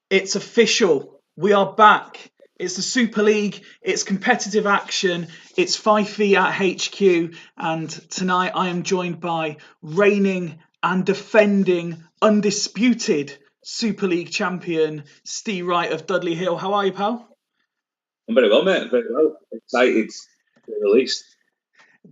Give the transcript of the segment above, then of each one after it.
It's official. We are back. It's the Super League. It's competitive action. It's 5v at HQ. And tonight I am joined by reigning and defending undisputed Super League champion Steve Wright of Dudley Hill. How are you, pal? I'm very well, mate. Very well. Excited to be released.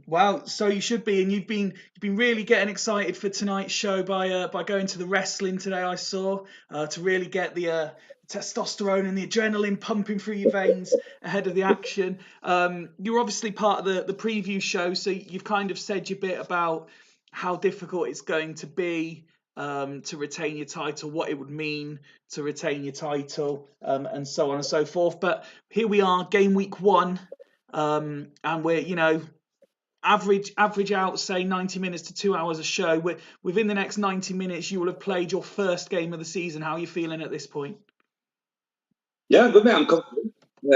Well, so you should be, and you've been really getting excited for tonight's show by going to the wrestling today. I saw to really get the testosterone and the adrenaline pumping through your veins ahead of the action. You're obviously part of the preview show, so you've kind of said your bit about how difficult it's going to be to retain your title, what it would mean to retain your title, and so on and so forth. But here we are, game week 1. And we're average out, say 90 minutes to 2 hours a show. Within the next 90 minutes you will have played your first game of the season. How are you feeling at this point? Yeah, good, mate. I'm confident.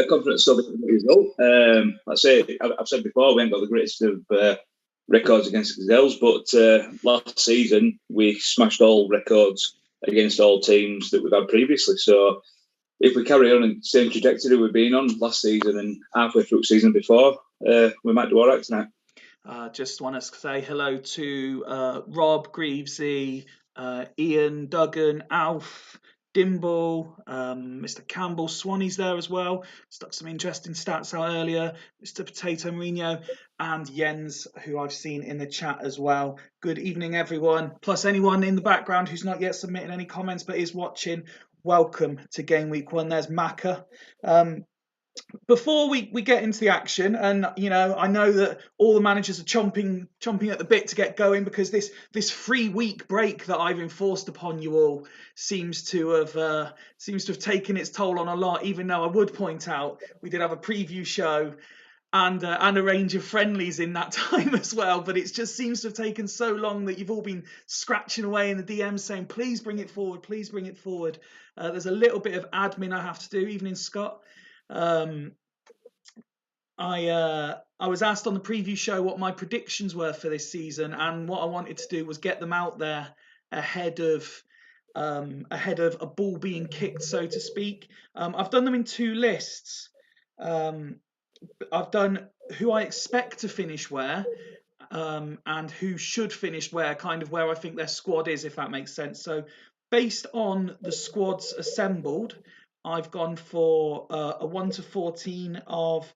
Confident still the result. Like I say, I've said before, we ain't got the greatest of records against the Gazelles, but last season we smashed all records against all teams that we've had previously. So if we carry on in the same trajectory we've been on last season and halfway through the season before, we might do all right tonight. Just want to say hello to Rob, Greavesy, Ian, Duggan, Alf, Dimble, Mr. Campbell, Swanee's there as well. Stuck some interesting stats out earlier. Mr. Potato Mourinho and Jens, who I've seen in the chat as well. Good evening, everyone. Plus anyone in the background who's not yet submitted any comments but is watching. Welcome to Game Week 1. There's Maka. Before we get into the action, and I know that all the managers are chomping at the bit to get going, because this 3-week break that I've enforced upon you all seems to have taken its toll on a lot. Even though I would point out we did have a preview show and a range of friendlies in that time as well, but it just seems to have taken so long that you've all been scratching away in the DMs saying, please bring it forward, please bring it forward. There's a little bit of admin I have to do. Evening, Scott. I was asked on the preview show what my predictions were for this season, and what I wanted to do was get them out there ahead of a ball being kicked, so to speak. I've done them in 2 lists. I've done who I expect to finish where, and who should finish where, kind of where I think their squad is, if that makes sense. So based on the squads assembled, I've gone for a 1 to 14 of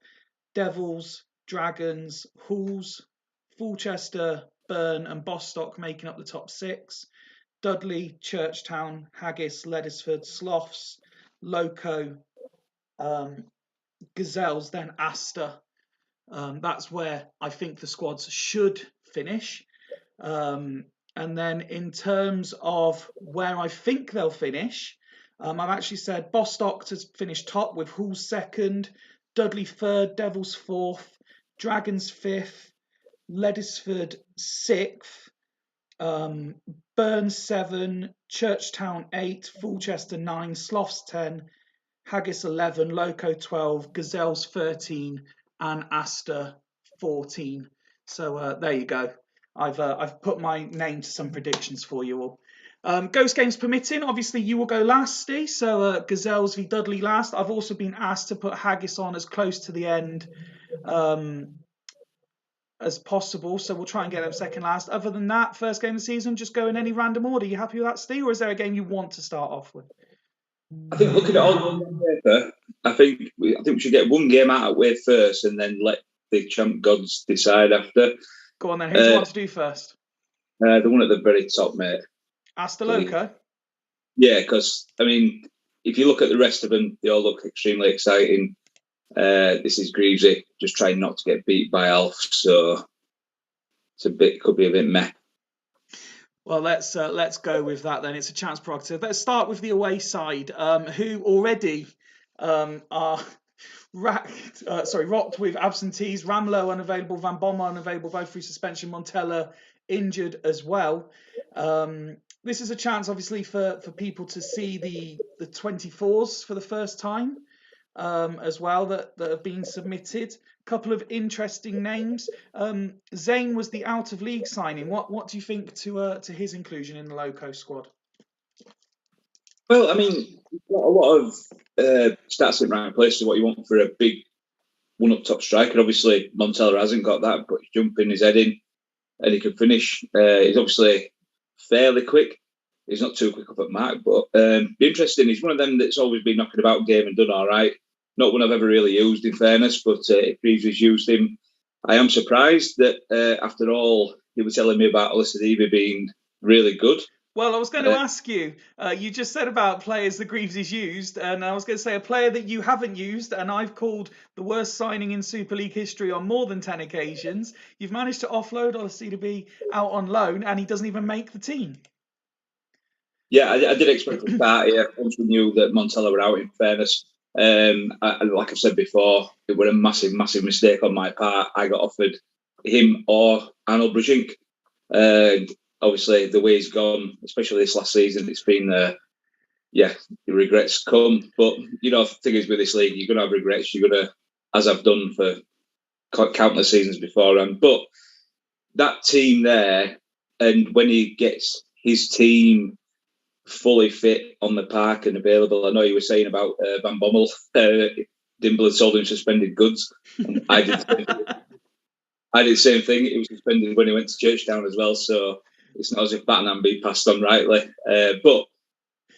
Devils, Dragons, Hulls, Fulchester, Burn and Bostock making up the top 6. Dudley, Churchtown, Haggis, Leddersford, Sloths, Loco, Gazelles, then Astor. That's where I think the squads should finish. And then in terms of where I think they'll finish, I've actually said Bostock to finish top, with Hull second, Dudley third, Devils fourth, Dragons fifth, Leddersford sixth, Burn 7, Churchtown 8, Fulchester 9, Sloths 10, Haggis 11, Loco 12, Gazelles 13, and Astor 14. So there you go. I've put my name to some predictions for you all. Ghost games permitting, obviously you will go last, Steve. So Gazelles v Dudley last. I've also been asked to put Haggis on as close to the end as possible, so we'll try and get them second last. Other than that, first game of the season, just go in any random order. You happy with that, Steve, or is there a game you want to start off with? I think looking at all on paper, I think we should get one game out of the way first, and then let the champ gods decide after. Go on then. Who do you want to do first? The one at the very top, mate. Astor Loco. Yeah, because I mean, if you look at the rest of them, they all look extremely exciting. This is Greavesy just trying not to get beat by Alf, so could be a bit meh. Well, let's go with that then. It's a chance prerogative. Let's start with the away side, who already are rocked with absentees. Ramlo unavailable, Van Bommel unavailable, both through suspension. Montella injured as well. This is a chance, obviously, for people to see the 24s for the first time as well that have been submitted. Couple of interesting names. Zane was the out of league signing. What do you think to his inclusion in the Loco squad? Well, I mean, got a lot of stats in the right place to what you want for a big one-up top striker. Obviously, Montella hasn't got that, but he's jumping, he's heading, and he can finish. He's obviously fairly quick. He's not too quick up at mark, but be interesting. He's one of them that's always been knocking about game and done all right. Not one I've ever really used, in fairness, but if Greaves used him, I am surprised that after all he was telling me about Alyssa being really good. Well, I was going to ask you, you just said about players that Greaves has used, and I was going to say a player that you haven't used, and I've called the worst signing in Super League history on more than 10 occasions. You've managed to offload Alyssa out on loan, and he doesn't even make the team. Yeah, I did expect to start here once we knew that Montella were out, in fairness. Like I've said before, it was a massive, massive mistake on my part. I got offered him or Arnold Brujink. And obviously, the way he's gone, especially this last season, it's been, regrets come. But, the thing is with this league, you're going to have regrets. You're going to, as I've done for countless seasons beforehand. But that team there, and when he gets his team fully fit on the park and available. I know you were saying about Van Bommel. Dimble had sold him suspended goods. I did the same thing. He was suspended when he went to Churchtown as well. So it's not as if Batman be passed on rightly. But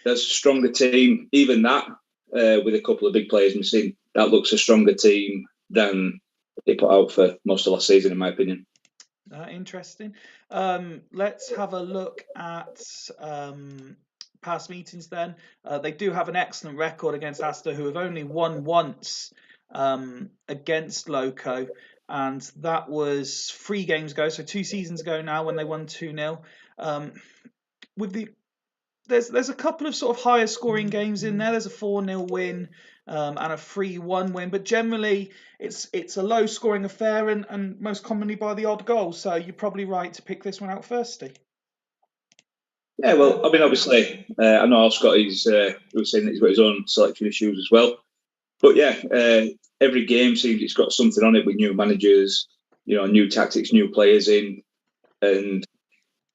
that's a stronger team. Even that, with a couple of big players missing, that looks a stronger team than they put out for most of last season, in my opinion. Interesting. Let's have a look at past meetings then. They do have an excellent record against Astor, who have only won once against Loco, and that was 3 games ago, so 2 seasons ago now, when they won 2-0. There's a couple of sort of higher scoring games in there. There's a 4-0 win and a 3-1 win, but generally it's a low scoring affair and most commonly by the odd goal. So you're probably right to pick this one out first, Steve. Yeah, well, I mean, obviously, I know Scott was saying that he's got his own selection issues as well. But yeah, every game seems it's got something on it with new managers, new tactics, new players in, and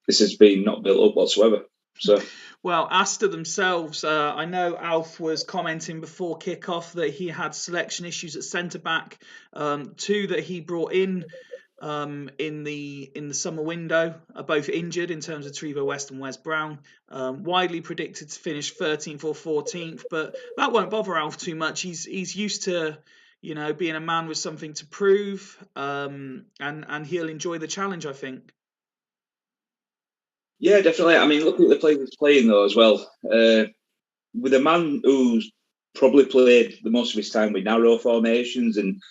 this has been not built up whatsoever. So. Well, Astor themselves, I know Alf was commenting before kickoff that he had selection issues at centre back, 2 that he brought in the summer window are both injured in terms of Trevo West and Wes Brown. Widely predicted to finish 13th or 14th, but that won't bother Alf too much. He's used to being a man with something to prove, and he'll enjoy the challenge, I think. Yeah, definitely. I mean, look at the players he's playing though as well. With a man who's probably played the most of his time with narrow formations and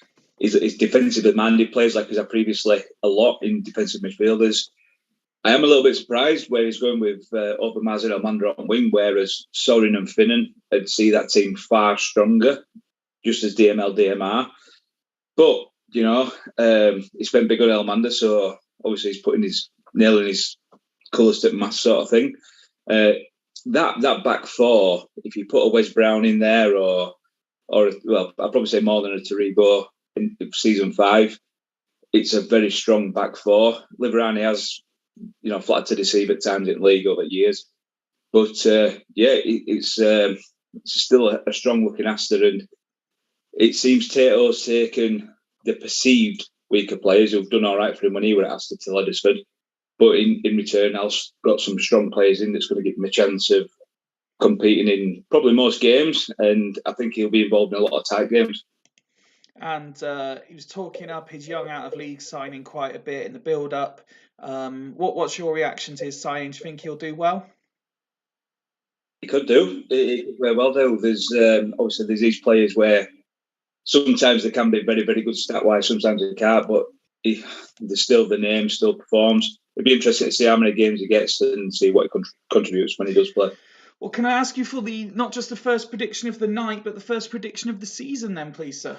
is defensively minded, players like he's had previously a lot in defensive midfielders. I am a little bit surprised where he's going with Overmars and Almandra on wing, whereas Sorin and Finnan, I'd see that team far stronger, just as DMR. But, he spent big on Elmander, so obviously he's putting his nail in his colours to mass sort of thing. That back 4, if you put a Wes Brown in there or well, I'd probably say more than a Taribo in season 5, it's a very strong back 4. Liverani has, flattered to deceive at times in league over years. But it's still a strong looking Astor, and it seems Tato's taken the perceived weaker players who've done all right for him when he were at Astor to Leddersford. But in return, Al's got some strong players in that's going to give him a chance of competing in probably most games, and I think he'll be involved in a lot of tight games. And he was talking up his young out of league signing quite a bit in the build up. What's your reaction to his signing? Do you think he'll do well? He could do. He could very well do. There's obviously there's these players where sometimes they can be very, very good stat wise, sometimes they can't, but there's still the name, still performs. It'd be interesting to see how many games he gets and see what he contributes when he does play. Well, can I ask you for not just the first prediction of the night, but the first prediction of the season then, please, sir?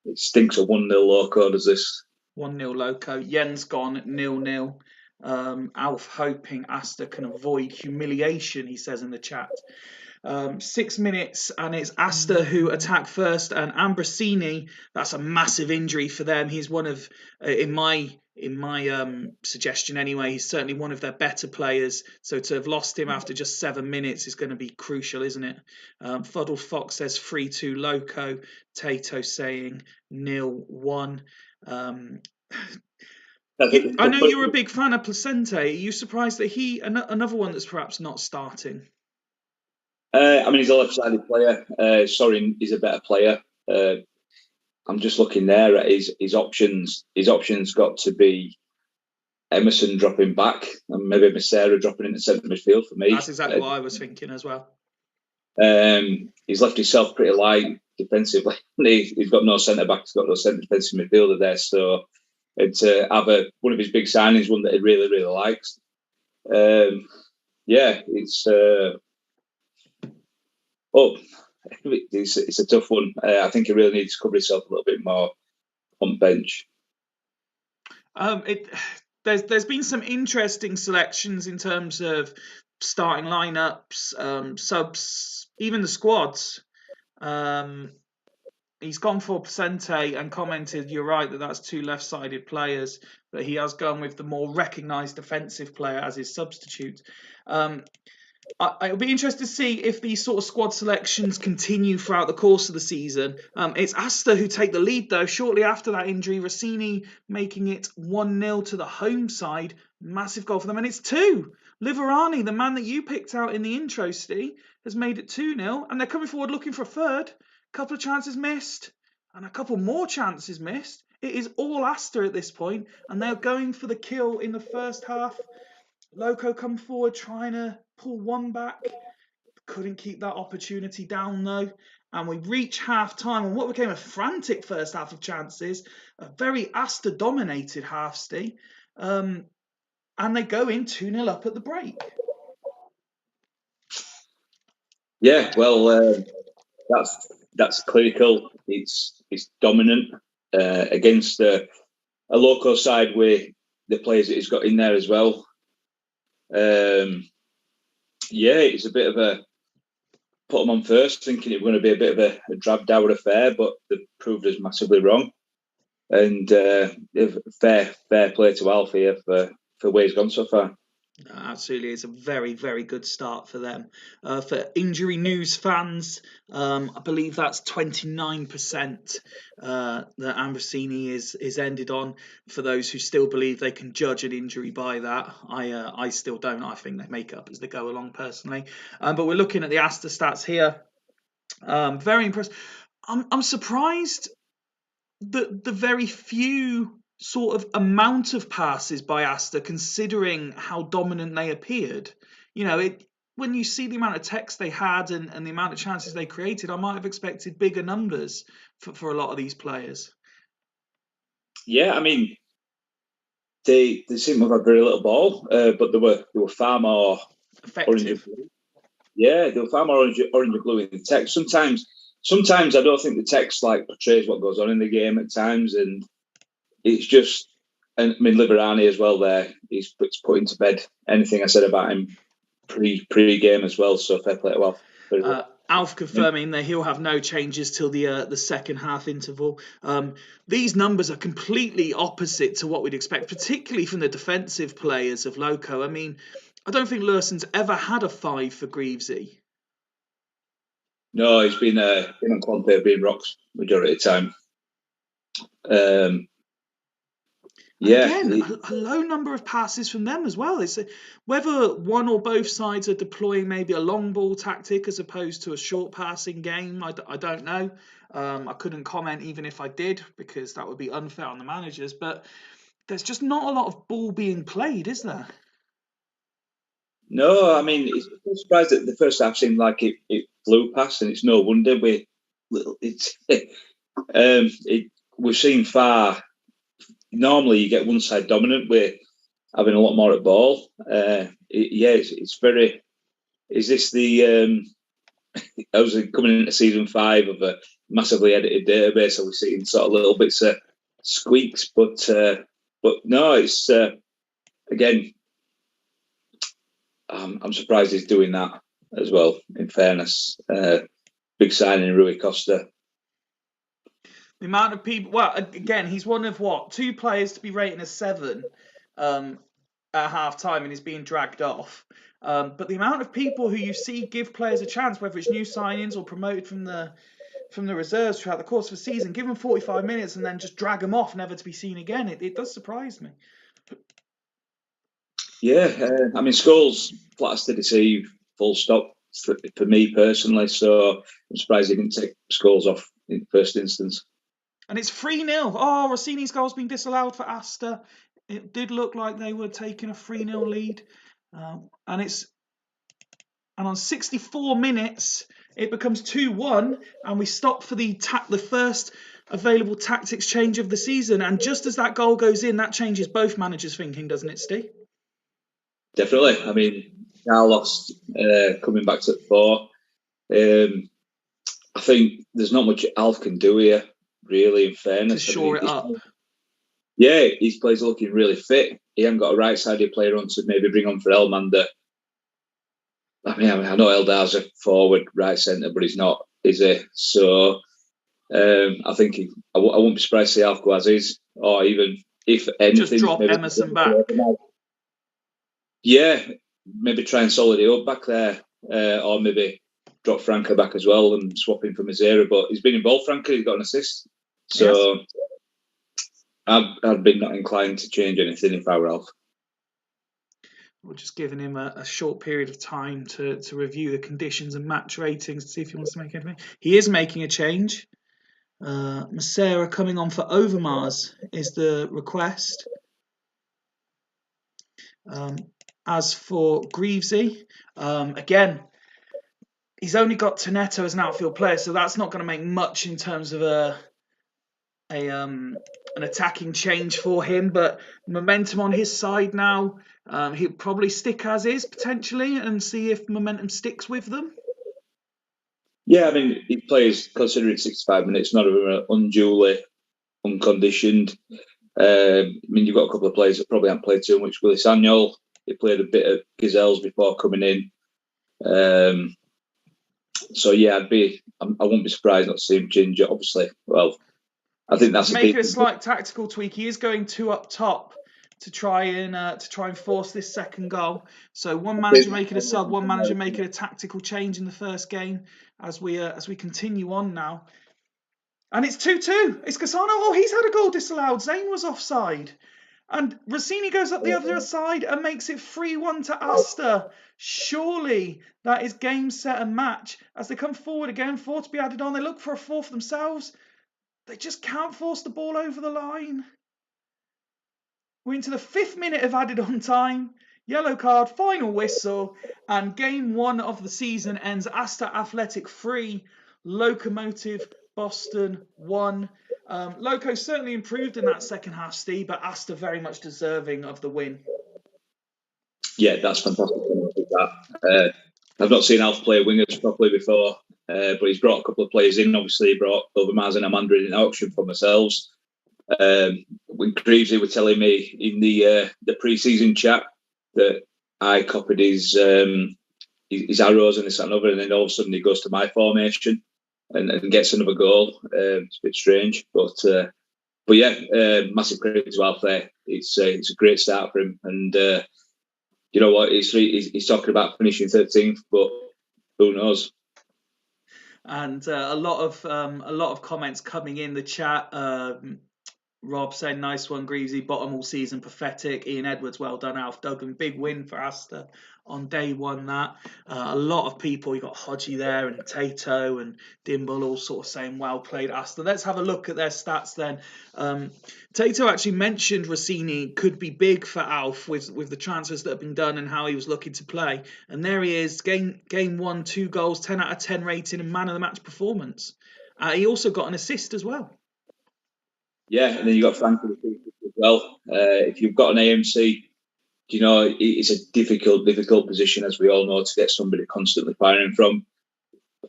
It stinks of 1-0 Loco, does this? 1-0 Loco. Yen's gone 0-0. Alf hoping Astor can avoid humiliation, he says in the chat. 6 minutes, and it's Astor who attack first, and Ambrosini, that's a massive injury for them. He's one of, in my suggestion anyway. He's certainly one of their better players. So to have lost him after just 7 minutes is going to be crucial, isn't it? Fuddle Fox says 3-2 Loco. Tato saying 0-1. I know you're a big fan of Placente. Are you surprised that another one that's perhaps not starting? I mean, he's a left-sided player. Sorin is a better player. I'm just looking there at his options. His options got to be Emerson dropping back and maybe Masera dropping into centre midfield for me. That's exactly what I was thinking as well. He's left himself pretty light defensively. He's got no centre back. He's got no centre defensive midfielder there. So to have one of his big signings, one that he really, really likes. It's a tough one. I think he really needs to cover himself a little bit more on the bench. There's been some interesting selections in terms of starting lineups, subs, even the squads. He's gone for Placente and commented, you're right, that's two left-sided players, but he has gone with the more recognised defensive player as his substitute. It'll be interesting to see if these sort of squad selections continue throughout the course of the season. It's Asta who take the lead, though. Shortly after that injury, Rossini making it 1-0 to the home side. Massive goal for them. And it's 2. Liverani, the man that you picked out in the intro, Steve, has made it 2-0. And they're coming forward looking for a third. Couple of chances missed. And a couple more chances missed. It is all Asta at this point. And they're going for the kill in the first half. Loco come forward trying to pull one back. Couldn't keep that opportunity down though. And we reach half time on what became a frantic first half of chances. A very Asta dominated half, Steve. And they go in 2-0 up at the break. Yeah, well, that's clinical. It's dominant against a local side with the players that he's got in there as well. It's a bit of a put them on first, thinking it was going to be a bit of a drab-dour affair, but they proved us massively wrong. And fair play to Alf here for where he's gone so far. Absolutely, it's a very, very good start for them. For injury news fans, I believe that's 29% that Ambrosini is ended on. For those who still believe they can judge an injury by that, I still don't. I think they make up as they go along personally. But we're looking at the Asta stats here. Very impressed. I'm surprised that the very few sort of amount of passes by Asta, considering how dominant they appeared. When you see the amount of text they had and the amount of chances they created, I might have expected bigger numbers for a lot of these players. Yeah, I mean, they seem to have had very little ball, but they were far more effective. Orange and blue. Yeah, they were far more orange and blue in the text. Sometimes I don't think the text portrays what goes on in the game at times, and it's just. And I mean, Liverani as well. There, he's put into bed anything I said about him pre-game as well. So fair play to Alf. Alf confirming that he'll have no changes till the second half interval. These numbers are completely opposite to what we'd expect, particularly from the defensive players of Loco. I mean, I don't think Lursen's ever had a 5 for Greavesy. No, he's been him and Quante have been rocks majority of the time. Again, a low number of passes from them as well. It's whether one or both sides are deploying maybe a long ball tactic as opposed to a short passing game. I don't know. I couldn't comment even if I did, because that would be unfair on the managers. But there's just not a lot of ball being played, is there? No, I mean, I'm surprised that the first half seemed like it flew past, and it's no wonder we've seen far. Normally, you get one side dominant with having a lot more at ball. It's very. Is this the? I was coming into season 5 of a massively edited database, so we're seeing sort of little bits of squeaks, but no, it's again. I'm surprised he's doing that as well. In fairness, big signing Rui Costa. The amount of people. Well, again, he's one of two players to be rating a 7 at half time, and he's being dragged off. But the amount of people who you see give players a chance, whether it's new signings or promoted from the reserves throughout the course of the season, give them 45 minutes and then just drag them off, never to be seen again. It does surprise me. Yeah, I mean, Scholes flatters to deceive, full stop, for me personally. So I'm surprised he didn't take Scholes off in the first instance. And it's 3-0. Oh, Rossini's goal's been disallowed for Asta. It did look like they were taking a 3-0 lead. And on 64 minutes, it becomes 2-1, and we stop for the first available tactics change of the season. And just as that goal goes in, that changes both managers' thinking, doesn't it, Steve? Definitely. I mean, Carlos coming back to the fore. I think there's not much Alf can do here, really, in fairness. To shore it up. Yeah, his players looking really fit. He hasn't got a right-sided player on to maybe bring on for Elmander. I mean, I know Eldar's a forward, right centre, but he's not, is he? So I think I won't be surprised to see Alf go as is, or even if anything, just drop maybe Emerson back. Yeah, maybe try and solid it up back there, or maybe drop Franco back as well and swap him for Mazzera. But he's been involved, Franco. He's got an assist, so yes. I'd be not inclined to change anything if I were Alf. We're just giving him a short period of time to review the conditions and match ratings to see if he wants to make anything. He is making a change. Massera coming on for Overmars is the request. As for Greavesy, again, he's only got Tonetto as an outfield player, so that's not going to make much in terms of an attacking change for him. But momentum on his side now, he'll probably stick as is potentially and see if momentum sticks with them. Yeah, I mean, he plays considering 65 minutes, not unduly unconditioned. I mean, you've got a couple of players that probably haven't played too much. Willie Sagnol, he played a bit of Gazelles before coming in. So yeah, I wouldn't be surprised not to see him change it. Obviously, well, I think that's making a slight tactical tweak. He is going 2 up top to try and force this second goal. So one manager making a sub, one manager making a tactical change in the first game as we continue on now. And it's 2-2. It's Cassano. Oh, he's had a goal disallowed. Zane was offside. And Rossini goes up the other side and makes it 3-1 to Asta. Surely that is game, set and match. As they come forward again, 4 to be added on. They look for a 4th themselves. They just can't force the ball over the line. We're into the 5th minute of added on time. Yellow card, final whistle. And game 1 of the season ends Asta Athletic 3, Locomotive Boston 1. Loco certainly improved in that second half, Steve, but Asta very much deserving of the win. Yeah, that's fantastic. I've not seen Alf play wingers properly before, but he's brought a couple of players in. Obviously, he brought Overmars and Amanda in auction for themselves. When Greavesy were telling me in the pre-season chat that I copied his arrows and this and another, and then all of a sudden he goes to my formation and gets another goal. It's a bit strange, but yeah, massive credit to Alf there. It's a great start for him, and you know what? He's talking about finishing 13th, but who knows? And a lot of comments coming in the chat. Rob saying, nice one, Greavesy, bottom all season, pathetic. Ian Edwards, well done, Alf Duggan. Big win for Asta on day 1, that. A lot of people, you got Hodgie there and Tato and Dimble all sort of saying, well played, Asta. Let's have a look at their stats then. Tato actually mentioned Rossini could be big for Alf with the transfers that have been done and how he was looking to play. And there he is, game 1, 2 goals, 10 out of 10 rating and man of the match performance. He also got an assist as well. Yeah, and then you got Frank as well. If you've got an AMC, you know, it's a difficult position, as we all know, to get somebody constantly firing from.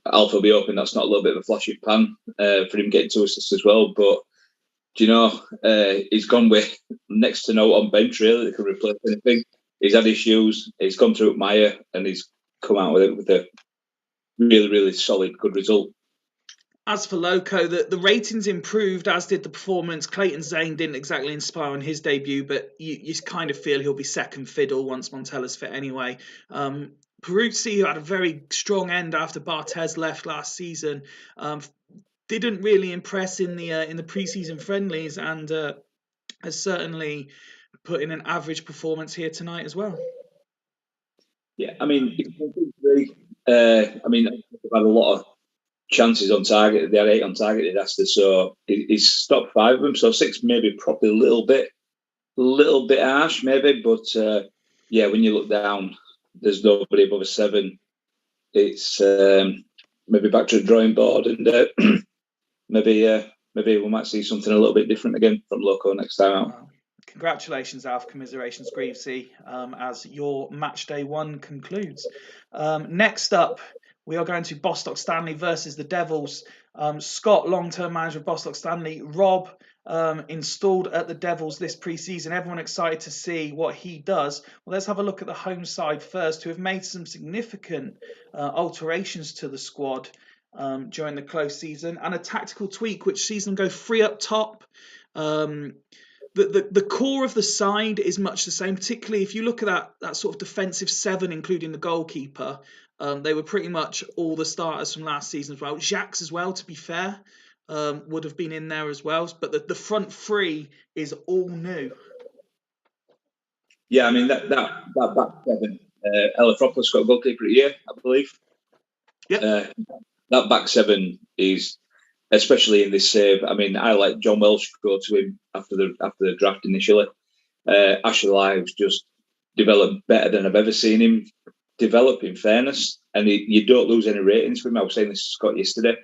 Alf will be hoping that's not a little bit of a flash in pan for him getting 2 assists as well. But, you know, he's gone with next to no on bench, really, that can replace anything. He's had issues. He's gone through Maya and he's come out with a really, really solid, good result. As for Loco, the ratings improved, as did the performance. Clayton Zane didn't exactly inspire on his debut, but you kind of feel he'll be second fiddle once Montella's fit anyway. Peruzzi, who had a very strong end after Barthez left last season, didn't really impress in the preseason friendlies, and has certainly put in an average performance here tonight as well. Yeah, I mean, I mean, they've had a lot of chances on target. They had 8 on target, they'd asked us, so he's stopped 5 of them. So 6 maybe probably a little bit harsh, maybe. But yeah, when you look down, there's nobody above a 7. It's maybe back to the drawing board, and maybe we might see something a little bit different again from Loco next time out. Wow. Congratulations, Alf. Commiserations, Greavesy, as your match day 1 concludes. Next up, we are going to Bostock Stanley versus the Devils. Scott, long-term manager of Bostock Stanley. Rob, installed at the Devils this pre-season. Everyone excited to see what he does. Well, let's have a look at the home side first, who have made some significant alterations to the squad during the close season, and a tactical tweak which sees them go 3 up top. The core of the side is much the same, particularly if you look at that sort of defensive 7, including the goalkeeper. They were pretty much all the starters from last season as well. Jacques as well, to be fair, would have been in there as well. But the front 3 is all new. Yeah, I mean, that back 7, Elefropoulos got a goalkeeper of the year, I believe. Yep. That back 7 is, especially in this save. I mean, I let John Welsh go to him after the draft initially. Ashley Lyle's just developed better than I've ever seen him develop, in fairness. And you don't lose any ratings from him. I was saying this to Scott yesterday.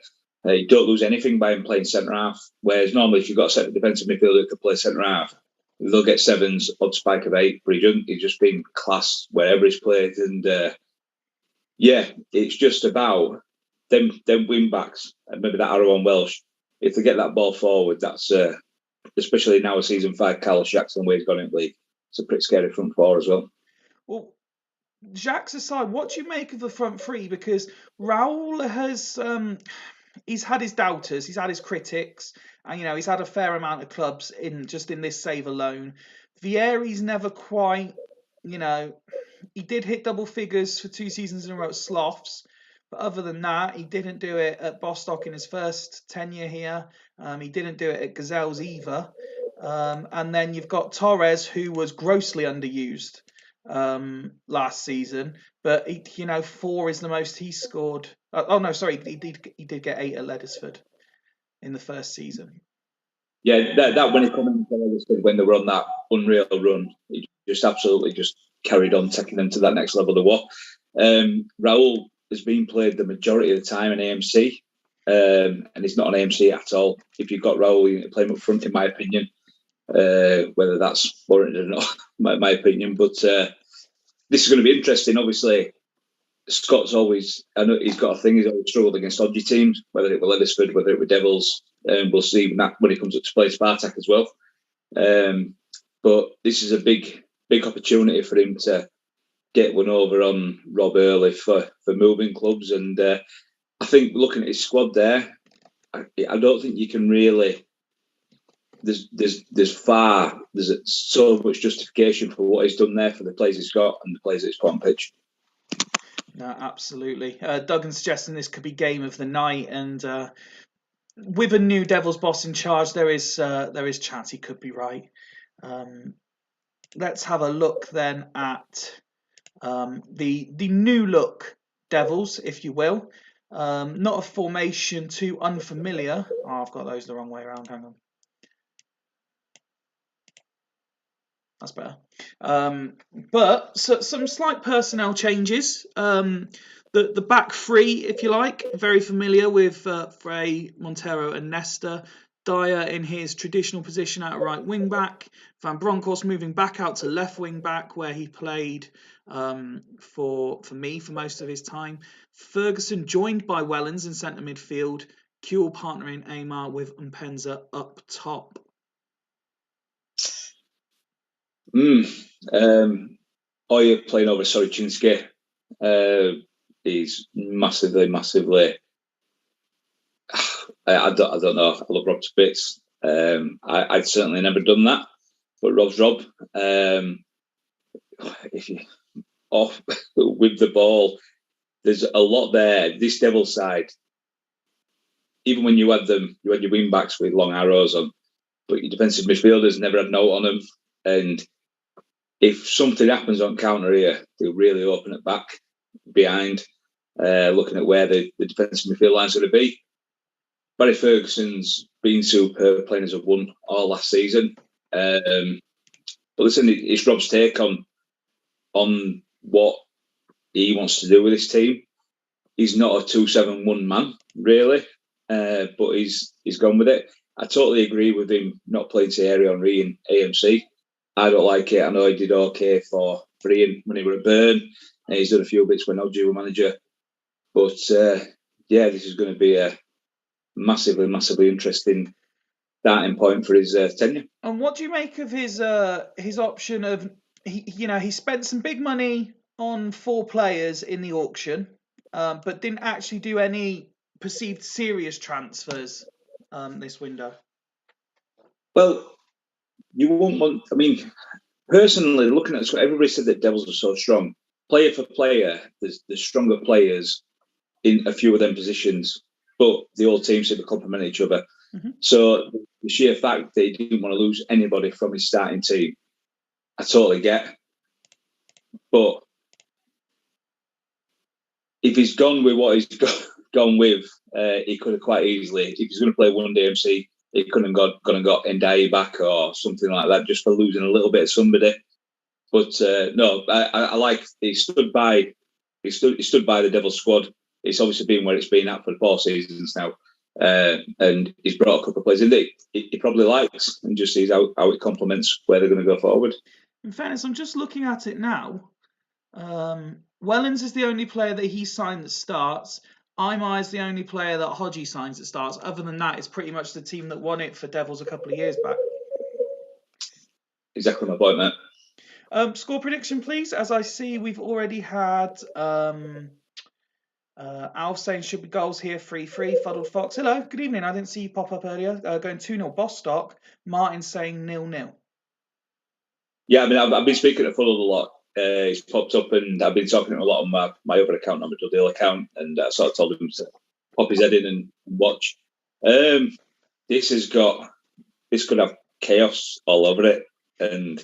You don't lose anything by him playing centre half. Whereas normally, if you've got a set defensive midfielder who can play centre half, they'll get 7s, odd spike of 8. But he's just been class wherever he's played. And yeah, it's just about them wing backs, and maybe that arrow on Welsh. If they get that ball forward, that's especially now a season 5, Carlos Jackson, the way he's gone in the league. It's a pretty scary front 4 as well. Well, Jacques aside, what do you make of the front 3? Because Raul has he's had his doubters, he's had his critics, and he's had a fair amount of clubs in this save alone. Vieri's never quite, he did hit double figures for 2 seasons in a row at Sloths, but other than that, he didn't do it at Bostock in his first tenure here. He didn't do it at Gazelles either. And then you've got Torres, who was grossly underused last season, but 4 is the most he scored. Oh no, sorry, he did get 8 at Leddersford in the first season. Yeah, that when he came in when they were on that unreal run, he just absolutely just carried on taking them to that next level. Raul has been played the majority of the time in AMC, and he's not an AMC at all. If you've got Raul, you play him up front, in my opinion. Whether that's warranted or not, my opinion. But this is going to be interesting. Obviously, Scott's always, I know he's got a thing, he's always struggled against dodgy teams, whether it were Leddersford, whether it were Devils. We'll see when he comes up to play Spartak as well. But this is a big opportunity for him to get one over on Rob Early for moving clubs. And I think looking at his squad there, I don't think you can really. There's so much justification for what he's done there for the players he's got and the players he's put on pitch. No, absolutely. Duggan suggesting this could be game of the night, and with a new Devils boss in charge, there is chance he could be right. Let's have a look then at the new look Devils, if you will. Not a formation too unfamiliar. Oh, I've got those the wrong way around. Hang on. That's better. But some slight personnel changes. The back 3, if you like, very familiar with Frey, Montero and Nesta. Dyer in his traditional position at right wing back. Van Bronckhorst moving back out to left wing back, where he played for me for most of his time. Ferguson joined by Wellens in centre midfield. Kuehl partnering Amar with Mpenza up top. Oya playing over Soriczynski. He's massively I don't know. I love Rob to bits. I'd certainly never done that, but Rob's Rob. If you off with the ball, there's a lot there. This Devils side, even when you had your wing backs with long arrows on, but your defensive midfielders never had note on them. And if something happens on counter here, they'll really open it back behind, looking at where the defensive midfield line's going to be. Barry Ferguson's been superb, playing as a one all last season. But listen, it's Rob's take on what he wants to do with this team. He's not a 2-7-1 man, really, but he's gone with it. I totally agree with him not playing Thierry Henry in AMC. I don't like it. I know he did okay for Ian when he was at Bern, and he's done a few bits when Odgie was manager. But this is going to be a massively, massively interesting starting point for his tenure. And what do you make of his option of he spent some big money on 4 players in the auction, but didn't actually do any perceived serious transfers this window? Well, you won't want. I mean, personally, looking at it, everybody said that Devils are so strong. Player for player, there's stronger players in a few of them positions, but the old teams seem to complement each other. Mm-hmm. So the sheer fact that he didn't want to lose anybody from his starting team, I totally get. But if he's gone with what he's gone with, he could have quite easily, if he's going to play one DMC, he couldn't have gone and got Ndiaye back or something like that just for losing a little bit of somebody. But no, I like he stood by the Devils squad. It's obviously been where it's been at for 4 seasons now, and he's brought a couple of players in that he probably likes and just sees how it complements where they're going to go forward. In fairness, I'm just looking at it now. Wellens is the only player that he signed that starts. Imar is the only player that Hodgie signs that starts. Other than that, it's pretty much the team that won it for Devils a couple of years back. Exactly my point, mate. Score prediction, please. As I see, we've already had Alf saying should be goals here, 3-3. Fuddled Fox, hello, good evening. I didn't see you pop up earlier. Going 2-0 Bostock. Martin saying 0-0. Yeah, I mean, I've been speaking to Fuddled a lot. He's popped up, and I've been talking to a lot on my other account, not my Dudley account, and I sort of told him to pop his head in and watch. This could have chaos all over it, and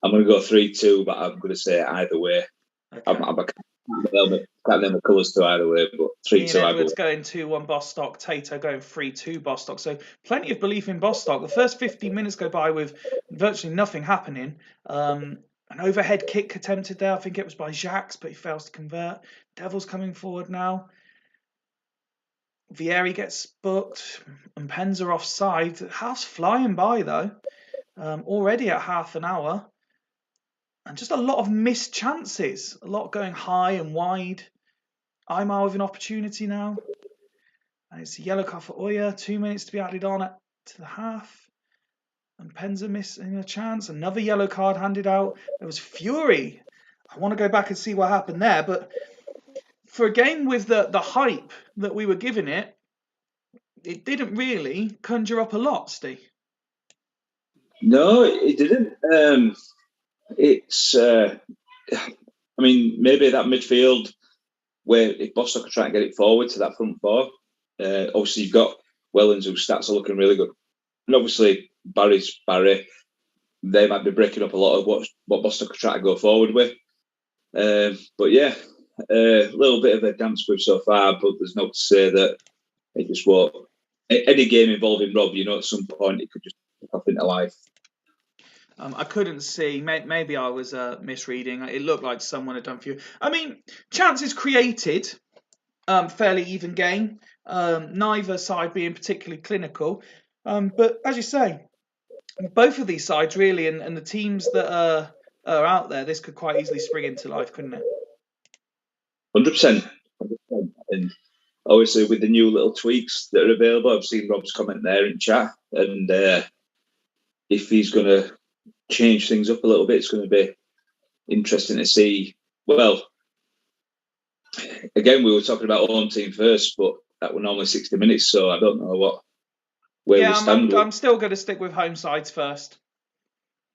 I'm going to go 3-2, but I'm going to say either way. Okay. I can't name the colours to either way, but 3-2. Edwards going 2-1 Bostock, Tato going 3-2 Bostock. So plenty of belief in Bostock. The first 15 minutes go by with virtually nothing happening. An overhead kick attempted there. I think it was by Jacques, but he fails to convert. Devils coming forward now. Vieri gets booked, and Penza offside. Half's flying by though. Already at half an hour. And just a lot of missed chances. A lot going high and wide. Imar with an opportunity now. And it's a yellow card for Oya. 2 minutes to be added on to the half. And Penza missing a chance. Another yellow card handed out. There was fury. I want to go back and see what happened there. But for a game with the hype that we were giving it, it didn't really conjure up a lot, Steve. No, it didn't. I mean, maybe that midfield where if Bostock are trying to get it forward to that front four, obviously you've got Wellens whose stats are looking really good. And obviously Barry's Barry. They might be breaking up a lot of what Bostock are trying to go forward with. But yeah, a little bit of a damp squib so far, but there's no to say that it just won't. Any game involving Rob, at some point it could just pop into life. I couldn't see. Maybe I was misreading. It looked like someone had done a few. I mean, chances created, fairly even game. Neither side being particularly clinical. But as you say, both of these sides really, and the teams that are out there, this could quite easily spring into life, couldn't it? 100%. And obviously with the new little tweaks that are available, I've seen Rob's comment there in chat, and if he's going to change things up a little bit, it's going to be interesting to see. Well, again, we were talking about home team first, but that were normally 60 minutes. So I don't know where we stand. I'm still going to stick with home sides first.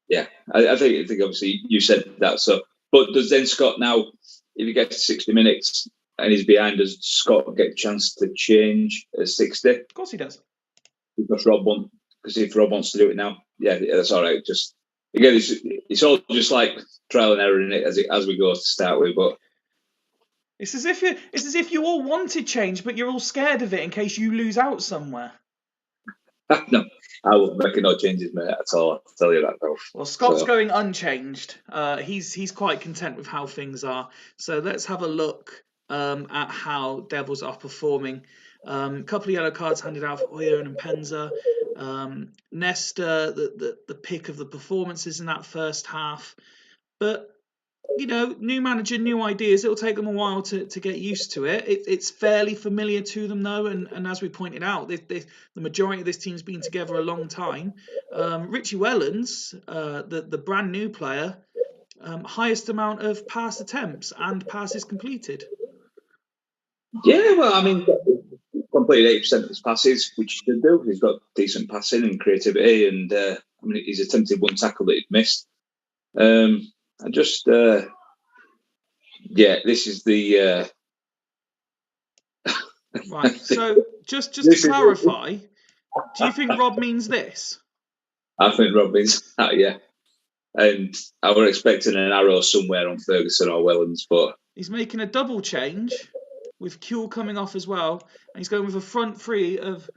Yeah, I think obviously you said that. So, but does then Scott now, if he gets 60 minutes and he's behind, does Scott get a chance to change at 60? Of course he does. Because if Rob wants to do it now, yeah, that's all right. Just again, it's all just like trial and error in it as we go to start with. But it's as if you all wanted change, but you're all scared of it in case you lose out somewhere. no, I won't make no changes, mate, at all. I'll tell you that, though. Well, Scott's going unchanged. He's quite content with how things are. So let's have a look at how Devils are performing. A couple of yellow cards handed out for Hoyer and Penza. Nesta, the pick of the performances in that first half. But, new manager, new ideas. It'll take them a while to get used to it. It's fairly familiar to them, though. And as we pointed out, the majority of this team's been together a long time. Richie Wellens, the brand new player, highest amount of pass attempts and passes completed. Yeah, well, I mean, completed 80% of his passes, which he should do. He's got decent passing and creativity, and he's attempted one tackle that he'd missed. This is the right. So just to clarify, do you think Rob means this? I think Rob means that, yeah. And I were expecting an arrow somewhere on Ferguson or Wellens, but he's making a double change with Kuehl coming off as well, and he's going with a front three of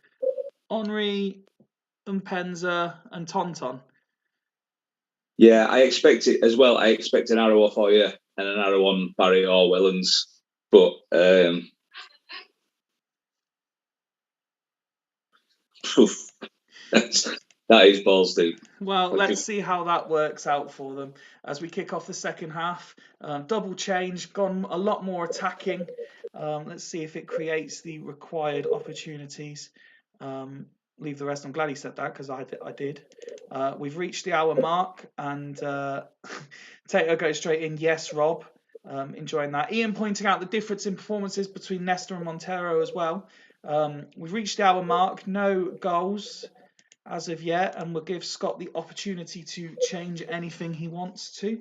Henry, Penza, and Tonton. Yeah, I expect it as well. I expect an arrow off Hoyer and an arrow on Barry or Wellens, but that is balls deep. Well, let's see how that works out for them as we kick off the second half. Double change, gone a lot more attacking. Let's see if it creates the required opportunities. Leave the rest. I'm glad he said that because I did. We've reached the hour mark, and Tato goes straight in. Yes, Rob. Enjoying that. Ian pointing out the difference in performances between Nesta and Montero as well. We've reached the hour mark. No goals as of yet, and we'll give Scott the opportunity to change anything he wants to.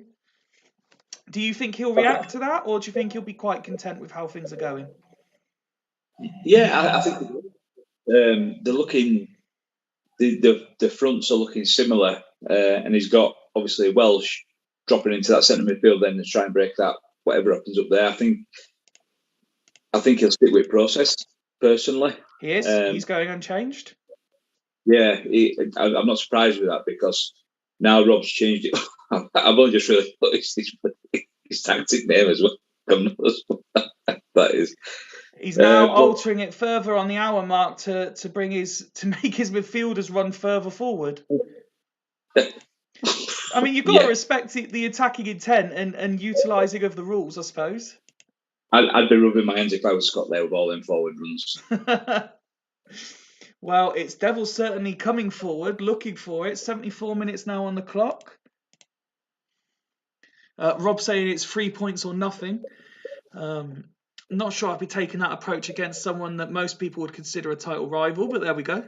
Do you think he'll react to that, or do you think he'll be quite content with how things are going? Yeah, I think they're looking. The fronts are looking similar, and he's got obviously Welsh dropping into that centre midfield then to try and break that whatever happens up there. I think he'll stick with process personally. He is. He's going unchanged. Yeah, I'm not surprised with that because now Rob's changed it. I've only just really noticed his tactic name as well. That is. He's now altering it further on the hour mark to make his midfielders run further forward. I mean, you've got to respect the attacking intent and utilising of the rules, I suppose. I'd be rubbing my hands if I was Scott there with all them forward runs. Well, it's Devils certainly coming forward, looking for it. 74 minutes now on the clock. Rob saying it's 3 points or nothing. Not sure I'd be taking that approach against someone that most people would consider a title rival, but there we go.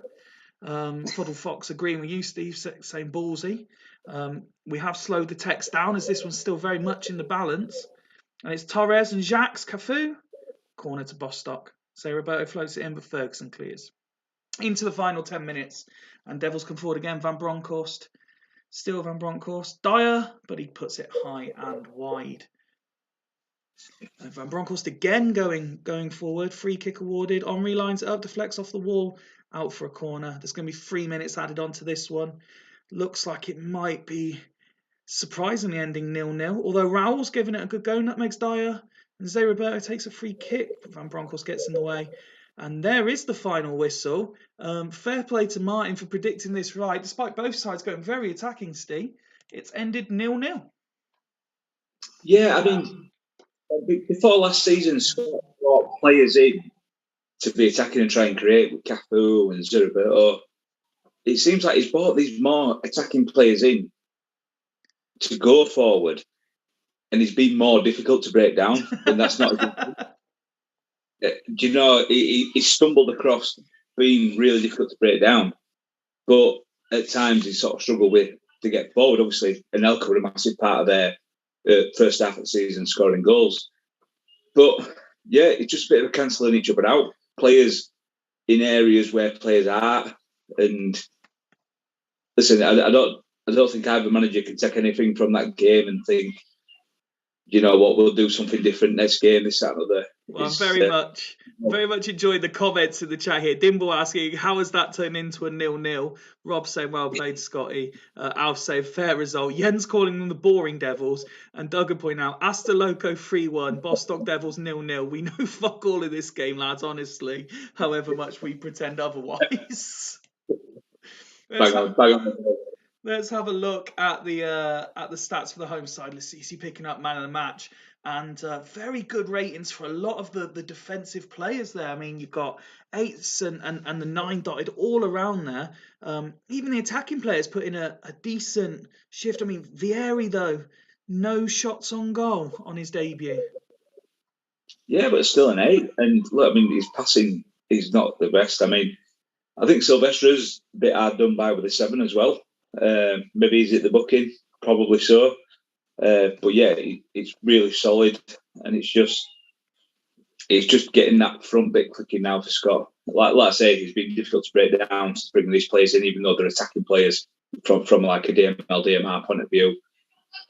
Fuddle Fox agreeing with you, Steve, saying ballsy. We have slowed the text down as this one's still very much in the balance. And it's Torres and Jacques Cafu. Corner to Bostock. So Roberto floats it in, but Ferguson clears. Into the final 10 minutes. And Devils come forward again. Van Bronckhorst. Still Van Bronckhorst. Dyer, but he puts it high and wide. And Van Bronckhorst again going forward. Free kick awarded. Henry lines it up, deflects off the wall. Out for a corner. There's going to be 3 minutes added onto this one. Looks like it might be surprisingly ending 0-0. Although Raul's giving it a good go. That makes Dyer. And Zé Roberto takes a free kick. But Van Bronckhorst gets in the way. And there is the final whistle. Fair play to Martin for predicting this right. Despite both sides going very attacking, Steve, it's ended 0-0. Yeah, I mean, before last season, Scott brought players in to be attacking and try and create with Cafu and Zé Roberto. It seems like he's brought these more attacking players in to go forward, and he's been more difficult to break down. And that's not. do you know, he stumbled across being really difficult to break down, but at times he sort of struggled with to get forward. Obviously, Anelka were a massive part of their first half of the season, scoring goals. But yeah, it's just a bit of cancelling each other out. Players in areas where players are, and listen, I don't think either manager can take anything from that game and think, you know what, we'll do something different next game, this, that, and other. Well, I'm very much enjoyed the comments in the chat here. Dimble asking, how has that turned into a 0-0? Rob saying, well played, Scotty. Alf saying, fair result. Jens calling them the boring Devils. And Duggan pointing out, Asta Loco 3-1, Bostock Devils 0-0. We know fuck all in this game, lads, honestly. However much we pretend otherwise. Bang on. Let's have a look at the stats for the home side. Let's see, is he picking up man of the match? And very good ratings for a lot of the defensive players there. I mean, you've got 8s and the 9 dotted all around there. Even the attacking players put in a decent shift. I mean, Vieri, though, no shots on goal on his debut. Yeah, but it's still an 8. And look, I mean, his passing is not the best. I mean, I think Sylvester's a bit hard done by with a 7 as well. Maybe he's at the booking, probably so. But yeah, it's really solid, and it's just getting that front bit clicking now for Scott. Like I say, it's been difficult to break down to bring these players in, even though they're attacking players from like a DMR point of view.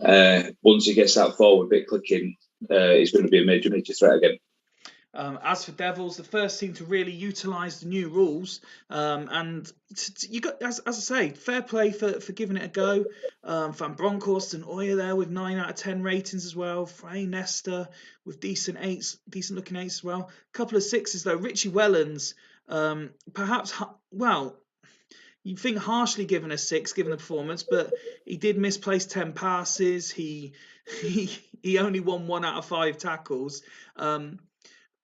Once he gets that forward bit clicking, he's going to be a major threat again. As for Devils, the first team to really utilise the new rules, and you got, as I say, fair play for giving it a go. Van Bronckhorst and Oya there with 9 out of 10 ratings as well. Frey Nesta with decent looking 8s as well. A couple of 6s though. Richie Wellens, perhaps, well, you think harshly given a 6 given the performance, but he did misplace 10 passes. He only won 1 out of 5 tackles.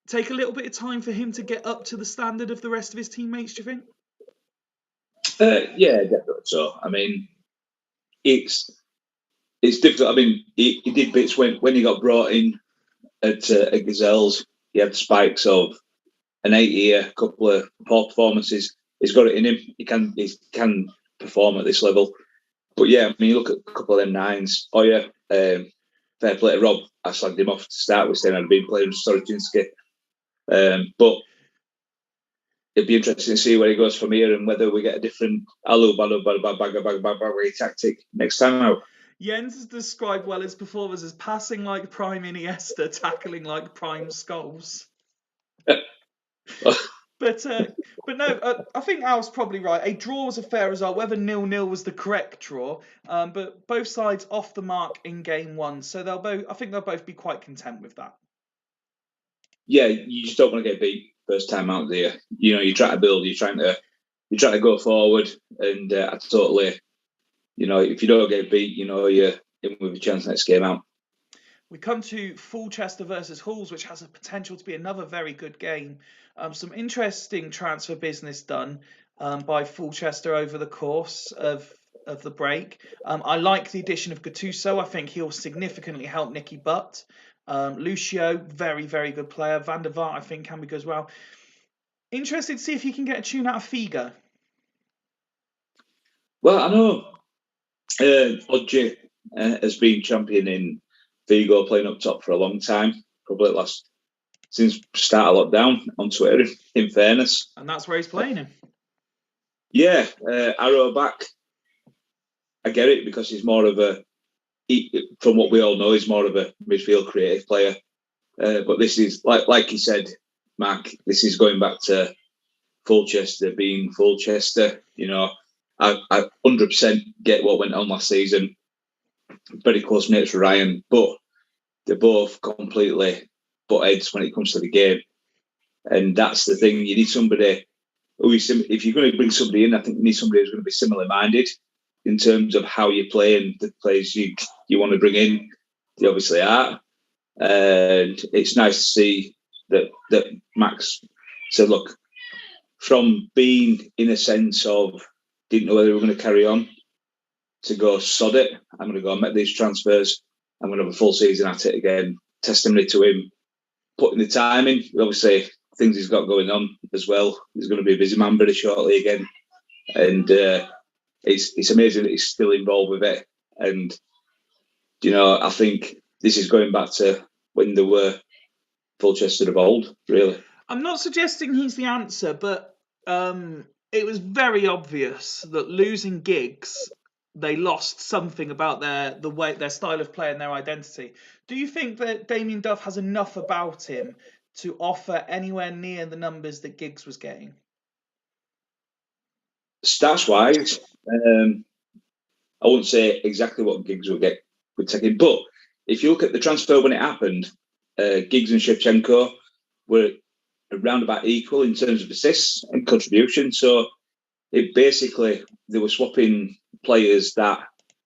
Take a little bit of time for him to get up to the standard of the rest of his teammates, do you think? Yeah, definitely so. I mean, it's difficult. I mean, he did bits when he got brought in at Gazelles. He had spikes of an 8 year, a couple of poor performances. He's got it in him. He can perform at this level. But yeah, I mean, you look at a couple of them 9s. Oh yeah, fair play to Rob. I slagged him off to start with, saying I'd been playing Sorokinski. But it'd be interesting to see where he goes from here and whether we get a different tactic next time out. Jens has described Weller's performance as passing like prime Iniesta, tackling like prime Scholes. But no, I think Al's probably right. A draw was a fair result. Whether 0-0 was the correct draw, but both sides off the mark in game 1, so I think they'll both be quite content with that. Yeah, you just don't want to get beat first time out there. You know, you try to build, you're trying to go forward, and I totally, you know, if you don't get beat, you know, you're in with a chance next game out. We come to Fulchester versus Halls, which has a potential to be another very good game. Some interesting transfer business done by Fulchester over the course of the break. I like the addition of Gattuso. I think he'll significantly help Nicky Butt. Lucio, very, very good player. Van der Vaart, I think, can be good as well. Interested to see if he can get a tune out of Figo. Well, I know Odgie has been champion in Figo, playing up top for a long time, probably since start of lockdown on Twitter, in fairness. And that's where he's playing him. Yeah, Arrow back. I get it, because he's more of from what we all know, he's more of a midfield creative player. But this is, like you said, Mark, this is going back to Fulchester being Fulchester. You know, I 100% get what went on last season. Very close mates with Ryan, but they're both completely butt heads when it comes to the game. And that's the thing. You need somebody if you're going to bring somebody in, I think you need somebody who's going to be similarly minded in terms of how you play and the players you want to bring in. They obviously are. And it's nice to see that Max said, look, from being in a sense of didn't know whether we were going to carry on, to go sod it, I'm going to go and make these transfers. I'm going to have a full season at it again. Testimony to him. putting the time in. Obviously, things he's got going on as well. He's going to be a busy man very shortly again, and it's amazing that he's still involved with it. And I think this is going back to when they were Fulchester of old, really. I'm not suggesting he's the answer, but it was very obvious that losing Giggs, they lost something about their style of play and their identity. Do you think that Damien Duff has enough about him to offer anywhere near the numbers that Giggs was getting? Stats wise, I wouldn't say exactly what Giggs would taking, but if you look at the transfer when it happened, Giggs and Shevchenko were around about equal in terms of assists and contribution. So it basically, they were swapping players that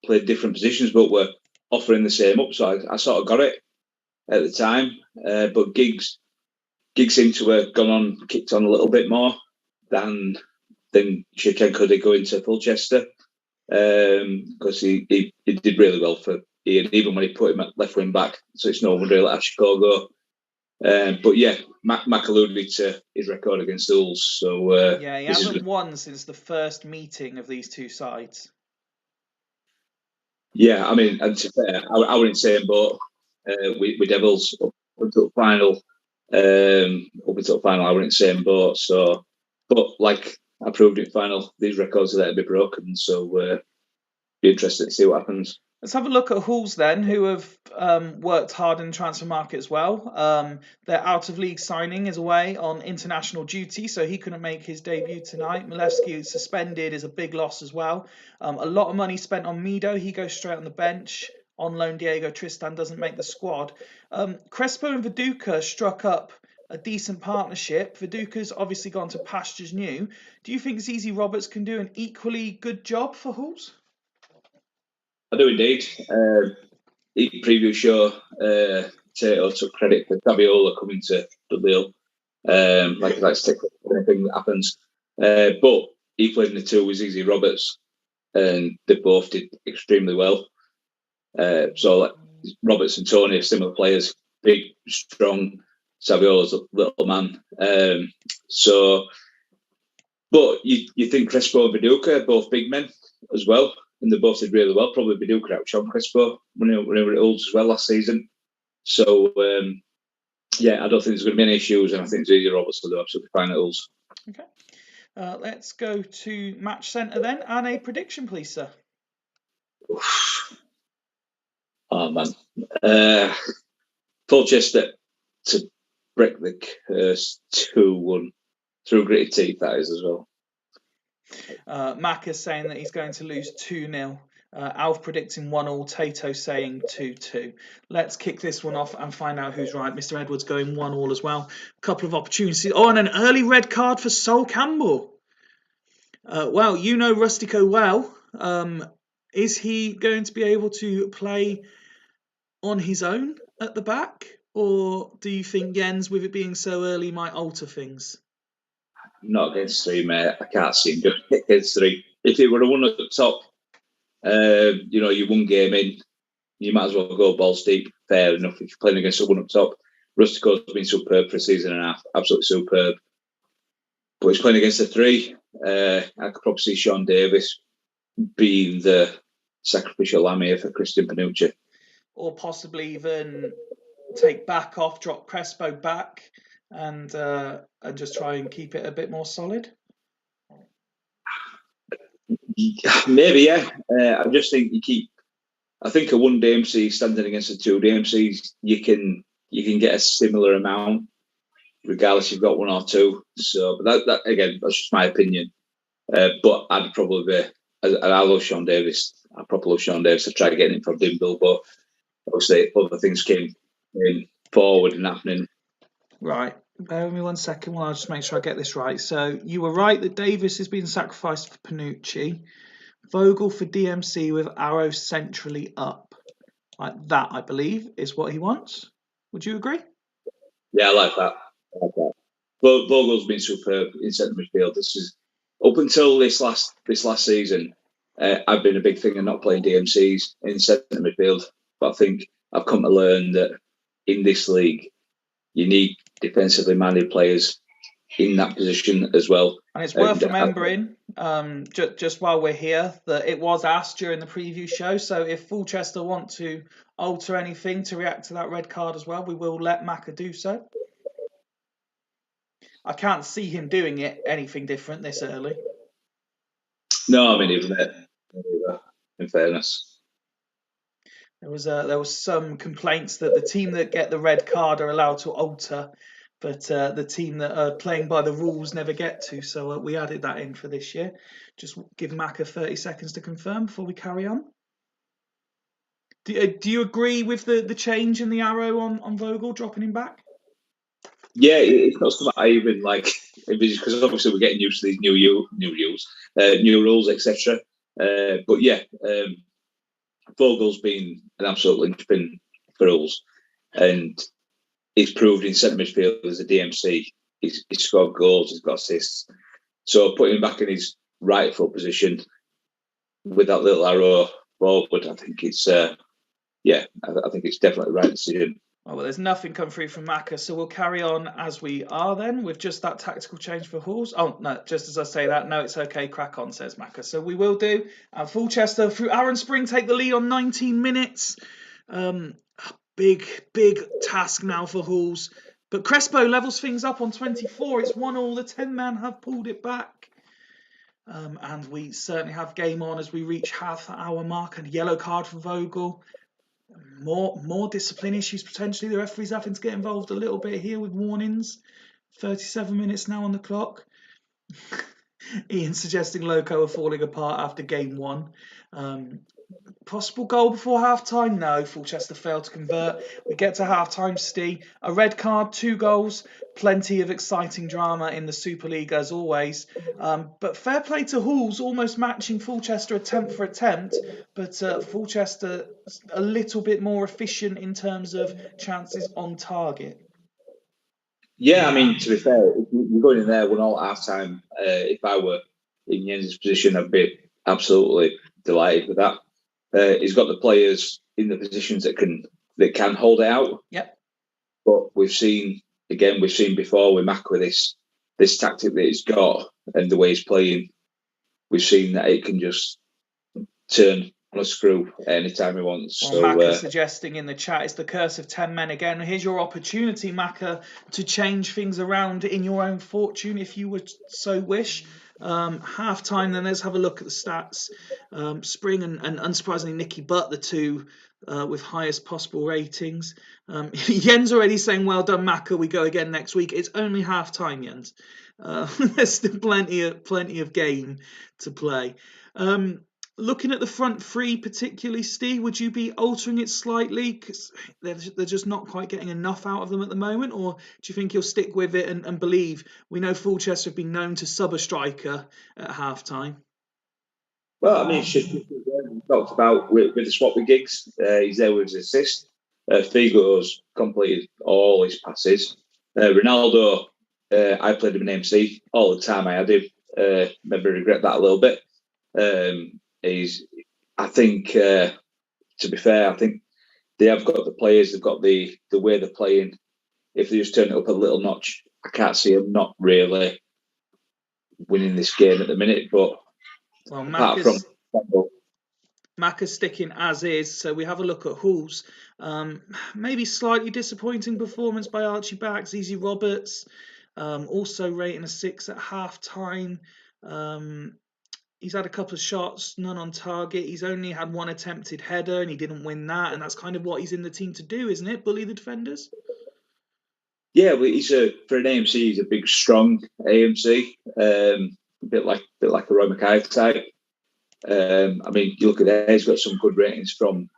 played different positions but were offering the same up. So I sort of got it at the time. But Giggs seemed to have kicked on a little bit more than Shevchenko did go into Fulchester. Because he did really well for Ian, even when he put him at left wing back. So it's no wonder he let Chicago. But yeah, Mac alluded to his record against Wolves. So yeah, he hasn't won since the first meeting of these two sides. Yeah, I mean, and to be fair, I wouldn't say in both with Devils up until the final. Up until the final, I wouldn't say in both. So, but like I proved in final, these records are there to be broken. So, be interested to see what happens. Let's have a look at Halls then, who have worked hard in the transfer market as well. Their out-of-league signing is away on international duty, so he couldn't make his debut tonight. Milevsky suspended is a big loss as well. A lot of money spent on Mido. He goes straight on the bench. On loan, Diego Tristan doesn't make the squad. Crespo and Viduka struck up a decent partnership. Viduka's obviously gone to pastures new. Do you think Zizi Roberts can do an equally good job for Halls? I do indeed. In previous show, Tato took credit for Fabiola coming to Dudley. Like to take anything that happens. But he played in the two with Zizi Roberts, and they both did extremely well. So like, Roberts and Tony are similar players, big, strong. Saviola's a little man. But you think Crespo and Viduka are both big men as well, and they both did really well. Probably Viduka outshone Crespo when they were at Wolves as well last season. So yeah, I don't think there's going to be any issues, and I think Zizi Roberts will do absolutely fine at Wolves. Okay. Let's go to Match Centre then, and a prediction, please, sir. Oh man, Fulchester to break the curse 2-1 through gritted teeth. That is as well. Mac is saying that he's going to lose 2-0. Alf predicting 1-1. Tato saying 2-2. Let's kick this one off and find out who's right. Mr. Edwards going 1-1 as well. A couple of opportunities. Oh, and an early red card for Sol Campbell. Well, you know Rustico well. Is he going to be able to play on his own at the back? Or do you think Jens, with it being so early, might alter things? Not against three, mate. I can't see him doing it against three. If it were a one at the top, you one game in, you might as well go balls deep. Fair enough if you're playing against a one up top. Rustico's been superb for a season and a half. Absolutely superb. But he's playing against a three. I could probably see Sean Davis being the sacrificial lamb here for Christian Panucci. Or possibly even take back off, drop Crespo back, and just try and keep it a bit more solid? Maybe, yeah. I just think I think a one DMC standing against a two DMCs, you can get a similar amount, regardless if you've got one or two. So, but that again, that's just my opinion. But I'd probably I love Sean Davis. I probably love Sean Davis. I tried getting him from Dimble, but obviously other things came forward and happening. Right. Bear with me 1 second while I just make sure I get this right. So you were right that Davis has been sacrificed for Panucci. Vogel for DMC with arrow centrally up. Like that, I believe, is what he wants. Would you agree? Yeah, I like that. But Vogel's been superb in centre midfield. This is up until this last season. I've been a big thing of not playing DMCs in centre midfield, but I think I've come to learn that in this league, you need defensively minded players in that position as well. And it's worth remembering, just while we're here, that it was asked during the preview show. So if Fulchester want to alter anything to react to that red card as well, we will let Macca do so. I can't see him doing anything different this early. No, I mean, even in fairness. There was some complaints that the team that get the red card are allowed to alter, but the team that are playing by the rules never get to. So we added that in for this year. Just give Macca 30 seconds to confirm before we carry on. Do you agree with the change in the arrow on Vogel dropping him back? Yeah, it's not something I even like, because obviously we're getting used to these new rules, etc. But yeah, Vogel's been an absolute linchpin for us, and he's proved in centre midfield as a DMC. He's scored goals, he's got assists. So putting him back in his rightful position with that little arrow forward, I think it's I think it's definitely the right decision. Well, there's nothing come through from Macca, so we'll carry on as we are then with just that tactical change for Halls. Oh, no, just as I say that, no, it's okay, crack on, says Macca. So we will do. And Fulchester, through Aaron Spring, take the lead on 19 minutes. Big task now for Halls. But Crespo levels things up on 24. It's 1-1. The 10-man have pulled it back. And we certainly have game on as we reach half-hour mark. And yellow card for Vogel. More discipline issues potentially. The referee's having to get involved a little bit here with warnings. 37 minutes now on the clock. Ian suggesting Loco are falling apart after game one. Possible goal before half-time? No, Fulchester failed to convert. We get to half-time, Steve. A red card, 2 goals, plenty of exciting drama in the Super League as always. But fair play to Halls, almost matching Fulchester attempt for attempt, but Fulchester a little bit more efficient in terms of chances on target. Yeah, I mean, to be fair, if you're going in there 1-1 at half-time, if I were in Jens' position, I'd be absolutely delighted with that. He's got the players in the positions that can hold it out. Yep. But we've seen before with Mac with this tactic that he's got and the way he's playing, we've seen that it can just turn on a screw anytime he wants. Well, so Macca suggesting in the chat, it's the curse of 10 men again. Here's your opportunity, Macca, to change things around in your own fortune if you would so wish. Half time, then let's have a look at the stats. Spring and unsurprisingly Nicky Butt, the two with highest possible ratings. Jens already saying, well done, Macca, we go again next week. It's only half time, Jens. There's still plenty of game to play. Looking at the front three, particularly, Steve, would you be altering it slightly because they're just not quite getting enough out of them at the moment, or do you think you'll stick with it and believe? We know Fulchester have been known to sub a striker at half time. Well, I mean, it's just we talked about with the swap with Giggs. He's there with his assist. Figo's completed all his passes. Ronaldo, I played him in MC all the time. I had him. Maybe regret that a little bit. I think, to be fair, I think they have got the players, they've got the way they're playing. If they just turn it up a little notch, I can't see them not really winning this game at the minute. But well, apart from Macca's sticking as is, so we have a look at Halls. Maybe slightly disappointing performance by Archie Bax, Easy Roberts, also rating a 6 at half time. He's had a couple of shots, none on target. He's only had one attempted header and he didn't win that. And that's kind of what he's in the team to do, isn't it? Bully the defenders? Yeah, well, for an AMC, he's a big, strong AMC. A bit like a Roy Mackay type. I mean, you look at that, he's got some good ratings from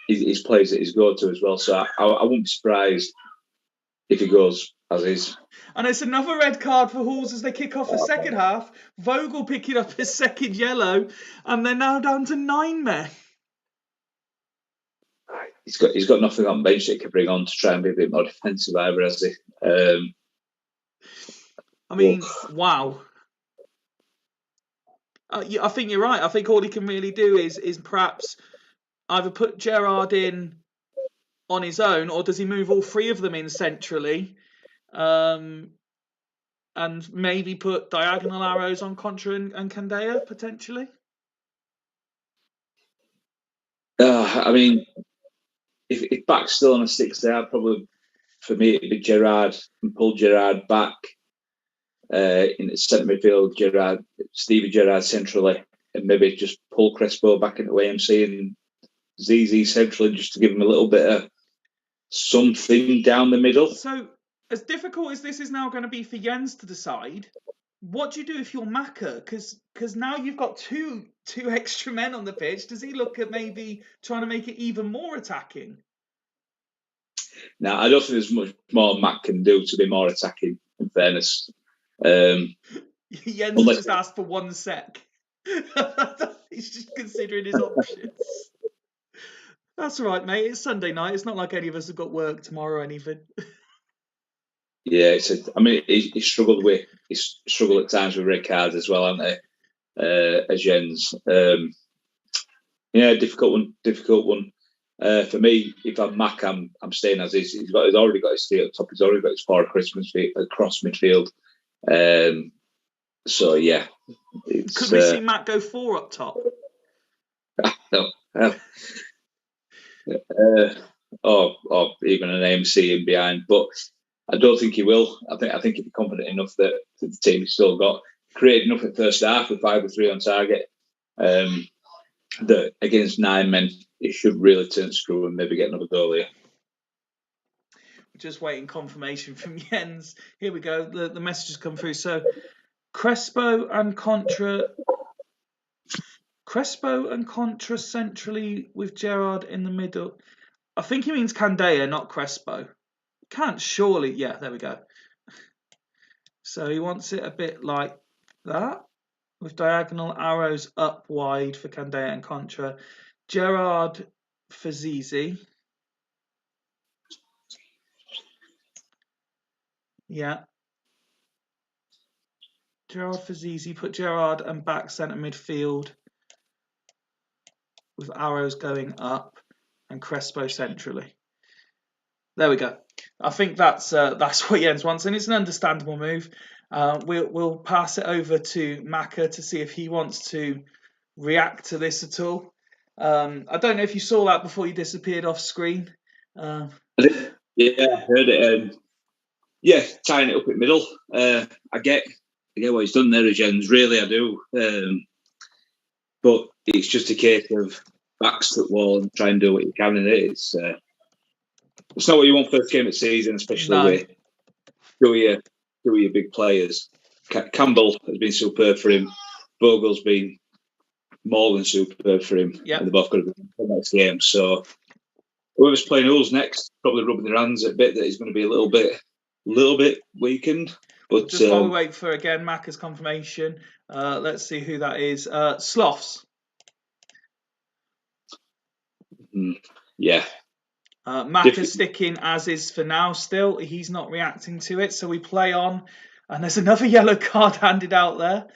his players that he's go to as well. So I wouldn't be surprised if he goes as is. And it's another red card for Halls as they kick off the second half. Vogel picking up his second yellow, and they're now down to 9 men. He's got nothing on bench that he can bring on to try and be a bit more defensive either, has he? I mean, wow. I think you're right. I think all he can really do is perhaps either put Gerrard in on his own, or does he move all 3 of them in centrally and maybe put diagonal arrows on Contra and Candea potentially. I mean, if back's still on a 6 there, I'd probably, for me, it'd be Gerrard and pull Gerrard back in the centre midfield, Stevie Gerrard centrally, and maybe just pull Crespo back into AMC and ZZ centrally just to give him a little bit of something down the middle. So, as difficult as this is now going to be for Jens to decide, what do you do if you're Maka? Because now you've got two extra men on the pitch. Does he look at maybe trying to make it even more attacking? Now, I don't think there's much more Matt can do to be more attacking, in fairness. Jens just asked for 1 sec. He's just considering his options. That's all right, mate. It's Sunday night. It's not like any of us have got work tomorrow or anything. Yeah, he struggled at times with red cards as well, hasn't he? As Jens. Yeah, difficult one. For me, if I'm Mac, I'm staying as is. He's already got his feet up top. He's already got his 4 Christmas feet across midfield. So yeah, could we see Matt go 4 up top? No. Or even an AMC in behind, but I don't think he will. I think he'd be confident enough that the team has still got created enough in the first half with 5 or 3 on target. That against 9 men, he should really turn the screw and maybe get another goal here. Just waiting confirmation from Jens. Here we go. The message has come through. So Crespo and Contra centrally with Gerrard in the middle. I think he means Candea, not Crespo. Can't surely. Yeah, there we go. So he wants it a bit like that, with diagonal arrows up wide for Candea and Contra. Gerrard for Zizi. Yeah. Gerrard for Zizi. Put Gerrard and back centre midfield with arrows going up and Crespo centrally. There we go. I think that's what Jens wants, and it's an understandable move. We'll pass it over to Maka to see if he wants to react to this at all. I don't know if you saw that before you disappeared off screen. Yeah, I heard it. Yeah, tying it up in the middle. I get what he's done there, Jens. Really, I do. But it's just a case of backs to the wall and try and do what you can in it. It's not what you want first game of the season, especially with two of your big players. Campbell has been superb for him. Bogle's been more than superb for him. Yep. And they both got to be in the next game. So whoever's playing Wolves next, probably rubbing their hands a bit that he's going to be a little bit weakened. But just while we wait for again Maka's confirmation, let's see who that is. Sloths. Yeah. Maka's sticking as is for now still. He's not reacting to it, so we play on. And there's another yellow card handed out there.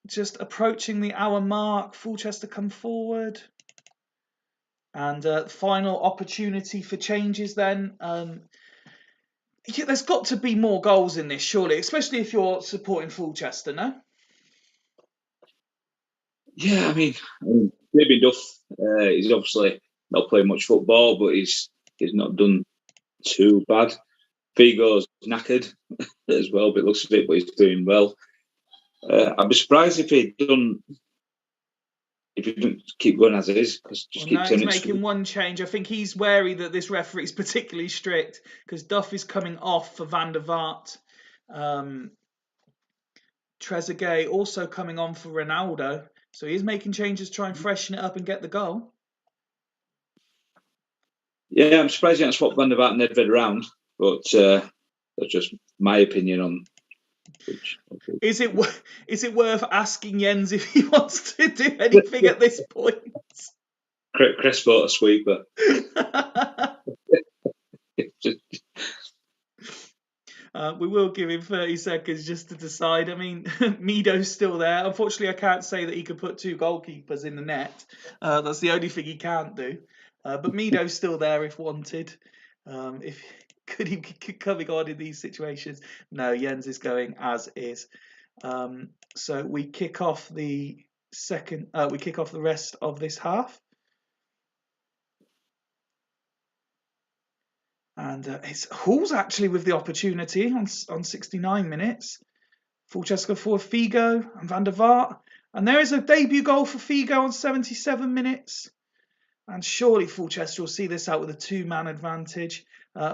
Just approaching the hour mark. Fulchester come forward. And final opportunity for changes then. There's got to be more goals in this, surely, especially if you're supporting Fulchester, no? Yeah, I mean, maybe Duff. He's obviously not playing much football, but he's not done too bad. Figo's knackered as well, but it looks a bit, but he's doing well. I'd be surprised if he didn't keep going as it is. He's making one change. I think he's wary that this referee is particularly strict because Duff is coming off for Van der Vaart. Trezeguet also coming on for Ronaldo. So he's making changes to try and freshen it up and get the goal. Yeah, I'm surprised he hasn't swapped Van der Vaart and Nedved around, but that's just my opinion on. Is it worth asking Jens if he wants to do anything at this point? Crespo a sweeper. We will give him 30 seconds just to decide. I mean, Mido's still there. Unfortunately, I can't say that he could put 2 goalkeepers in the net. That's the only thing he can't do. But Mido's still there if wanted. could he be coming on in these situations? No, Jens is going as is. So we kick off the rest of this half. And it's Hall's actually with the opportunity on 69 minutes. Fulchester for Figo and Van der Vaart. And there is a debut goal for Figo on 77 minutes. And surely Fulchester will see this out with a 2-man advantage.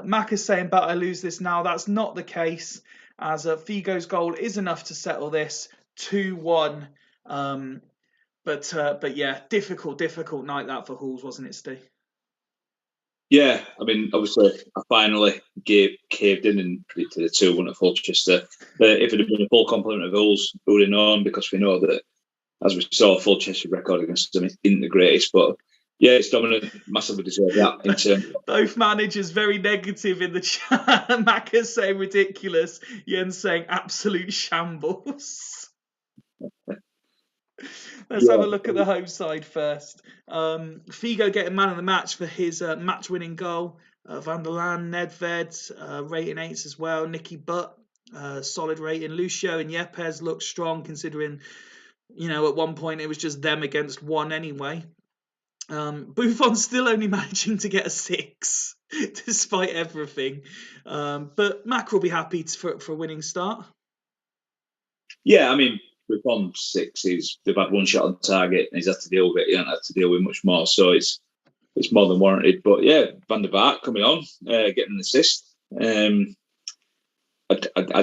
Mac is saying, but I lose this now. That's not the case, as Figo's goal is enough to settle this 2-1. But yeah, difficult night that for Halls, wasn't it, Steve? Yeah, I mean, obviously, I finally caved in and predicted a 2-1 at Fulchester. But if it had been a full complement of goals, we would have known, because we know that, as we saw, Fulchester's record against them isn't the greatest. But yeah, it's dominant, massively deserved that. In terms both managers very negative in the chat. Macca saying ridiculous, Jens saying absolute shambles. Let's have a look at the home side first. Figo getting man of the match for his match-winning goal. Van der Laan, Nedved, rating 8s as well. Nicky Butt, solid rating. Lucio and Yepes look strong, considering, at one point it was just them against one anyway. Buffon's still only managing to get a 6, despite everything. But Mac will be happy for a winning start. Yeah, I mean, Buffon's 6 is they've had one shot on target and he's had to deal with it. He hasn't had to deal with much more, so it's more than warranted. But yeah, Van der Vaart coming on, getting an assist. I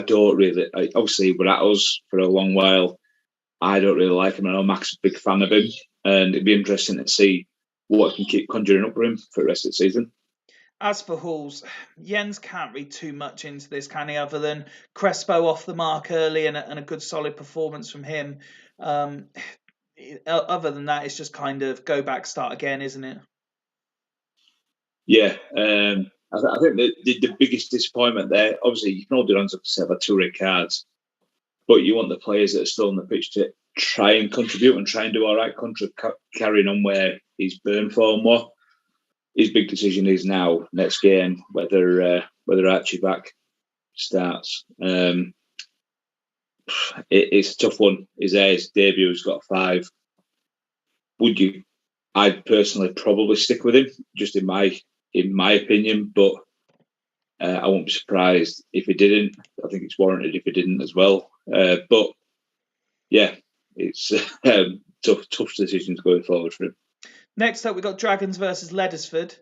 don't really. Obviously, we're at us for a long while. I don't really like him. I know Mac's a big fan of him, and it'd be interesting to see what I can keep conjuring up for him for the rest of the season. As for Halls, Jens can't read too much into this, can he, other than Crespo off the mark early and a good solid performance from him. Other than that, it's just kind of go back, start again, isn't it? Yeah, I think the biggest disappointment there, obviously, you can hold your hands up to say about 2 red cards, but you want the players that are still on the pitch to try and contribute and try and do all right, carrying on where his burn form was. His big decision is now, next game, whether Archie back starts. It's a tough one. His debut has got 5. Would you? I'd personally probably stick with him, just in my opinion, but I won't be surprised if he didn't. I think it's warranted if he didn't as well. But yeah, it's tough decisions going forward for him. Next up, we've got Dragons versus Leddersford.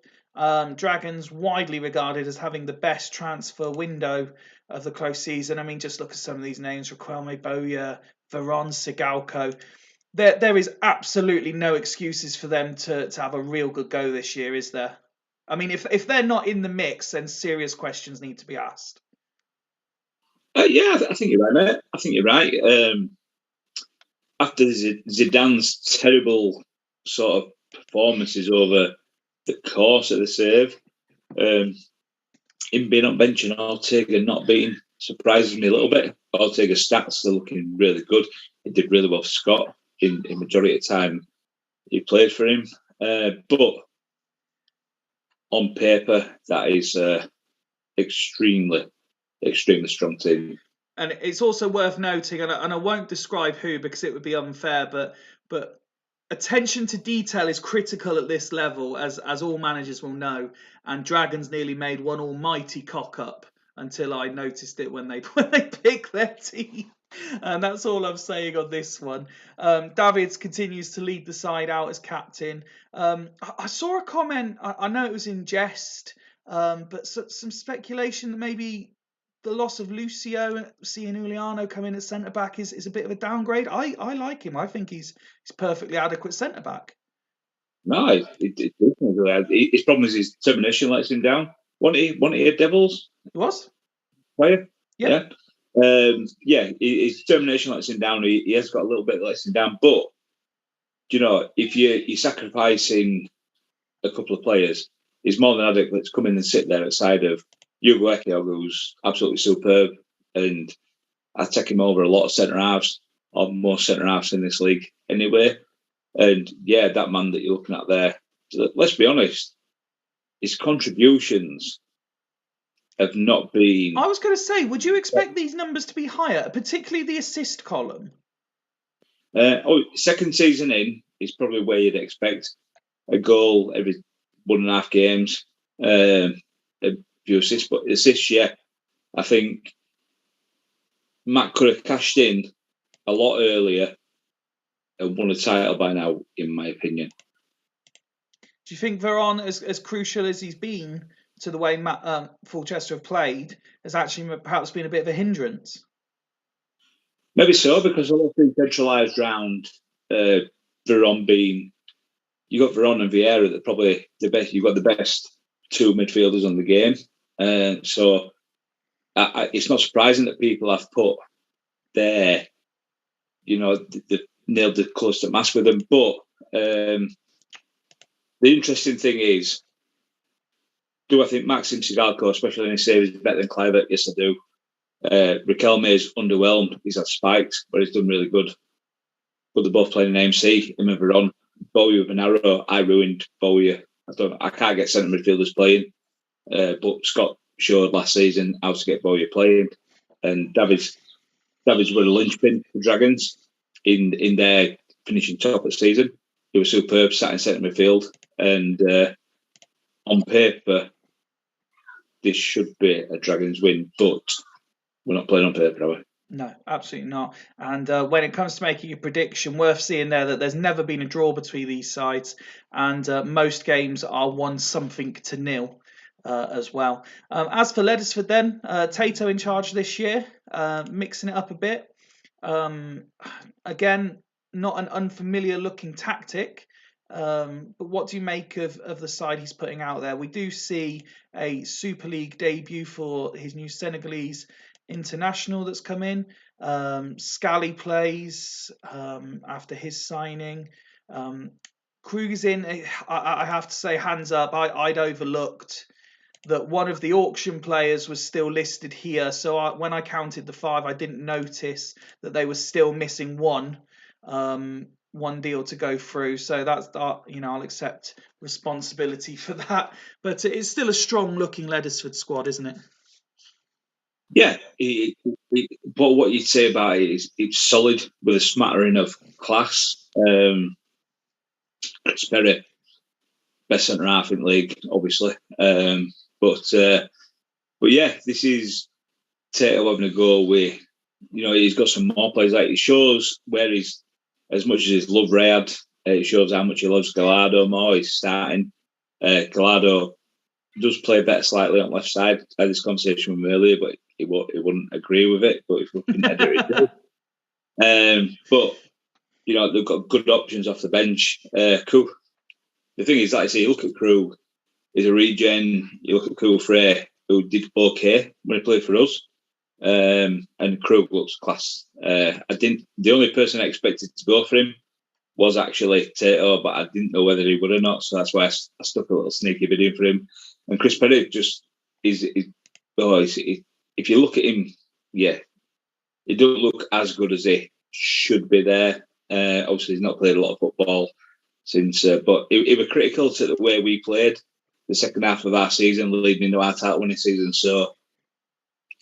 Dragons widely regarded as having the best transfer window of the close season. I mean, just look at some of these names: Raquelme Boya, Veron, Sigalko. There is absolutely no excuses for them to have a real good go this year, is there? I mean, if they're not in the mix, then serious questions need to be asked. Yeah, I think you're right, mate. I think you're right. After Zidane's terrible sort of performances over the course of the save, him being on bench and Ortega not being surprises me a little bit. Ortega's stats are looking really good. He did really well for Scott in majority of the time he played for him. But on paper, that is extremely strong team. And it's also worth noting, and I won't describe who because it would be unfair, but attention to detail is critical at this level, as all managers will know. And Dragons nearly made one almighty cock up until I noticed it when they picked their team. And that's all I'm saying on this one. Davids continues to lead the side out as captain. I saw a comment, I know it was in jest, but some speculation that maybe the loss of Lucio, seeing Juliano come in at centre-back is a bit of a downgrade. I like him. I think he's perfectly adequate centre-back. No, his problem is his determination lets him down. Wasn't he a Devils? He was? Player? Yeah. His determination lets him down. He has got a little bit that lets him down. But, if you're sacrificing a couple of players, it's more than adequate to come in and sit there outside of Hugo Ekiog, who's absolutely superb. And I take him over a lot of centre-halves, or most centre-halves in this league anyway. And, yeah, that man that you're looking at there, let's be honest, his contributions have not been. I was going to say, would you expect these numbers to be higher, particularly the assist column? Second season in is probably where you'd expect a goal every 1.5 games, a few assists. But assists, yeah, I think Matt could have cashed in a lot earlier and won a title by now, in my opinion. Do you think Veron, as crucial as he's been to the way Fulchester have played, has actually perhaps been a bit of a hindrance? Maybe so, because a lot of things centralised around Veron being. You got Veron and Vieira that probably the best. You've got the best two midfielders on the game, so it's not surprising that people have put their, the nailed it close to mass with them. But the interesting thing is, do I think Maxim Sigalko, especially in his series, is better than Clive? Yes, I do. Riquelme's underwhelmed. He's had spikes, but he's done really good. But they're both playing an MC, him and Veron. Bowyer with an arrow. I ruined Bowyer. I can't get centre midfielders playing. But Scott showed last season how to get Bowyer playing. And Davids were a linchpin for Dragons in their finishing top of the season. He was superb, sat in centre midfield. And on paper, this should be a Dragons win, but we're not playing on paper, are we? No, absolutely not. And when it comes to making a prediction, worth seeing there that there's never been a draw between these sides, and most games are 1-0 as well. As for Leddersford, then Tato in charge this year, mixing it up a bit. Again, not an unfamiliar looking tactic. But what do you make of the side he's putting out there? We do see a Super League debut for his new Senegalese international that's come in. Scally plays after his signing. Krug's in. I have to say, hands up, I'd overlooked that one of the auction players was still listed here. So when I counted the 5, I didn't notice that they were still missing one deal to go through. So that's I'll accept responsibility for that. But it's still a strong looking Leddersford squad, isn't it? Yeah, but what you'd say about it is it's solid with a smattering of class. It's very best centre half in the league, obviously. But yeah, this is Tato having a go with. He's got some more players. Like, it shows where he's, as much as he's loved Rayad, it shows how much he loves Gallardo more. He's starting. Gallardo does play better slightly on left side. I had this conversation with him earlier, but he wouldn't agree with it. But if we can edit it, but they've got good options off the bench. Cool. The thing is, like I say, you look at Krug, he's a regen. You look at Cool Frey, who did okay when he played for us, and Krug looks class. The only person I expected to go for him was actually Tato, but I didn't know whether he would or not, so that's why I stuck a little sneaky bid in for him. And Chris Perry just if you look at him, yeah, he doesn't look as good as he should be there. Obviously, he's not played a lot of football since, but he was critical to the way we played the second half of our season, leading into our title winning season. So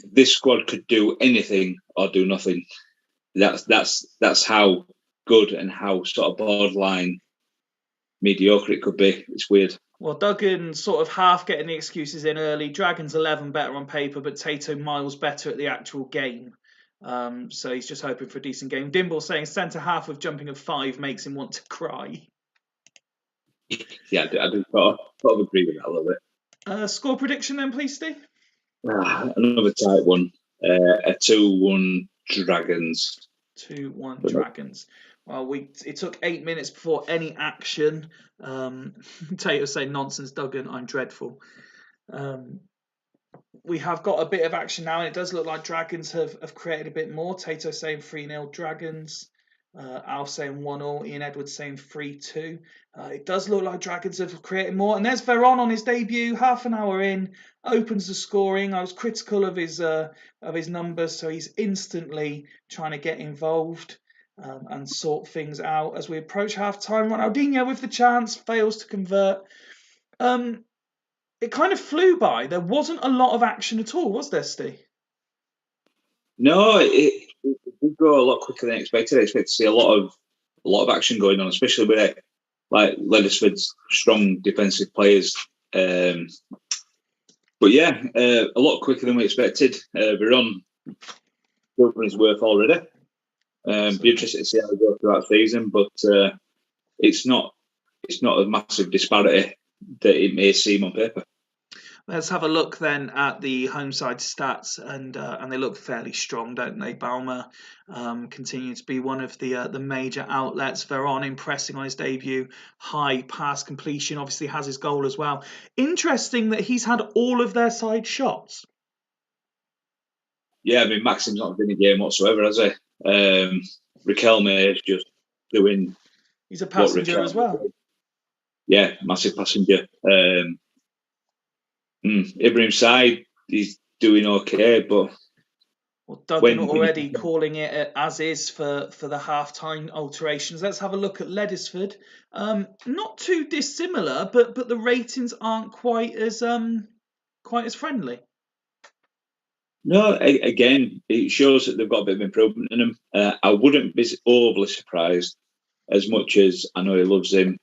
this squad could do anything or do nothing. That's how good and how sort of borderline mediocre it could be. It's weird. Well, Duggan sort of half getting the excuses in early. Dragons 11 better on paper, but Tato miles better at the actual game. So he's just hoping for a decent game. Dimble saying centre half with jumping of 5 makes him want to cry. Yeah, I do sort of agree with that a little bit. Score prediction then, please, Steve? Another tight one. A 2-1 Dragons. 2-1 Dragons. Well, it took 8 minutes before any action. Tato saying nonsense, Duggan, I'm dreadful. We have got a bit of action now, and it does look like Dragons have created a bit more. Tato saying 3-0 Dragons. Alf saying 1-0. Ian Edwards saying 3-2. It does look like Dragons have created more. And there's Veron on his debut, half an hour in, opens the scoring. I was critical of his numbers, so he's instantly trying to get involved and sort things out. As we approach half time, Ronaldinho with the chance, fails to convert. it kind of flew by. There wasn't a lot of action at all, was there, Steve? No, it did go a lot quicker than expected. I expect to see a lot of action going on, especially with like Leathersford's strong defensive players. But yeah, a lot quicker than we expected. We're on proving his worth already. Be interested to see how we go throughout the season, but it's not a massive disparity that it may seem on paper. Let's have a look then at the home side stats, and they look fairly strong, don't they? Balmer continue to be one of the major outlets. Veron impressing on his debut, high pass completion, obviously has his goal as well. Interesting that he's had all of their side shots. Yeah, I mean Maxim's not been in the game whatsoever, has he? Riquelme is just doing. He's a passenger as well. Did. Yeah, massive passenger. Ibrahim Side, he's doing okay, but Duggan already calling it as is for the half-time alterations. Let's have a look at Leathersford. Not too dissimilar, but the ratings aren't quite as friendly. No, again, it shows that they've got a bit of improvement in them. I wouldn't be overly surprised, as much as I know he loves him,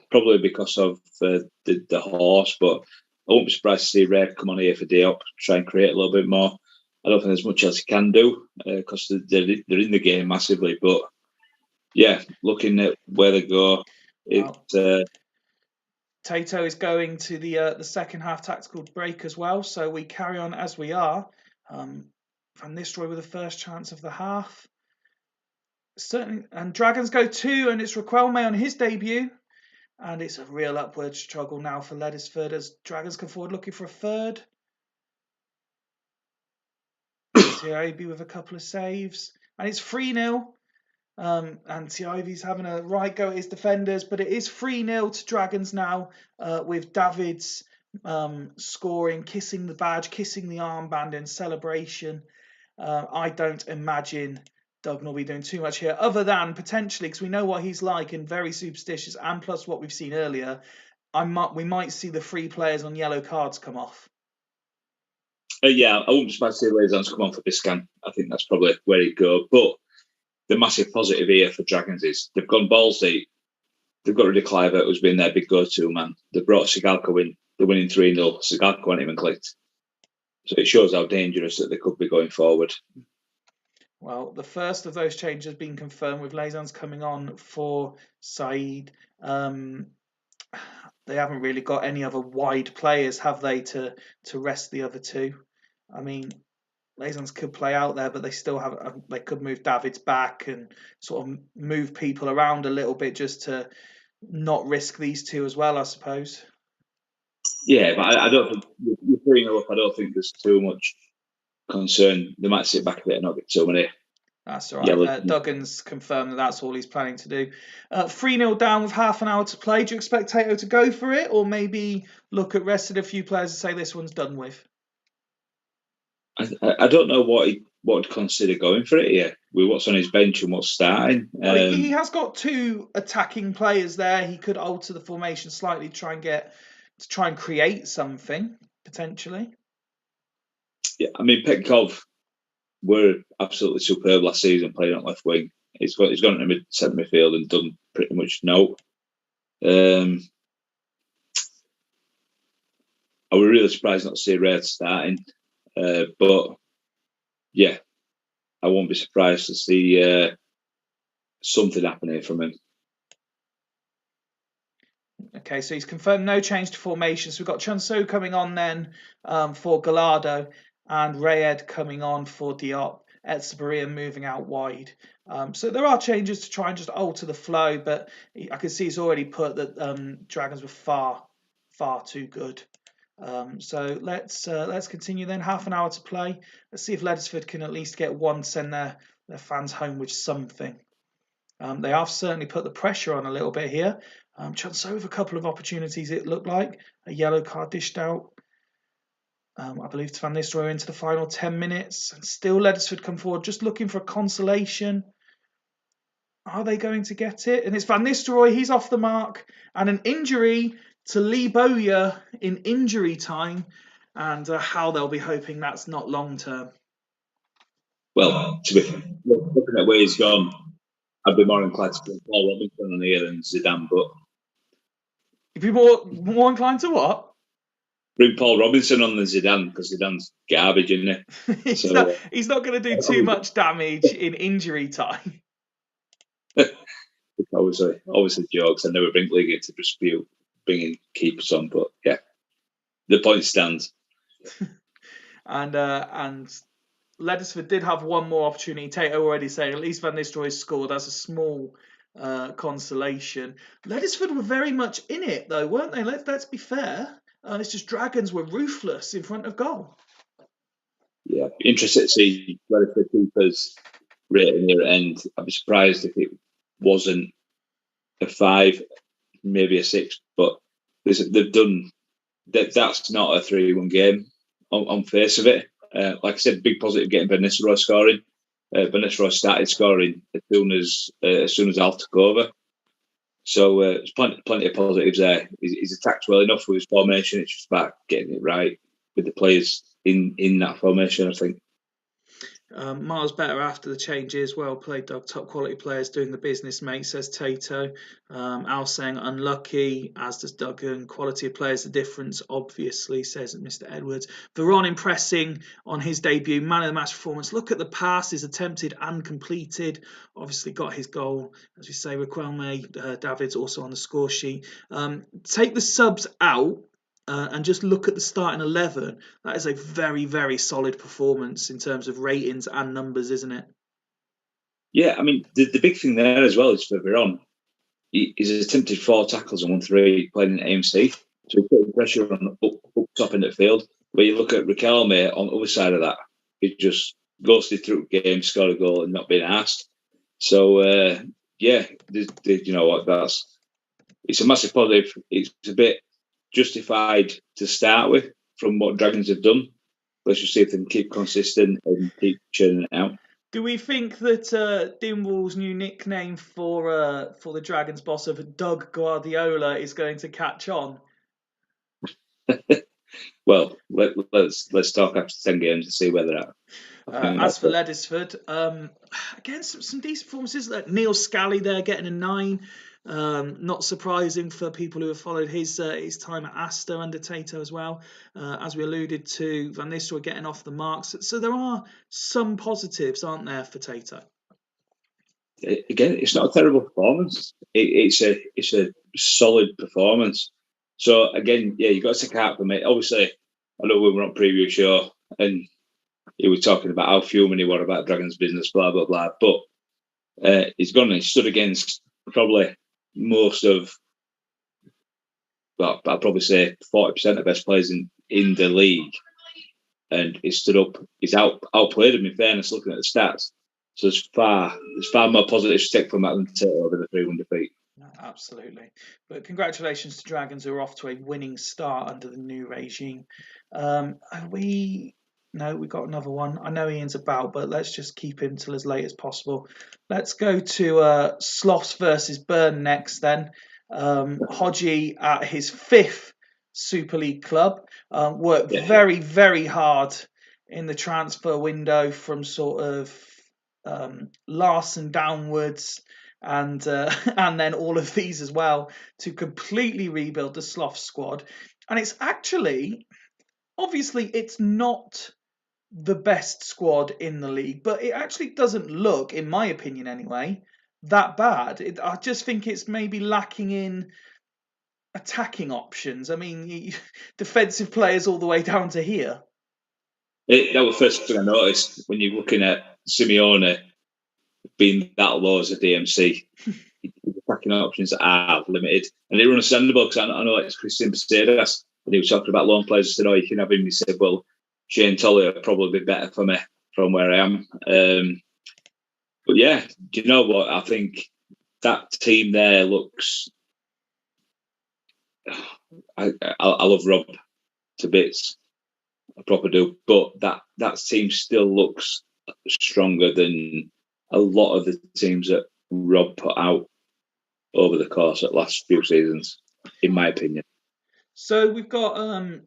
probably because of the horse, but I won't be surprised to see Ray come on here for Diop, try and create a little bit more. I don't think there's much else he can do because they're in the game massively. But yeah, looking at where they go, Tato is going to the second half tactical break as well, so we carry on as we are. Van Nistelrooy with the first chance of the half. Certainly, and Dragons go 2, and it's Riquelme on his debut. And it's a real upward struggle now for Leathersford as Dragons come forward looking for a third. Tiaby with a couple of saves. And it's 3-0. And Tiaby's having a right go at his defenders, but it is 3-0 to Dragons now, with Davids scoring, kissing the badge, kissing the armband in celebration. I don't imagine Duggan will be doing too much here, other than potentially, because we know what he's like and very superstitious, and plus what we've seen earlier, we might see the 3 players on yellow cards come off. Yeah, I wouldn't be surprised to see Liaisons come on for Biscan. I think that's probably where he'd go. But the massive positive here for Dragons is they've gone balls deep. They've got rid of Cliver, who's been their big go-to man. They've brought Sigalko in. They're winning 3-0. Sigalko hasn't even clicked. So it shows how dangerous that they could be going forward. Well, the first of those changes has been confirmed with Liaisons coming on for Saeed. They haven't really got any other wide players, have they, to rest the other 2? I mean, Liaisons could play out there, but they still have. They could move Davids back and sort of move people around a little bit just to not risk these 2 as well, I suppose. Yeah, but I don't think you're putting up. I don't think there's too much concern. They might sit back a bit and not get so many. That's all right. Duggan's confirmed that that's all he's planning to do. 3-0 down with half an hour to play. Do you expect Tato to go for it, or maybe look at rested a few players and say this one's done with? I don't know what he'd consider going for it here with what's on his bench and what's starting. Well, he has got 2 attacking players there. He could alter the formation slightly to try and create something potentially. Yeah, I mean Petkov were absolutely superb last season playing on left wing. He's gone into centre midfield and done pretty much no. I was really surprised not to see Red starting, but yeah, I won't be surprised to see something happening from him. Okay, so he's confirmed no change to formation. So we've got Chunso coming on then for Gallardo, and Rayed coming on for Diop. Etsabaria moving out wide. So there are changes to try and just alter the flow, but I can see he's already put that Dragons were far too good. So let's continue then. Half an hour to play. Let's see if Leathersford can at least get one, send their fans home with something. They have certainly put the pressure on a little bit here. Chunso with a couple of opportunities, it looked like. A yellow card dished out. I believe to Van Nistelrooy into the final 10 minutes. And still Leathersford come forward, just looking for a consolation. Are they going to get it? And it's Van Nistelrooy, he's off the mark. And an injury to Lee Bowyer in injury time, and how they'll be hoping that's not long term. Well, to be looking at where he's gone, I'd be more inclined to put Paul Robinson on here than Zidane, but If you're more inclined to what? bring Paul Robinson on than Zidane, because Zidane's garbage, isn't he? He's not going to do too much damage in injury time. Obviously jokes. I never bring league into dispute bringing keepers on, but yeah, the point stands. And Ledesford did have one more opportunity. Tato already saying at least Van Nistelrooy scored. That's a small consolation. Ledesford were very much in it though, weren't they? Let's be fair. It's just Dragons were ruthless in front of goal. Yeah, interested to see Ledesford keepers rating here at end. I'd be surprised if it wasn't a 5, maybe a 6, but they've done that. That's not a 3-1 game on face of it. Like I said, big positive getting Van Nistelrooy scoring. Van Nistelrooy started scoring as soon as Al took over. So there's plenty of positives there. He's attacked well enough with his formation. It's just about getting it right with the players in that formation, I think. Miles better after the changes. Well played, Doug. Top quality players doing the business, mate, says Tato. Al saying unlucky, as does Duggan. Quality of players, the difference, obviously, says Mr. Edwards. Veron impressing on his debut. Man of the match performance. Look at the passes attempted and completed. Obviously got his goal. As we say, Riquelme, David's also on the score sheet. Take the subs out. And just look at the starting 11. That is a very, very solid performance in terms of ratings and numbers, isn't it? Yeah, I mean, the big thing there as well is for Veron. He's attempted 4 tackles and won 3 playing in AMC. So he's putting pressure on up top in the field. Where you look at Riquelme on the other side of that, he just ghosted through the game, scored a goal and not being asked. So, yeah, you know what, it's a massive positive. It's a bit justified to start with from what Dragons have done. Let's just see if they can keep consistent and keep churning it out. Do we think that Dingwall's new nickname for the Dragons boss of Doug Guardiola is going to catch on? Well, let's talk after 10 games and see where they're at. As for Ledesford, again, some decent performances. Neil Scally there getting a 9. Not surprising for people who have followed his time at Astor under Tato as well. As we alluded to, Van Nistelrooy getting off the marks. So there are some positives, aren't there, for Tato? Again, it's not a terrible performance. It's a solid performance. So again, yeah, you've got to take out from it. Obviously, I know we were on preview show and he was talking about how fuming he was about Dragons' business, blah blah blah. But he's gone and he stood against probably most of, well, I'd probably say 40% of the best players in the league, and he stood up. He's outplayed him. In fairness, looking at the stats, so there's far more positives to take from that than to take over the 3-1 defeat. No, absolutely. But congratulations to Dragons, who are off to a winning start under the new regime. No, we got another one. I know Ian's about, but let's just keep him till as late as possible. Let's go to Sloths versus Burn next then. Hodgie at his 5th Super League club worked very, very hard in the transfer window from sort of Larson downwards. And then all of these as well to completely rebuild the Sloth squad. And it's actually, obviously, it's not the best squad in the league, but it actually doesn't look, in my opinion anyway, that bad. I just think it's maybe lacking in attacking options. I mean, defensive players all the way down to here. That was the first thing I noticed when you're looking at Simeone being that low as a DMC. Attacking options are limited, and they were understandable because I know it's Christian Becerras, and he was talking about loan players. I said, "Oh, you can have him." He said, "Well, Shane Tolley will probably be better for me from where I am." But yeah, do you know what? I think that team there looks. I love Rob to bits, I proper do, but that team still looks stronger than a lot of the teams that Rob put out over the course of the last few seasons, in my opinion. So we've got a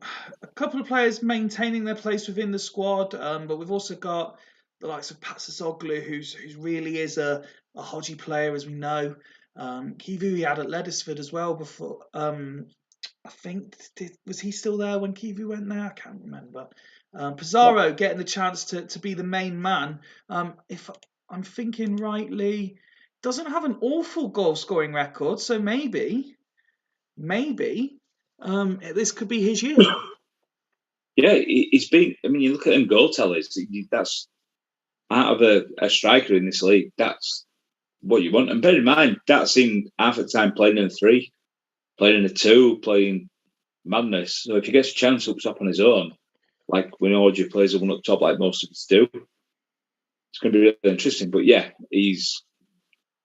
couple of players maintaining their place within the squad, but we've also got the likes of Patsasoglu, who's really is a Hodgie player, as we know. Kivu he had at Leddersford as well before. I think was he still there when Kivu went there? I can't remember. Pizarro getting the chance to be the main man. If I'm thinking rightly, doesn't have an awful goal scoring record, so maybe this could be his year. Yeah, he's been. I mean, you look at him goal tellers. That's out of a striker in this league. That's what you want. And bear in mind, that's in half the time playing in a 3, playing in a 2, playing madness. So if he gets a chance up top on his own, like when Orgy plays the one up top, like most of us do, it's going to be really interesting. But yeah, he's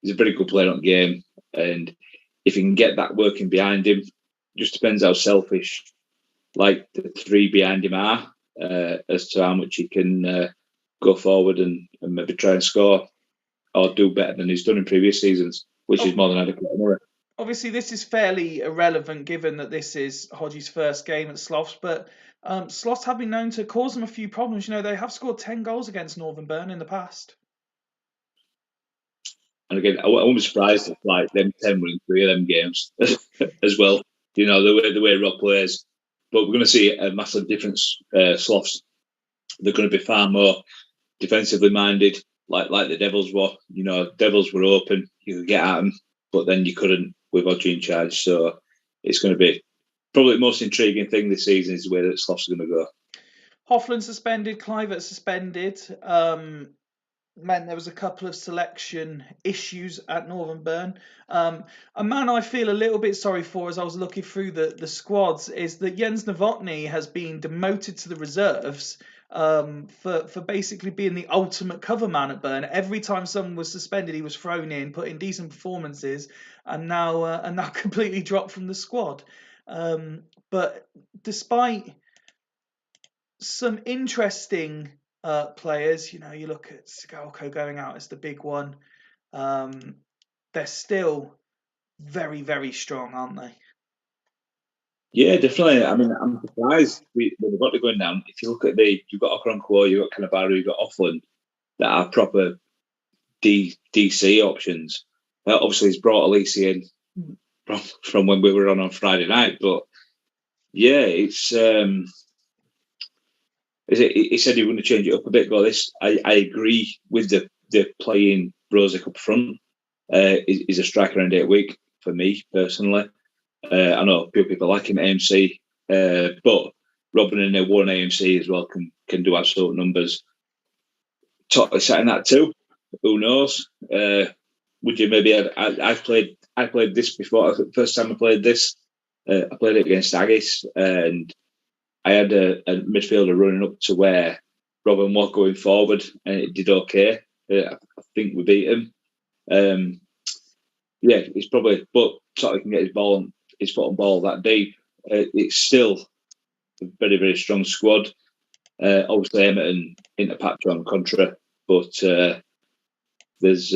a very good player on the game, and if he can get that working behind him, just depends how selfish like the 3 behind him are as to how much he can go forward and maybe try and score or do better than he's done in previous seasons, which is more than adequate. Obviously, this is fairly irrelevant given that this is Hodgie's first game at Sloths, but Sloths have been known to cause them a few problems. You know, they have scored 10 goals against Northern Burn in the past. And again, I won't be surprised if like them 10 winning 3 of them games as well. You know, the way Rob plays. But we're going to see a massive difference. Sloths, they're going to be far more defensively minded, like the Devils were. You know, Devils were open, you could get at them, but then you couldn't with Audrey in charge. So it's going to be probably the most intriguing thing this season is the way that Sloths are going to go. Hoffland suspended, Clivert suspended. Meant there was a couple of selection issues at Northern Burn. A man I feel a little bit sorry for as I was looking through the squads is that Jens Novotny has been demoted to the reserves for basically being the ultimate cover man at Burn. Every time someone was suspended, he was thrown in, put in decent performances, and now completely dropped from the squad. But despite some interesting players, you know, you look at Skalko going out as the big one. They're still very, very strong, aren't they? Yeah, definitely. I mean, I'm surprised when we've got to go down. If you look at you've got Okoronkwo, you've got Cannavaro, you've got Offland, that are proper DC options. Obviously, he's brought Elise in from when we were on Friday night, but yeah, it's. He said he wouldn't change it up a bit. But I agree with the playing Rosick up front. He's a striker around 8 week for me personally. I know people like him at AMC, but Robin in a one AMC as well can do absolute numbers. Totally setting that too. Who knows? Would you maybe? I played this before. The first time I played this, I played it against Aggies, and I had a midfielder running up to where Robin was going forward, and it did okay. I think we beat him. Yeah, he's probably, but sort of can get his foot on ball that deep. It's still a very, very strong squad. Obviously, Emerton into Patra on Contra, but there's.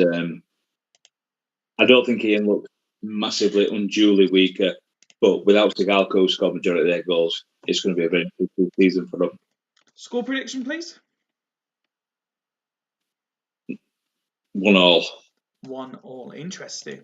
I don't think Ian looked massively, unduly weaker, but without Sigalko, who scored majority of their goals, it's going to be a very difficult season for them. Score prediction, please. 1-1. 1-1. Interesting.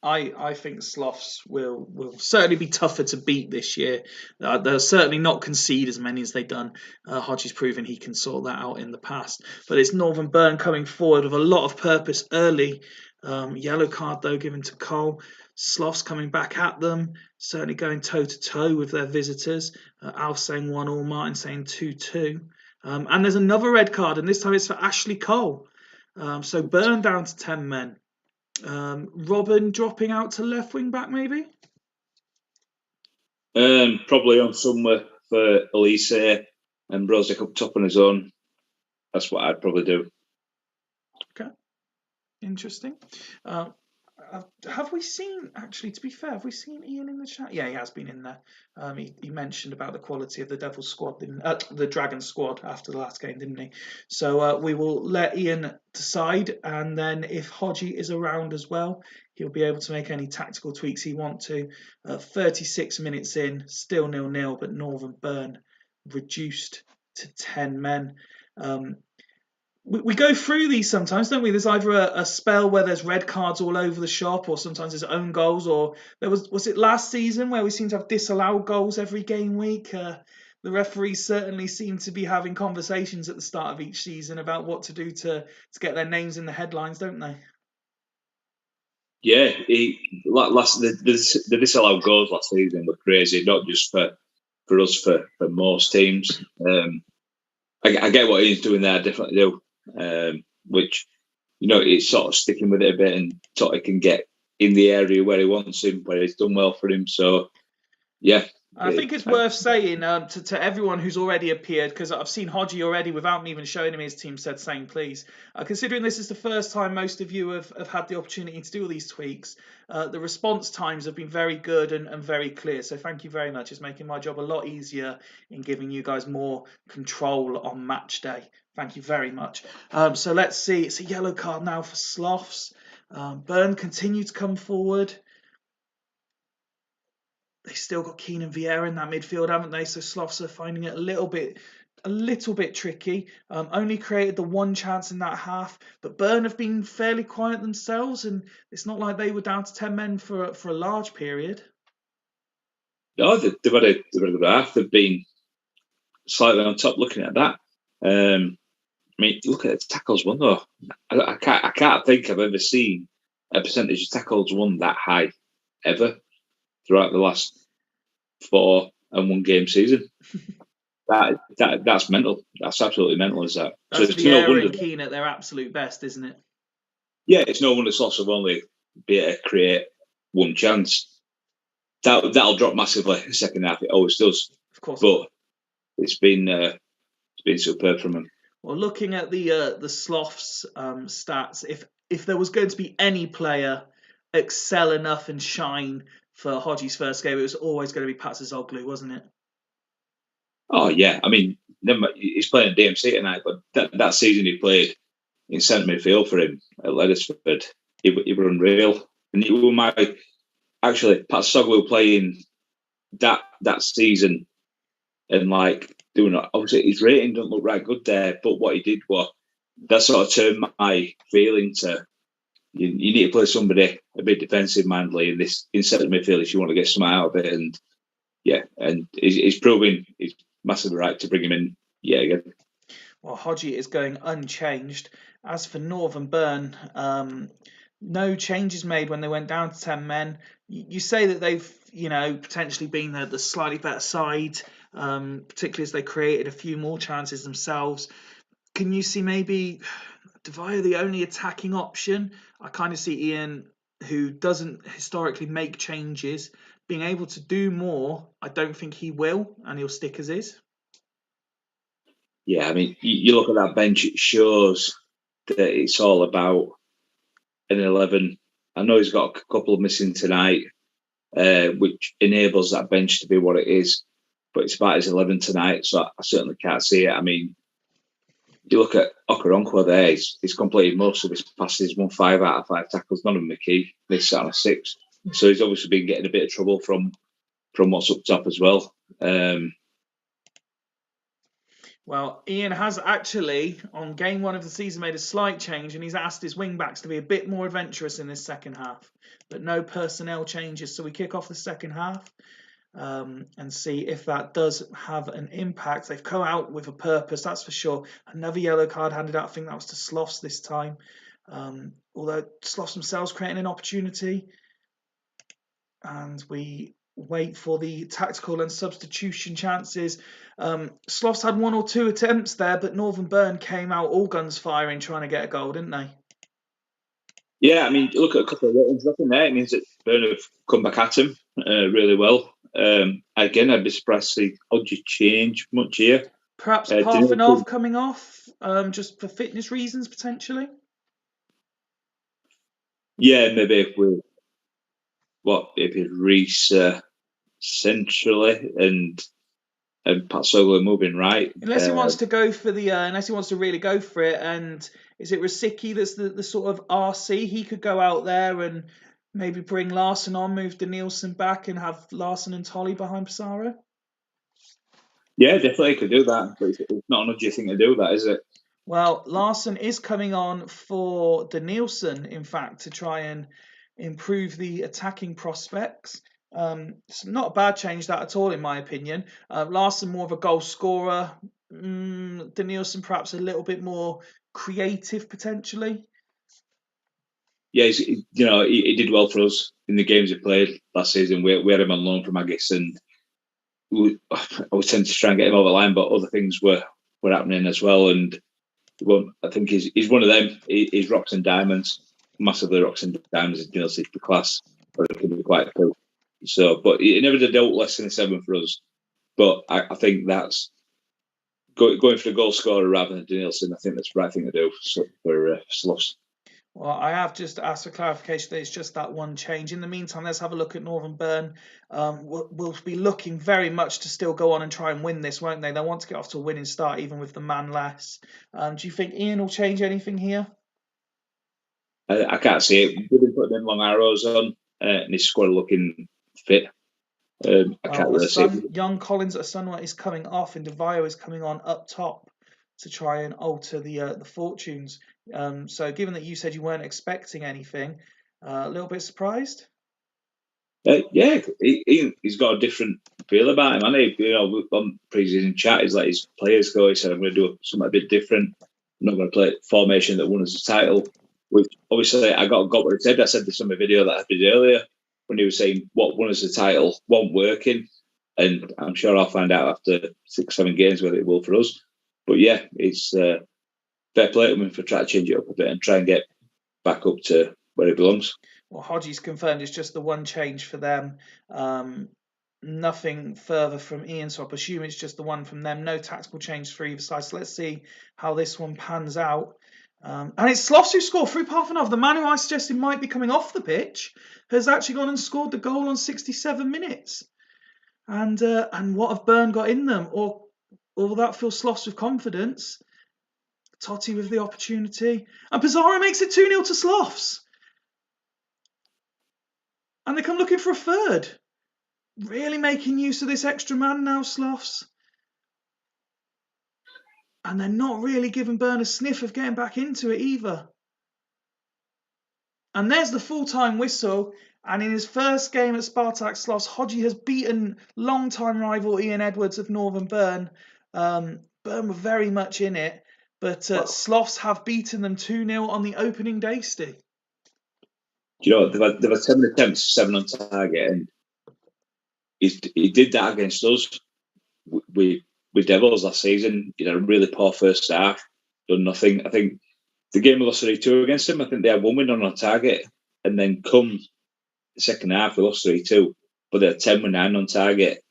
I think Sloths will certainly be tougher to beat this year. They'll certainly not concede as many as they've done. Hodgie's proven he can sort that out in the past. But it's Northern Burn coming forward with a lot of purpose early. Yellow card, though, given to Cole. Sloths coming back at them, certainly going toe-to-toe with their visitors. Alf saying 1-1, Martin saying 2-2. And there's another red card, and this time it's for Ashley Cole. So Burn down to 10 men. Robin dropping out to left wing back, maybe? Probably on somewhere for Elise and Brozic up top on his own. That's what I'd probably do. Okay, interesting. have we seen, actually, to be fair, have we seen Ian in the chat? Yeah, he has been in there. He mentioned about the quality of the Devil squad, the Dragon squad after the last game, didn't he? So we will let Ian decide, and then if Hodgie is around as well, he'll be able to make any tactical tweaks he wants to. 36 minutes in, still 0-0, but Northern Burn reduced to 10 men. We go through these sometimes, don't we? There's either a spell where there's red cards all over the shop, or sometimes there's own goals, or there was it last season where we seem to have disallowed goals every game week? The referees certainly seem to be having conversations at the start of each season about what to do to get their names in the headlines, don't they? Yeah, the disallowed goals last season were crazy, not just for us, for most teams. I get what he's doing there, I definitely do. Which, it's sort of sticking with it a bit, and sort of can get in the area where he wants him, where he's done well for him. So, yeah. I think it's worth saying to everyone who's already appeared, because I've seen Hodgie already without me even showing him his team said same please. Considering this is the first time most of you have had the opportunity to do all these tweaks, the response times have been very good and very clear. So thank you very much. It's making my job a lot easier in giving you guys more control on match day. Thank you very much. So let's see. It's a yellow card now for Sloths. Burn continue to come forward. They've still got Keane and Vieira in that midfield, haven't they? So Sloths are finding it a little bit tricky. Only created the one chance in that half, but Burn have been fairly quiet themselves, and it's not like they were down to 10 men for a large period. No, they've had a good half. They've been slightly on top looking at that. I mean, look at the tackles won though. I can't think I've ever seen a percentage of tackles won that high ever throughout the last 4 and 1 game season. That's mental. That's absolutely mental, is that? That's so it's Vieira no wonder and Keane at their absolute best, isn't it? Yeah, it's no wonder Sloss have only be able to create one chance. That'll drop massively in the second half. It always does. Of course. But it's been superb from them. Well, looking at the Sloths stats, if there was going to be any player excel enough and shine for Hodgie's first game, it was always going to be Patsazoglu, wasn't it? Oh yeah, I mean, he's playing at DMC tonight, but that season he played in centre midfield for him at Leathersford, he was unreal, and he was actually Patsazoglu playing that season, and like doing it. Obviously, his rating doesn't look right good there, but what he did was that sort of turned my feeling to you need to play somebody a bit defensive mindedly in centre midfield if you want to get some out of it, and he's proving he's massively right to bring him in. Yeah, again. Well, Hodgie is going unchanged. As for Northern Burn, no changes made when they went down to 10 men. You say that they've, potentially been the slightly better side, particularly as they created a few more chances themselves. Can you see maybe Devaya the only attacking option? I kind of see Ian, who doesn't historically make changes, being able to do more. I don't think he will, and he'll stick as is. Yeah, I mean, you look at that bench, it shows that it's all about an 11. I know he's got a couple missing tonight, which enables that bench to be what it is, but it's about his 11 tonight, so I certainly can't see it. I mean, you look at Okoronkwo there, he's completed most of his passes, won 5 out of 5 tackles, none of them are key, missed out on a 6. So he's obviously been getting a bit of trouble from what's up top as well. Well, Ian has actually, on game 1 of the season, made a slight change, and he's asked his wing-backs to be a bit more adventurous in this second half. But no personnel changes, so we kick off the second half and see if that does have an impact. They've come out with a purpose, that's for sure. Another yellow card handed out, I think that was to Sloths this time. Although Sloths themselves creating an opportunity. And we wait for the tactical and substitution chances. Sloths had 1 or 2 attempts there, but Northern Burn came out all guns firing, trying to get a goal, didn't they? Yeah, I mean, look at a couple of ratings, nothing there. It means that Burn have come back at him really well. Again, I'd be surprised to see Hodgie change much here. Perhaps Parfanov coming off, just for fitness reasons, potentially? Yeah, maybe if Reece centrally and Patsoglu moving right. Unless he wants to go for the, unless he wants to really go for it, and is it Rosicky that's the sort of RC? He could go out there and maybe bring Larson on, move Danielson back, and have Larson and Tolly behind Pissarro. Yeah, definitely could do that, but it's not an easy thing to do, that is it? Well, Larson is coming on for Danielson, in fact, to try and improve the attacking prospects. It's not a bad change that at all, in my opinion. Larson more of a goal scorer. Danielson perhaps a little bit more creative potentially. Yeah, he did well for us in the games he played last season. We had him on loan from Agis, and I was tending to try and get him over the line, but other things were happening as well. And I think he's one of them. He's rocks and diamonds, massively rocks and diamonds in Danielson for class, but it can be quite cool. So, but he never did dealt less than a 7 for us. But I think that's going for the goal scorer rather than Danielson. I think that's the right thing to do for Sloss. Well, I have just asked for clarification that it's just that one change. In the meantime, let's have a look at Northern Burn. We'll be looking very much to still go on and try and win this, won't they? They'll want to get off to a winning start, even with the man less. Do you think Ian will change anything here? I can't see it. We've been putting in long arrows on, and his squad looking fit. I can't really see it. Young Collins at Sunway is coming off, and DeVio is coming on up top to try and alter the fortunes. So, given that you said you weren't expecting anything, a little bit surprised. Yeah, he's got a different feel about him, hasn't he? On pre-season chat, he's let his players go. He said, "I'm going to do something a bit different. I'm not going to play formation that won us the title." Which obviously I got what he said. I said this on my video that I did earlier when he was saying what won us the title wasn't working, and I'm sure I'll find out after 6-7 games whether it will for us. But yeah, it's fair play to him for trying to change it up a bit and try and get back up to where it belongs. Well, Hodgie's confirmed it's just the one change for them. Nothing further from Ian, so I presume it's just the one from them. No tactical change for either side. So let's see how this one pans out. And it's Sloss who scored through Parfanov. The man who I suggested might be coming off the pitch has actually gone and scored the goal on 67 minutes. And what have Byrne got in them? Or will that fill Sloss with confidence? Totti with the opportunity. And Pizarro makes it 2-0 to Sloss. And they come looking for a third. Really making use of this extra man now, Sloths. And they're not really giving Byrne a sniff of getting back into it either. And there's the full-time whistle. And in his first game at Spartak Sloths, Hodgie has beaten long-time rival Ian Edwards of Northern Byrne. Byrne were very much in it. But Sloths have beaten them 2-0 on the opening day, Steve. Do you know what? There were 7 attempts, 7 on target, and he did that against us with Devils last season. He had a really poor first half, done nothing. I think the game we lost 3-2 against him, I think they had 1 win on target, and then come the second half, we lost 3-2, but they had 10 with 9 on target.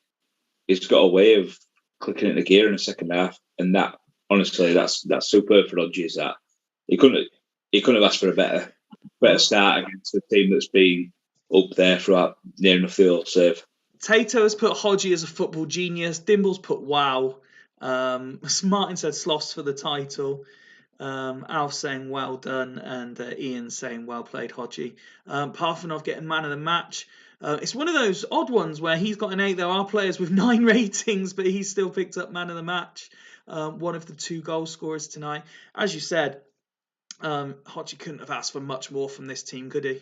He's got a way of clicking into gear in the second half, and that honestly, that's superb for Rodgers. That he couldn't have asked for a better start against a team that's been up there throughout near enough the all save. Tato has put Hodgie as a football genius. Dimble's put wow. Martin said Sloss for the title. Alf saying well done, and Ian saying well played, Hodgie. Parfanov getting man of the match. It's one of those odd ones where he's got an 8. There are players with 9 ratings, but he's still picked up man of the match. One of the 2 goal scorers tonight. As you said, Hodgie couldn't have asked for much more from this team, could he?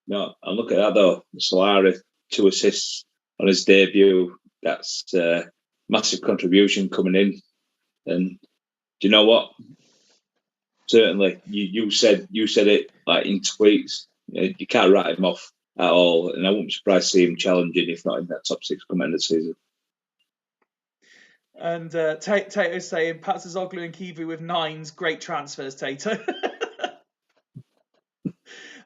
No, and look at that though. Solari, 2 assists on his debut. That's a massive contribution coming in. And do you know what? Certainly, you said it like in tweets. You can't write him off at all, and I wouldn't be surprised to see him challenging, if not in that top 6 coming into the season. And Tato's saying Patsazoglu and Kivu with 9s, great transfers, Tato.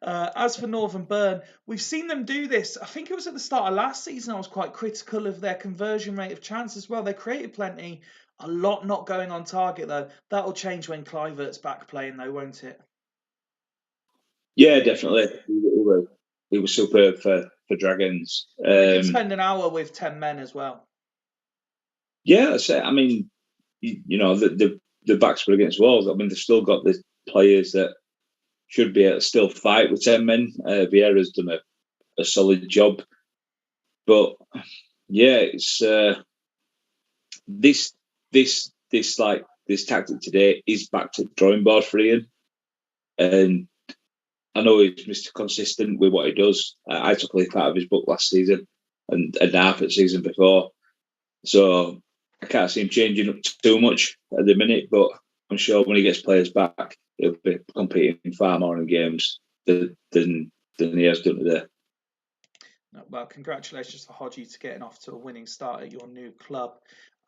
As for Northern Byrne, we've seen them do this. I think it was at the start of last season I was quite critical of their conversion rate of chances as well. They created plenty, a lot not going on target though. That'll change when Kluivert's back playing though, won't it? Yeah, definitely. He was superb for Dragons. We did spend an hour with 10 men as well. Yeah, that's it. I mean, the backs were against walls. I mean, they've still got the players that should be able to still fight with 10 men. Vieira's done a solid job. But yeah, it's this tactic today is back to the drawing board for Ian. And I know he's Mr. Consistent with what he does. I took a leaf out of his book last season and half at season before. So I can't see him changing up too much at the minute, but I'm sure when he gets players back, he'll be competing far more in games than he has done today. Well, congratulations for Hodgie to getting off to a winning start at your new club.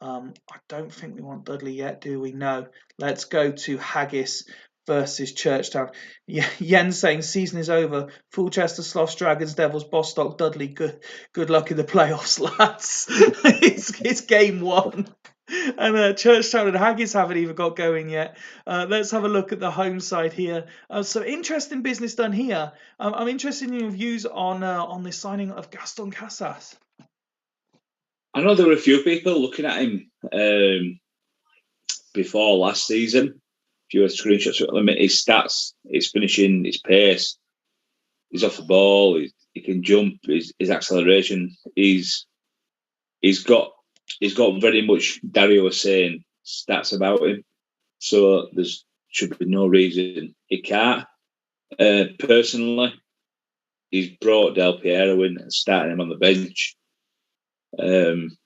I don't think we want Dudley yet, do we? No. Let's go to Haggis versus Churchtown. Yen saying season is over. Fulchester, Sloths, Dragons, Devils, Bostock, Dudley. Good luck in the playoffs, lads. it's game one. And Churchtown and Haggis haven't even got going yet. Let's have a look at the home side here. So interesting business done here. I'm interested in your views on the signing of Gaston Casas. I know there were a few people looking at him before last season. If you were screenshots of his stats, his finishing, his pace, he's off the ball, he can jump, his acceleration, he's got very much Dario was saying stats about him. So there should be no reason he can't. Personally, he's brought Del Piero in and starting him on the bench. I'm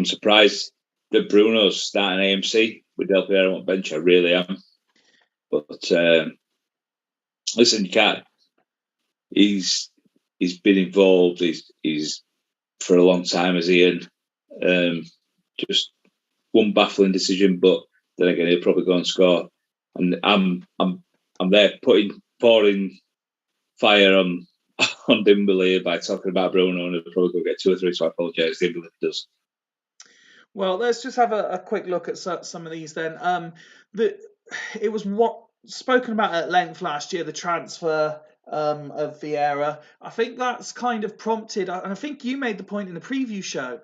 surprised that Bruno's starting AMC with Del Piero on the bench. I really am. But listen, you can't. He's been involved. He's for a long time as Ian. Just one baffling decision, but then again, he'll probably go and score. And I'm there pouring fire on Dimbley by talking about Bruno, and he'll probably go get 2 or 3. So I apologise, Dimbley does. Well, let's just have a quick look at some of these then. It was what spoken about at length last year, the transfer of Vieira. I think that's kind of prompted, and I think you made the point in the preview show.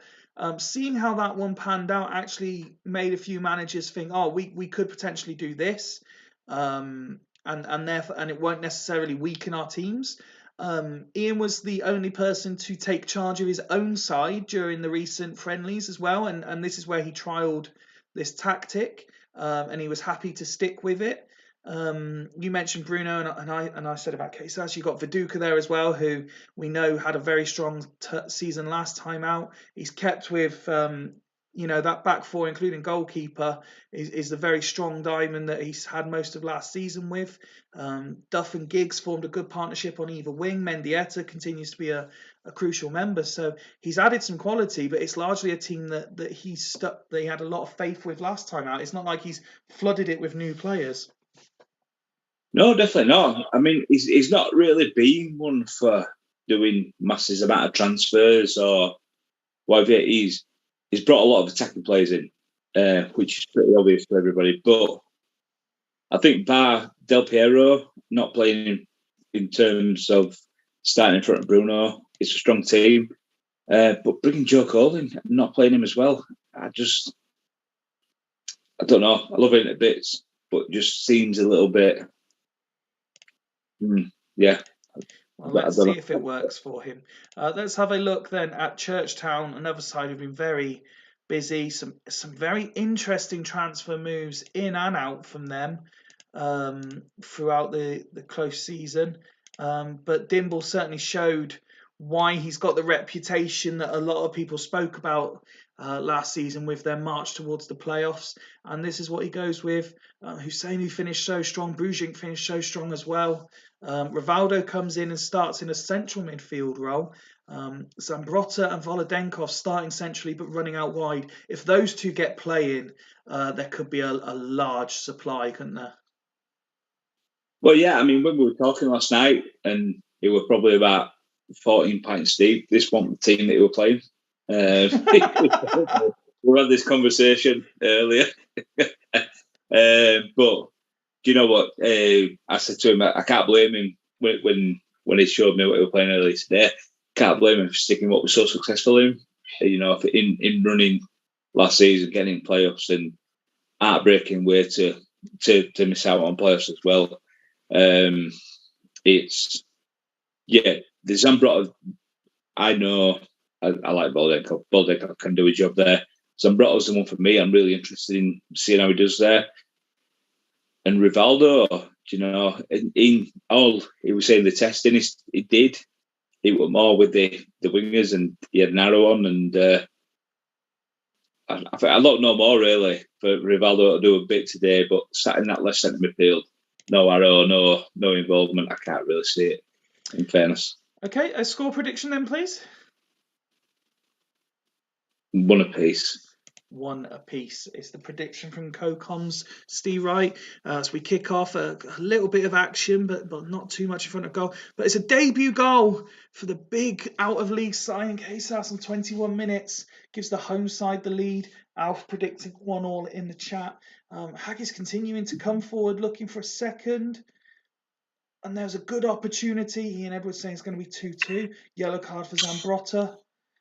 Seeing how that one panned out actually made a few managers think, oh, we could potentially do this, and therefore, and it won't necessarily weaken our teams. Ian was the only person to take charge of his own side during the recent friendlies as well, and this is where he trialled this tactic, and he was happy to stick with it. You mentioned Bruno, and I said about Casas. You got Viduka there as well, who we know had a very strong season last time out. He's kept with that back four, including goalkeeper, is the very strong diamond that he's had most of last season with. Duff and Giggs formed a good partnership on either wing. Mendieta continues to be a crucial member. So he's added some quality, but it's largely a team that he had a lot of faith with last time out. It's not like he's flooded it with new players. No, definitely not. I mean, he's not really been one for doing massive amount of transfers or whatever. He's brought a lot of attacking players in, which is pretty obvious for everybody. But I think bar Del Piero not playing in terms of starting in front of Bruno, it's a strong team. But bringing Joe Cole in, not playing him as well, I don't know. I love him to bits, but just seems a little bit. Yeah. Well, let's see if it works for him. Let's have a look then at Churchtown. Another side who've been very busy. Some very interesting transfer moves in and out from them throughout the close season. But Dimble certainly showed why he's got the reputation that a lot of people spoke about last season with their march towards the playoffs. And this is what he goes with. Hussein, who finished so strong. Brujink finished so strong as well. Rivaldo comes in and starts in a central midfield role. Zambrotta and Volodenkov starting centrally but running out wide. If those two get playing, there could be a large supply, couldn't there? Well, yeah, I mean, when we were talking last night and it were probably about 14 pints deep, this wasn't the team that you were playing. We had this conversation earlier. But you know what? I said to him, I can't blame him when he showed me what he was playing earlier today. Can't blame him for sticking what was so successful in him. You know, in running last season, getting in playoffs, and heartbreaking way to miss out on playoffs as well. It's the Zambrotta. I know I like Boldenko. Boldenko can do a job there. Zambrotta's the one for me. I'm really interested in seeing how he does there. And Rivaldo, you know, in all he was saying the testing, he did. He was more with the wingers, and he had an arrow on, and I don't know more really for Rivaldo to do a bit today, but sat in that left centre midfield, no arrow, no involvement. I can't really see it, in fairness. Okay, a score prediction then, please. 1 apiece. 1 apiece is the prediction from CoCom's Steve Wright. As we kick off, a little bit of action, but not too much in front of goal. But it's a debut goal for the big out-of-league signing, Casas, in 21 minutes. Gives the home side the lead. Alf predicting 1-1 in the chat. Haggis continuing to come forward, looking for a second. And there's a good opportunity. Ian Edwards saying it's going to be 2-2. Yellow card for Zambrotta.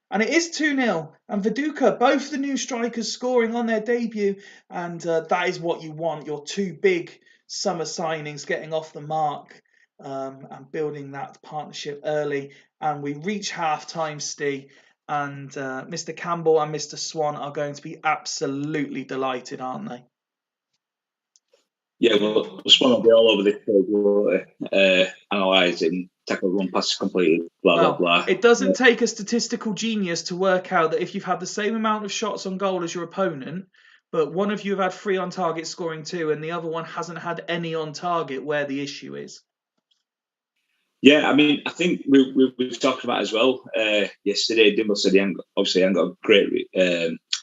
And it is 2-0. And Viduka, both the new strikers scoring on their debut. And that is what you want. Your two big summer signings getting off the mark and building that partnership early. And we reach half-time, Steve. And Mr. Campbell and Mr. Swan are going to be absolutely delighted, aren't they? Yeah, well, Swan will be all over this page, analysing, tackle, run, pass completed, blah, blah. It doesn't take a statistical genius to work out that if you've had the same amount of shots on goal as your opponent, but one of you have had 3 on target scoring 2 and the other one hasn't had any on target, where the issue is. Yeah, I mean, I think we've talked about as well yesterday. Dimble said he hasn't got a great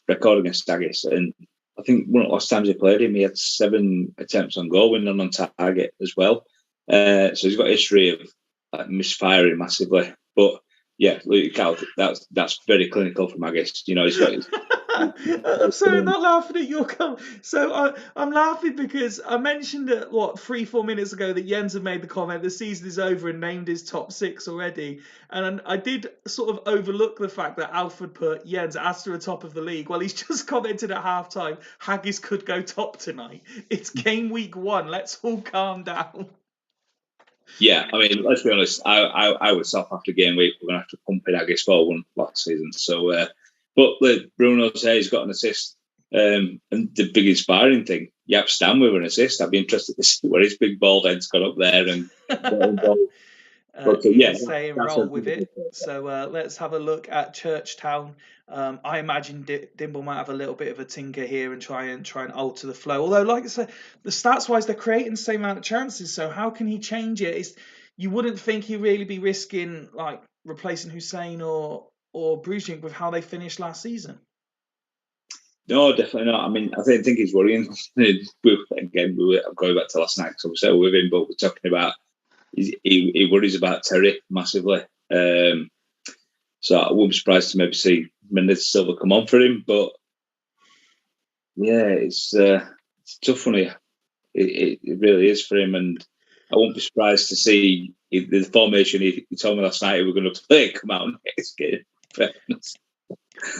record against Haggis, and I think one of the last times he played him, he had 7 attempts on goal, winning on target as well. So he's got a history of misfiring massively. But yeah, that's very clinical from Haggis. You know, he's got. I'm sorry, I'm not laughing at your comment. So I'm laughing because I mentioned it 3-4 minutes ago that Jens had made the comment the season is over and named his top 6 already, and I did sort of overlook the fact that Alfred put Jens Astor atop of the league. Well, he's just commented at halftime Haggis could go top tonight. It's game week 1. Let's all calm down. Yeah, I mean, let's be honest. I was off after game week. We're going to have to pump in Haggis 4-1 last season. So. But Bruno says he's got an assist. And the big inspiring thing, Yap Stam with an assist. I'd be interested to see where his big bald head's got up there. And he's saying roll with it. So let's have a look at Churchtown. I imagine Dimble might have a little bit of a tinker here and try and alter the flow. Although, like I said, the stats wise, they're creating the same amount of chances. So how can he change it? You wouldn't think he'd really be risking like replacing Hussein or Brujnik with how they finished last season. No, definitely not. I mean, I think he's worrying. Again, we were going back to last night because I was with him, but we're talking about he worries about Terry massively. So I wouldn't be surprised to maybe see Mendes Silva come on for him. But yeah, it's a tough one here. It really is for him, and I won't be surprised to see the formation he told me last night he were going to play come out next game.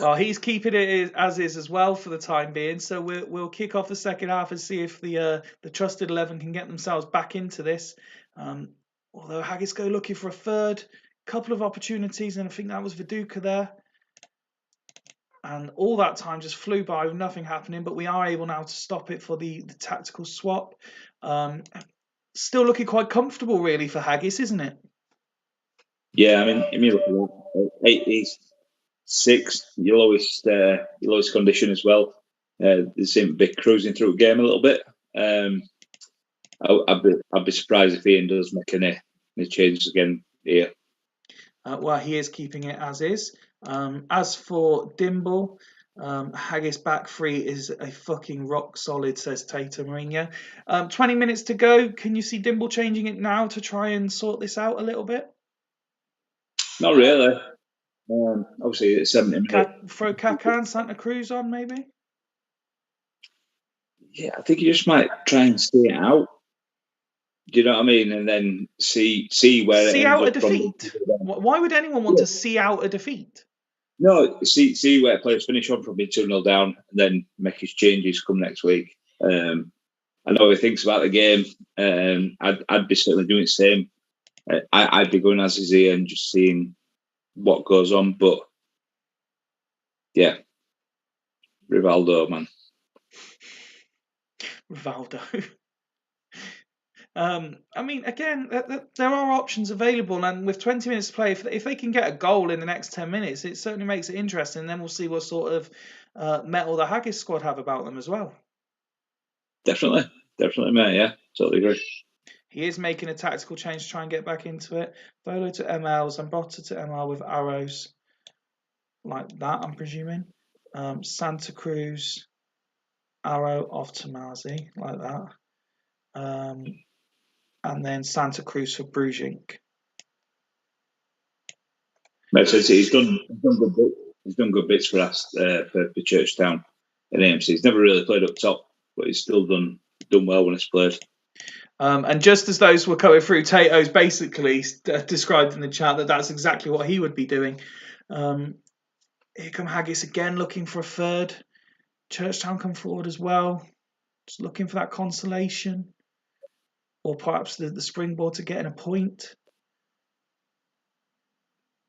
Well, he's keeping it as is as well for the time being. So we'll kick off the second half and see if the trusted 11 can get themselves back into this. Although Haggis go looking for a third, couple of opportunities, and I think that was Viduka there. And all that time just flew by with nothing happening. But we are able now to stop it for the tactical swap. Still looking quite comfortable, really, for Haggis, isn't it? Yeah, I mean, look at 86, your lowest condition as well. They seem to be cruising through the game a little bit. I'd be surprised if Ian does make any changes again here. Well, he is keeping it as is. As for Dimble, Haggis back 3 is a fucking rock solid, says Tato Mourinho. 20 minutes to go. Can you see Dimble changing it now to try and sort this out a little bit? Not really. Obviously, it's 70 minutes. Throw Kakan, Santa Cruz on, maybe? Yeah, I think you just might try and stay it out. Do you know what I mean? And then see where it See ends out a up from. defeat. Why would anyone want to see out a defeat? No, see where players finish on from being 2-0 down, and then make his changes come next week. I know he thinks about the game. I'd be certainly doing the same. I'd be going as is he and just seeing what goes on. But yeah, Rivaldo, man. Rivaldo. I mean, again, there are options available, and with 20 minutes to play, if they can get a goal in the next 10 minutes, it certainly makes it interesting. And then we'll see what sort of metal the Haggis squad have about them as well. Definitely, mate. Yeah, totally agree. He is making a tactical change to try and get back into it. Volo to ML, Zambrotta to ML with arrows like that, I'm presuming. Santa Cruz, arrow off to Marzi like that. And then Santa Cruz for Brujink. He's done good bits. He's done good bits for us for Churchtown and AMC. He's never really played up top, but he's still done well when he's played. And just as those were coming through, Tato's basically described in the chat that that's exactly what he would be doing. Here come Haggis again, looking for a third. Churchtown come forward as well, just looking for that consolation, or perhaps the springboard to getting a point.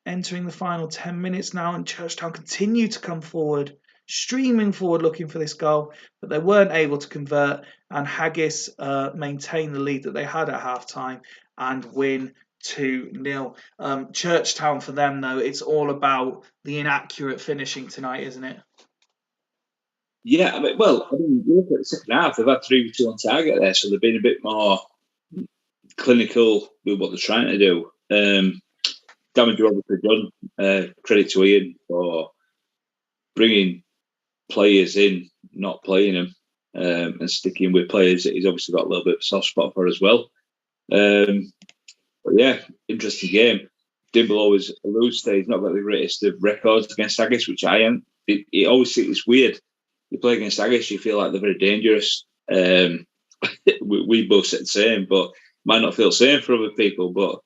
Entering the final 10 minutes now, and Churchtown continue to come forward, streaming forward looking for this goal, but they weren't able to convert, and Haggis maintain the lead that they had at half-time and win 2-0. Churchtown for them, though, it's all about the inaccurate finishing tonight, isn't it? Yeah, I mean, you look at the second half, they've had 3-2 on target there, so they've been a bit more clinical with what they're trying to do. Damage obviously done. Credit to Ian for bringing players in, not playing them, and sticking with players that he's obviously got a little bit of a soft spot for as well. But yeah, interesting game. Dimble always alludes to he's not got the greatest of records against Haggis, which I am. It always it's weird. You play against Haggis, you feel like they're very dangerous. We both said the same, but might not feel the same for other people. But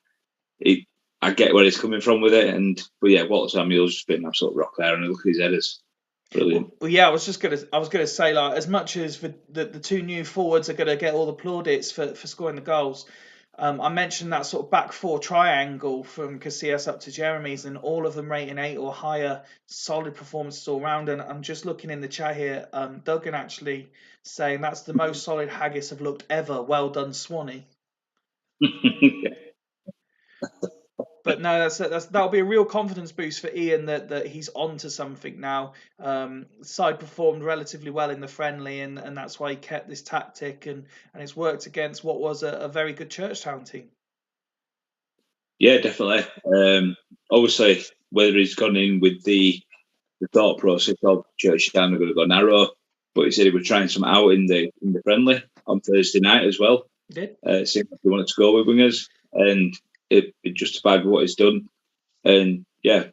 I get where he's coming from with it. But yeah, Walter Samuel's just been an absolute rock there, and look at his headers. Brilliant. Well, yeah, I was gonna say, like, as much as the two new forwards are gonna get all the plaudits for scoring the goals, I mentioned that sort of back four triangle from Casillas up to Jeremy's, and all of them rating 8 or higher, solid performances all round. And I'm just looking in the chat here, Duggan actually saying that's the most solid Haggis have looked ever. Well done, Swanee. But no, that'll be a real confidence boost for Ian that he's on to something now. Side performed relatively well in the friendly, and that's why he kept this tactic, and it's worked against what was a very good Churchtown team. Yeah, definitely. Obviously, whether he's gone in with the thought process of Churchtown are going to go narrow, but he said he was trying some out in the friendly on Thursday night as well. He did. It seemed like he wanted to go with wingers, and it justified what he's done. And yeah,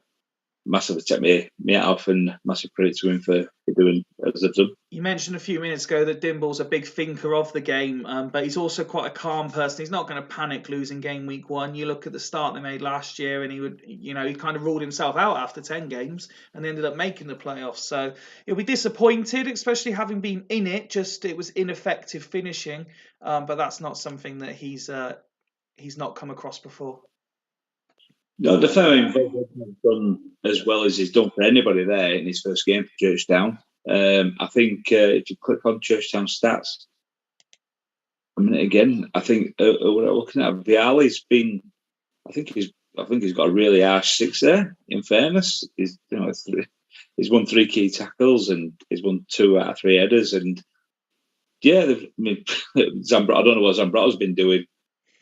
massively take me hat off, and massive credit to him for doing as they've done. You mentioned a few minutes ago that Dimble's a big thinker of the game, but he's also quite a calm person. He's not going to panic losing game week 1. You look at the start they made last year, and he kind of ruled himself out after 10 games and ended up making the playoffs. So he'll be disappointed, especially having been in it. Just it was ineffective finishing, but that's not something that he's not come across before. No, definitely done as well as he's done for anybody there in his first game for Churchtown. I think if you click on Churchtown stats, a minute again, I think we're looking at Viali's been. I think he's got a really harsh 6 there. In fairness, he's won 3 key tackles and he's won 2 out of 3 headers. And yeah, I mean, I don't know what Zambrotta's been doing.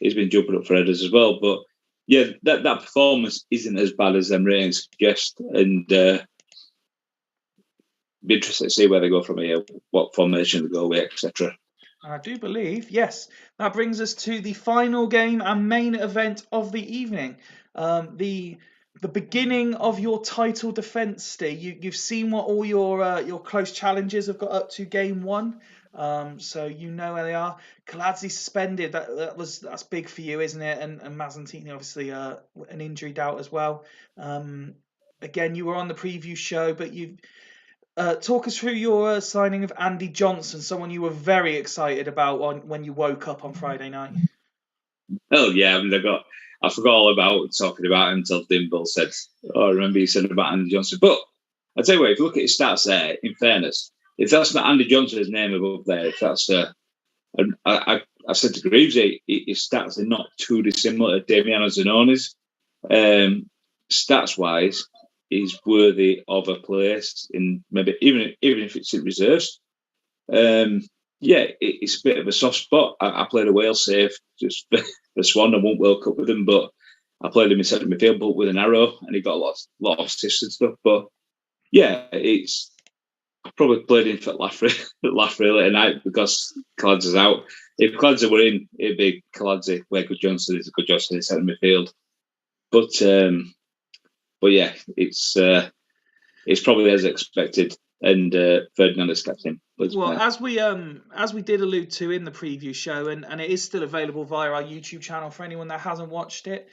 He's been jumping up for headers as well, but. Yeah, that performance isn't as bad as them ratings suggest, and be interested to see where they go from here, what formation they go with, etc. I do believe, yes. That brings us to the final game and main event of the evening. The beginning of your title defence, Steve. You've seen what all your close challenges have got up to game 1. So you know where they are. Kaladze suspended. That's big for you, isn't it? And Mazzantini obviously an injury doubt as well. Again, you were on the preview show, but you talk us through your signing of Andy Johnson, someone you were very excited about when you woke up on Friday night. Oh yeah, I mean, I forgot all about talking about him until Dimble said, "Oh, I remember you said about Andy Johnson." But I tell you what, if you look at his stats there, in fairness, if that's not Andy Johnson's name above there, if that's I said to Greaves, his stats are not too dissimilar to Damiano Zanone's. Stats wise, he's worthy of a place in maybe even if it's in reserves. Yeah, it's a bit of a soft spot. I played a Wales safe just for Swan. I won't World Cup with him, but I played him in centre midfield, but with an arrow, and he got a lot of assists and stuff. But yeah, I probably played him for laugh really tonight because Kaladze's out. If Kaladze were in, it'd be Kaladze where Good Johnson is a Good Johnson in centre midfield. But yeah, it's probably as expected, and Ferdinand is captain. Well, as we did allude to in the preview show, and it is still available via our YouTube channel for anyone that hasn't watched it.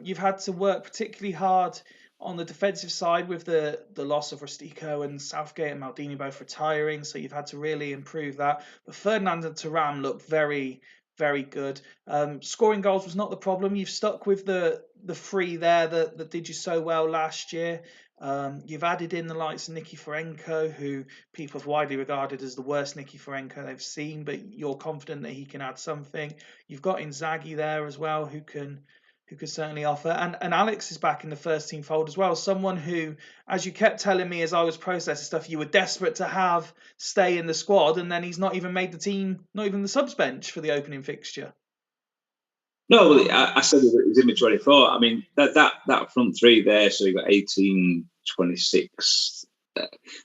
You've had to work particularly hard on the defensive side with the loss of Rustico and Southgate and Maldini both retiring, so you've had to really improve that. But Ferdinand and Thuram look very, very good. Scoring goals was not the problem. You've stuck with the three there that did you so well last year. You've added in the likes of Nikiforenko, who people have widely regarded as the worst Nikiforenko they've seen, but you're confident that he can add something. You've got Inzaghi there as well, who could certainly offer. And Alex is back in the first team fold as well. Someone who, as you kept telling me as I was processing stuff, you were desperate to have stay in the squad, and then he's not even made the team, not even the subs bench for the opening fixture. No, well, I said it was in the 24. I mean, that front three there, so you've got 18, 26.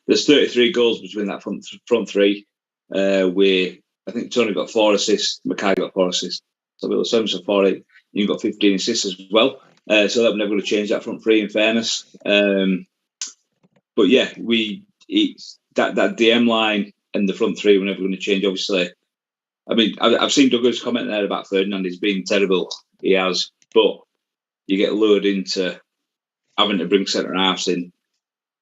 There's 33 goals between that front three. Where I think Tony got 4 assists, Mackay got 4 assists. So it was 7 for 40. You've got 15 assists as well. So that we're never going to change that front three, in fairness. But yeah, that DM line and the front three we're never going to change, obviously. I mean, I've seen Douglas comment there about Ferdinand. He's been terrible. He has. But you get lured into having to bring centre halves in.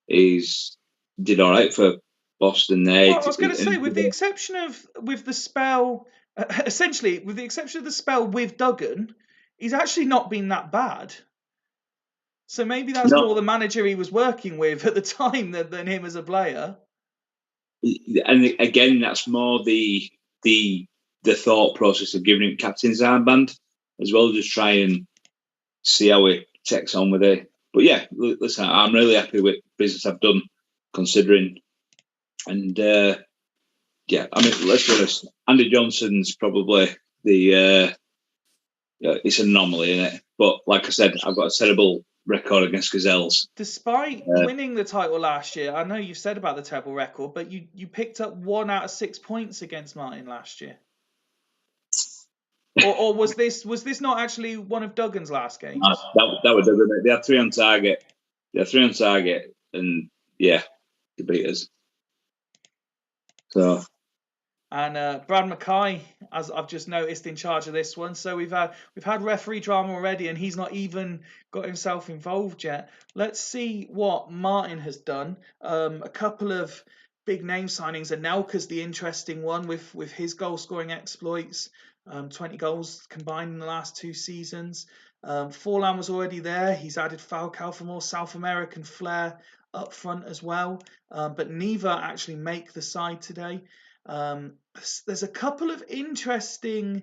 He's did all right for Boston there. Well, I was going to say, with the exception of the spell, essentially, with the exception of the spell with Duggan, he's actually not been that bad. So maybe that's more the manager he was working with at the time than him as a player. And again, that's more the thought process of giving him captain's armband as well. Just try and see how he takes on with it. But yeah, listen, I'm really happy with business I've done, considering. And yeah, I mean, let's be honest. Andy Johnson's probably it's an anomaly, isn't it? But like I said, I've got a terrible record against Gazelles. Despite winning the title last year, I know you've said about the terrible record, but you picked up 1 out of 6 points against Martin last year. Or was this not actually one of Duggan's last games? That was Duggan. They had 3 on target. And yeah, they beat us. So. And Brad Mackay, as I've just noticed, in charge of this one. So we've had referee drama already, and he's not even got himself involved yet. Let's see what Martin has done. A couple of big name signings. Anelka's the interesting one with his goal scoring exploits. 20 goals combined in the last 2 seasons. Forlan was already there. He's added Falcao for more South American flair up front as well. But neither actually make the side today. There's a couple of interesting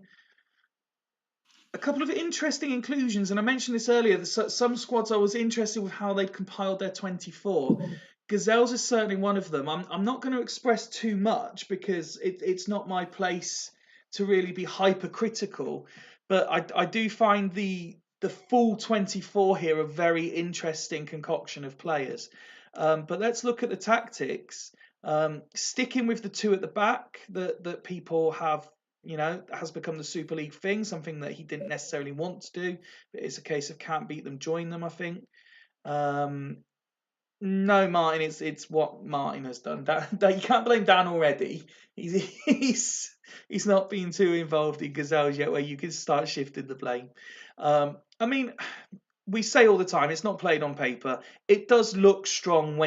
inclusions, and I mentioned this earlier. Some squads I was interested with how they'd compiled their 24. Gazelles is certainly one of them. I'm not going to express too much because it's not my place to really be hypercritical, but I do find the full 24 here a very interesting concoction of players. But let's look at the tactics. Sticking with the 2 at the back that people have, has become the Super League thing, something that he didn't necessarily want to do, but it's a case of can't beat them, join them, I think. No, Martin, it's what Martin has done. You can't blame Dan already. He's not been too involved in Gazelles yet, where you can start shifting the blame. I mean, we say all the time it's not played on paper. It does look strong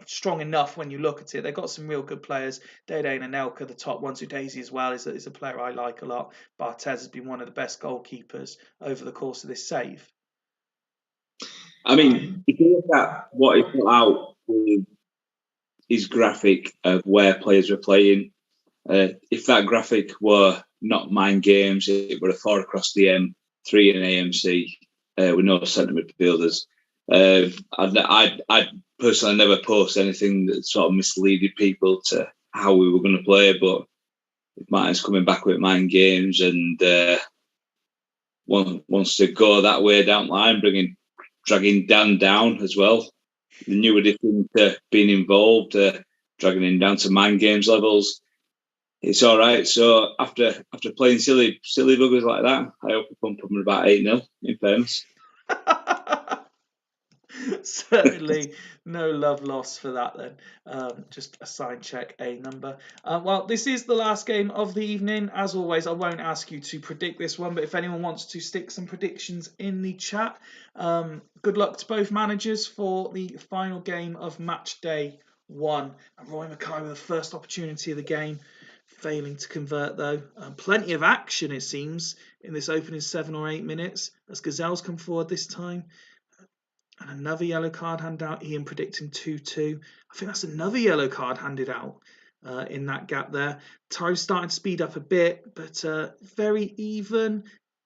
strong enough when you look at it. They've got some real good players. Dede and Anelka, the top ones. Udesi as well is a player I like a lot. Barthez has been one of the best goalkeepers over the course of this save. I mean, if you look at what he put out with his graphic of where players were playing, if that graphic were not mind games, it were a 4 across the M, 3 in AMC, with no centre midfielders. I'd personally never post anything that sort of misleaded people to how we were going to play, but if Martin's coming back with mind games and wants to go that way down the line, dragging Dan down as well, the new addition to being involved, dragging him down to mind games levels. It's all right. So after playing silly buggers like that, I hope we pump them about 8-0, in fairness. Certainly no love lost for that then. Just a sign check a number. Well, this is the last game of the evening. As always, I won't ask you to predict this one, but if anyone wants to stick some predictions in the chat, good luck to both managers for the final game of match day 1. And Roy Mackay with the first opportunity of the game, failing to convert though. Plenty of action, it seems, in this opening 7 or 8 minutes as Gazelles come forward this time. And another yellow card handed out. Ian predicting 2-2. I think that's another yellow card handed out in that gap there. Time started to speed up a bit, but very even.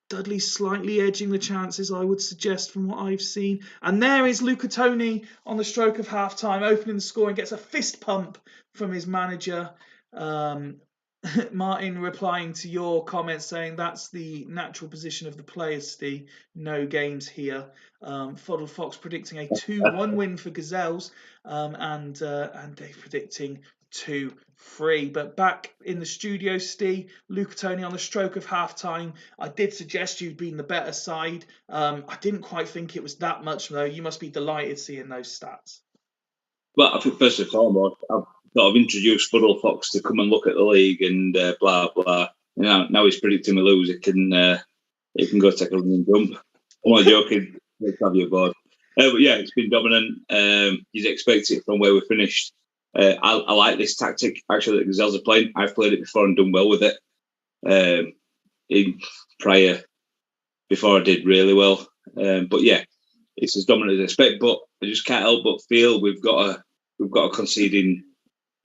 Dudley slightly edging the chances, I would suggest, from what I've seen. And there is Luca Toni on the stroke of half-time, opening the score and gets a fist pump from his manager. Martin replying to your comments saying that's the natural position of the players, Steve. No games here. Foddle Fox predicting a 2-1 win for Gazelles, and Dave predicting 2-3. But back in the studio, Steve, Luca Toni on the stroke of half-time. I did suggest you'd been the better side. I didn't quite think it was that much, though. You must be delighted seeing those stats. Well, I think first and foremost, I've sort of introduced Fuddle Fox to come and look at the league and blah blah. Now he's predicting we lose. He can go take a running jump. I'm not joking. Let's have you aboard. But yeah, it's been dominant. You'd expect it from where we finished. I like this tactic actually that Gazelles are playing. I've played it before and done well with it. Before I did really well. But yeah, it's as dominant as I expect. But I just can't help but feel we've got a conceding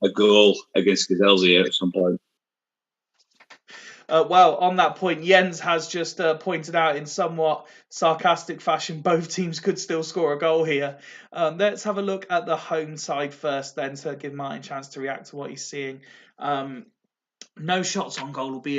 a goal against Gazelles here at some point. Well, on that point, Jens has just pointed out in somewhat sarcastic fashion both teams could still score a goal here. Let's have a look at the home side first then to give Martin a chance to react to what he's seeing. No shots on goal will be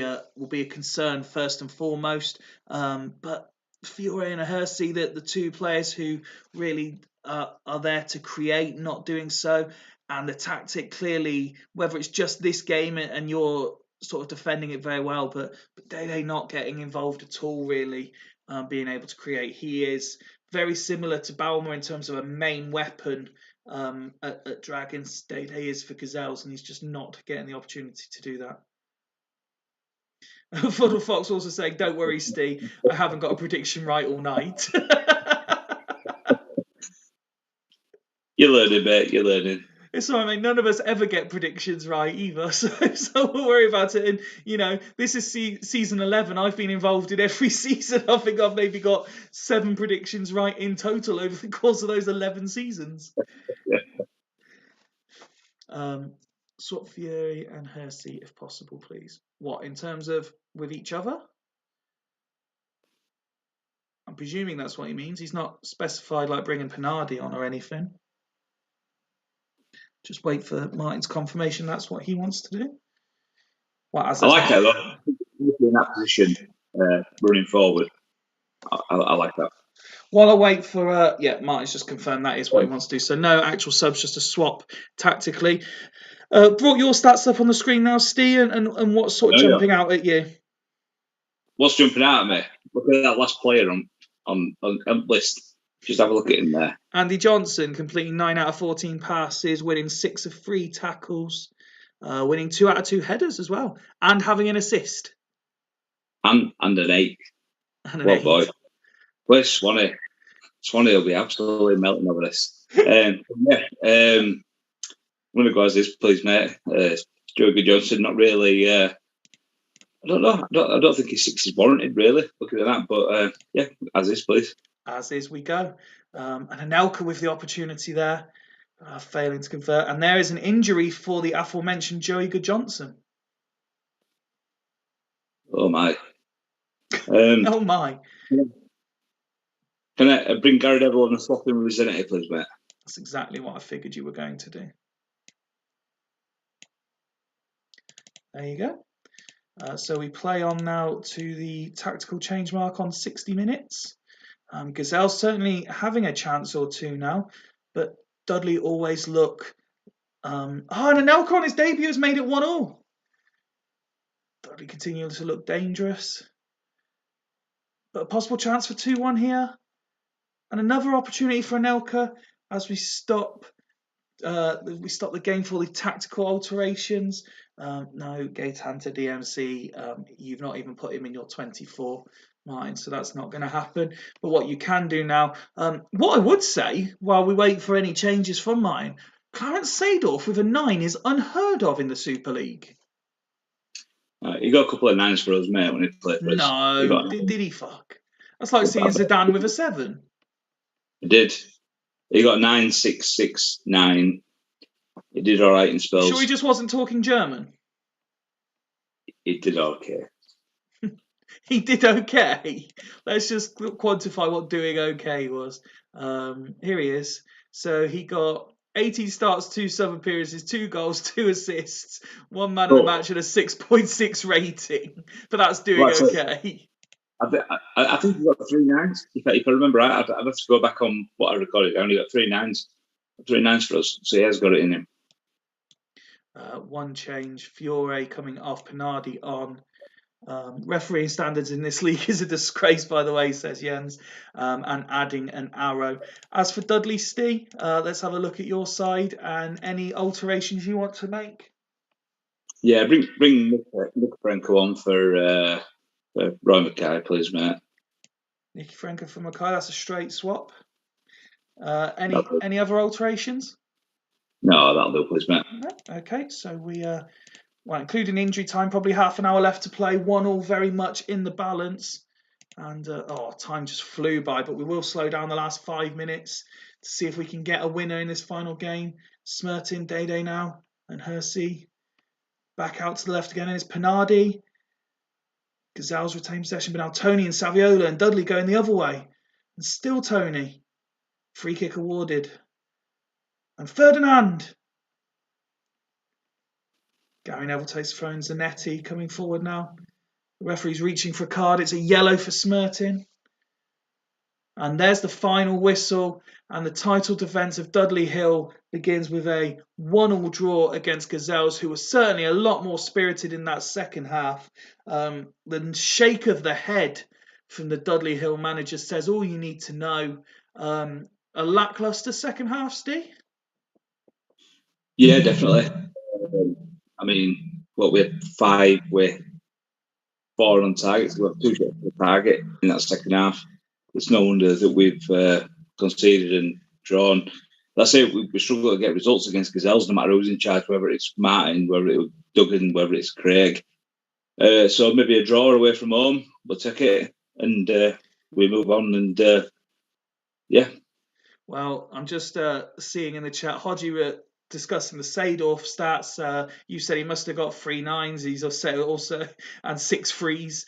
a concern first and foremost. But Fiore and Hersey, the two players who really are there to create, not doing so. And the tactic clearly, whether it's just this game and you're sort of defending it very well, but Dede not getting involved at all, really, being able to create. He is very similar to Balmer in terms of a main weapon at Dragons. Dede is for Gazelles, and he's just not getting the opportunity to do that. Fuddle Fox also saying, "Don't worry, Steve, I haven't got a prediction right all night." You're learning, mate. You're learning. It's all right, mate. None of us ever get predictions right either, so we'll worry about it. And this is season 11. I've been involved in every season. I think I've maybe got 7 predictions right in total over the course of those 11 seasons. Swap Fury and Hersey, if possible, please. What, in terms of with each other? I'm presuming that's what he means. He's not specified like bringing Pinardi on or anything. Just wait for Martin's confirmation that's what he wants to do. Well, I like it a lot. In that position, running forward, I like that. While I wait for, Martin's just confirmed that is what he wants to do. So no actual subs, just a swap tactically. Brought your stats up on the screen now, Steve, and what's sort of jumping out at you? What's jumping out at me? Look at that last player on list. Just have a look at him there. Andy Johnson completing 9 out of 14 passes, winning 6 of 3 tackles, winning 2 out of 2 headers as well, and having an assist. And an 8. And an What 8. boy? Where's Swanee? Swanee will be absolutely melting over this. I'm going to go as this, please, mate. Joey Johnson, not really. I don't know. I don't think his 6 is warranted, really, looking at that. But yeah, as is, please. As is, we go. And Anelka with the opportunity there, failing to convert. And there is an injury for the aforementioned Joey Johnson. Oh, my. Oh, my. Yeah. Can I bring Gary Devil on a swapping representative, please, mate? That's exactly what I figured you were going to do. There you go. So we play on now to the tactical change mark on 60 minutes. Gazelle's certainly having a chance or two now, but Dudley always look... and Anelka on his debut has made it 1-1. Dudley continuing to look dangerous. But a possible chance for 2-1 here. And another opportunity for Anelka as we stop the game for the tactical alterations. No, Gaetan to DMC. You've not even put him in your 24, Martin, so that's not going to happen. But what you can do now, what I would say, while we wait for any changes from Martin, Clarence Seedorf with a 9 is unheard of in the Super League. He got a couple of 9s for us, mate, when he played for us. No, did he fuck? That's like seeing Zidane with a 7. He did. He got 9, 6, 6, 9. He did all right in spells. Sure, he just wasn't talking German. He did okay. He did okay. Let's just quantify what doing okay was. Here he is. So he got 18 starts, 2 sub appearances, 2 goals, 2 assists, 1 man of the match, and a 6.6 rating. But that's doing okay. I think he got 3 9s. If I remember right, I'd have to go back on what I recorded. I only got 3 9s. 3 9s for us. So he has got it in him. One change. Fiore coming off, Pinardi on. Refereeing standards in this league is a disgrace, by the way, says Jens, and adding an arrow. As for Dudley Stee, let's have a look at your side and any alterations you want to make. Yeah, bring Nick Franco on for Roy Mackay, please, mate. Nicky Franco for Mackay, that's a straight swap. Any other alterations? No, that'll do, please, mate. Okay, so we including injury time, probably half an hour left to play. 1-1 very much in the balance. And time just flew by, but we will slow down the last 5 minutes to see if we can get a winner in this final game. Smertin, Dede now, and Hersey. Back out to the left again, and it's Pinardi. Gazelle's retained possession, but now Tony and Saviola and Dudley going the other way. And still Tony. Free kick awarded. And Ferdinand. Gary Neville takes the throw, and Zanetti coming forward now. The referee's reaching for a card. It's a yellow for Smertin. And there's the final whistle. And the title defence of Dudley Hill begins with a 1-1 draw against Gazelles, who were certainly a lot more spirited in that second half. The shake of the head from the Dudley Hill manager says all you need to know. A lacklustre second half, Steve? Yeah, definitely. I mean, we had 5 with 4 on target. So we have 2 shots on the target in that second half. It's no wonder that we've conceded and drawn. Let's say we struggle to get results against Gazelles, no matter who's in charge, whether it's Martin, whether it's Duggan, whether it's Craig. So maybe a draw away from home, we'll take it and we move on. And yeah. Well, I'm just seeing in the chat, Hodgie were discussing the Seedorf stats. You said he must have got 3 9s. He's also and 6 3s.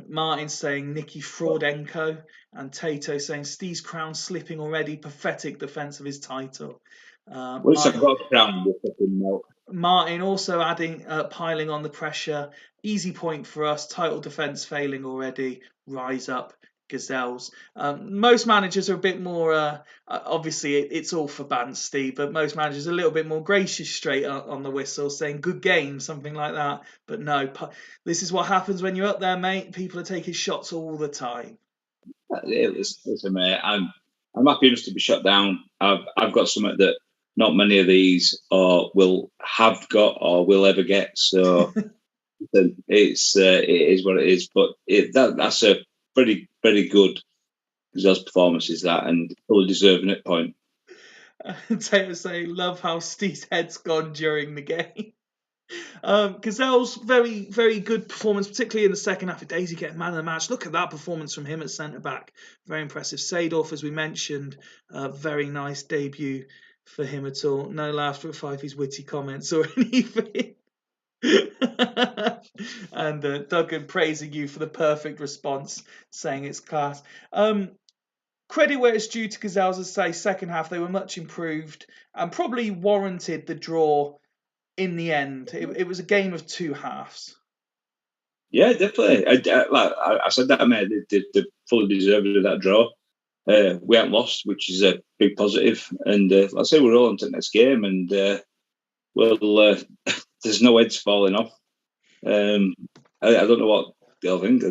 Martin saying Nicky Fraudenko, and Tato saying Steve's crown slipping already. Pathetic defence of his title. Martin also adding, piling on the pressure. Easy point for us. Title defence failing already. Rise up, Gazelles. Most managers are a bit more, obviously it's all for Bant, Steve, but most managers are a little bit more gracious straight on the whistle, saying good game, something like that. But no, this is what happens when you're up there, mate. People are taking shots all the time. Listen, mate, I'm happy just to be shut down. I've got something that not many of these will have got or will ever get. So it is what it is. But that's a pretty good Gazelles performance, is that, and fully deserving at point. Taylor saying, love how Steve's head's gone during the game. Gazelles, very, very good performance, particularly in the second half. Of Daisy getting man of the match. Look at that performance from him at centre back. Very impressive. Seedorf, as we mentioned, very nice debut for him at all. No laughter at Fifey's witty comments or anything. And Duggan praising you for the perfect response, saying it's class. Credit where it's due to Gazelles, as I say, second half they were much improved and probably warranted the draw in the end. It was a game of two halves. Yeah, definitely. I said that, mate. They fully deserved that draw. We haven't lost, which is a big positive. And I say we're all on to the next game, and there's no heads falling off. I don't know what they'll think.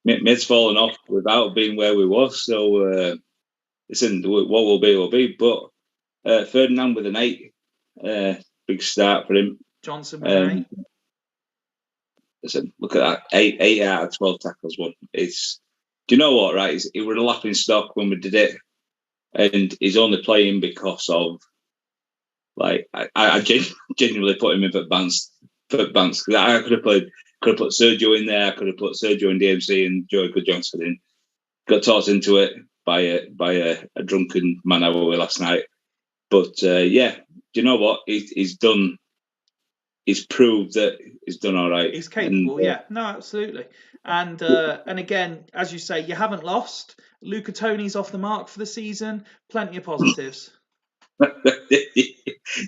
Mid's falling off without being where we was. So listen, what will be will be. But Ferdinand with an 8, big start for him. Johnson with an 8. Listen, look at that, 8 out of 12 tackles won. It's, do you know what? Right, it was a laughing stock when we did it, and he's only playing because of, like, I genuinely put him in for advanced because I could have put Sergio in there. I could have put Sergio in DMC and Joey Good Johnson in. Got talked into it by a drunken man I was with last night. But yeah, do you know what? He's done. He's proved that he's done all right. He's capable, yeah. No, absolutely. And again, as you say, you haven't lost. Luca Toni's off the mark for the season. Plenty of positives.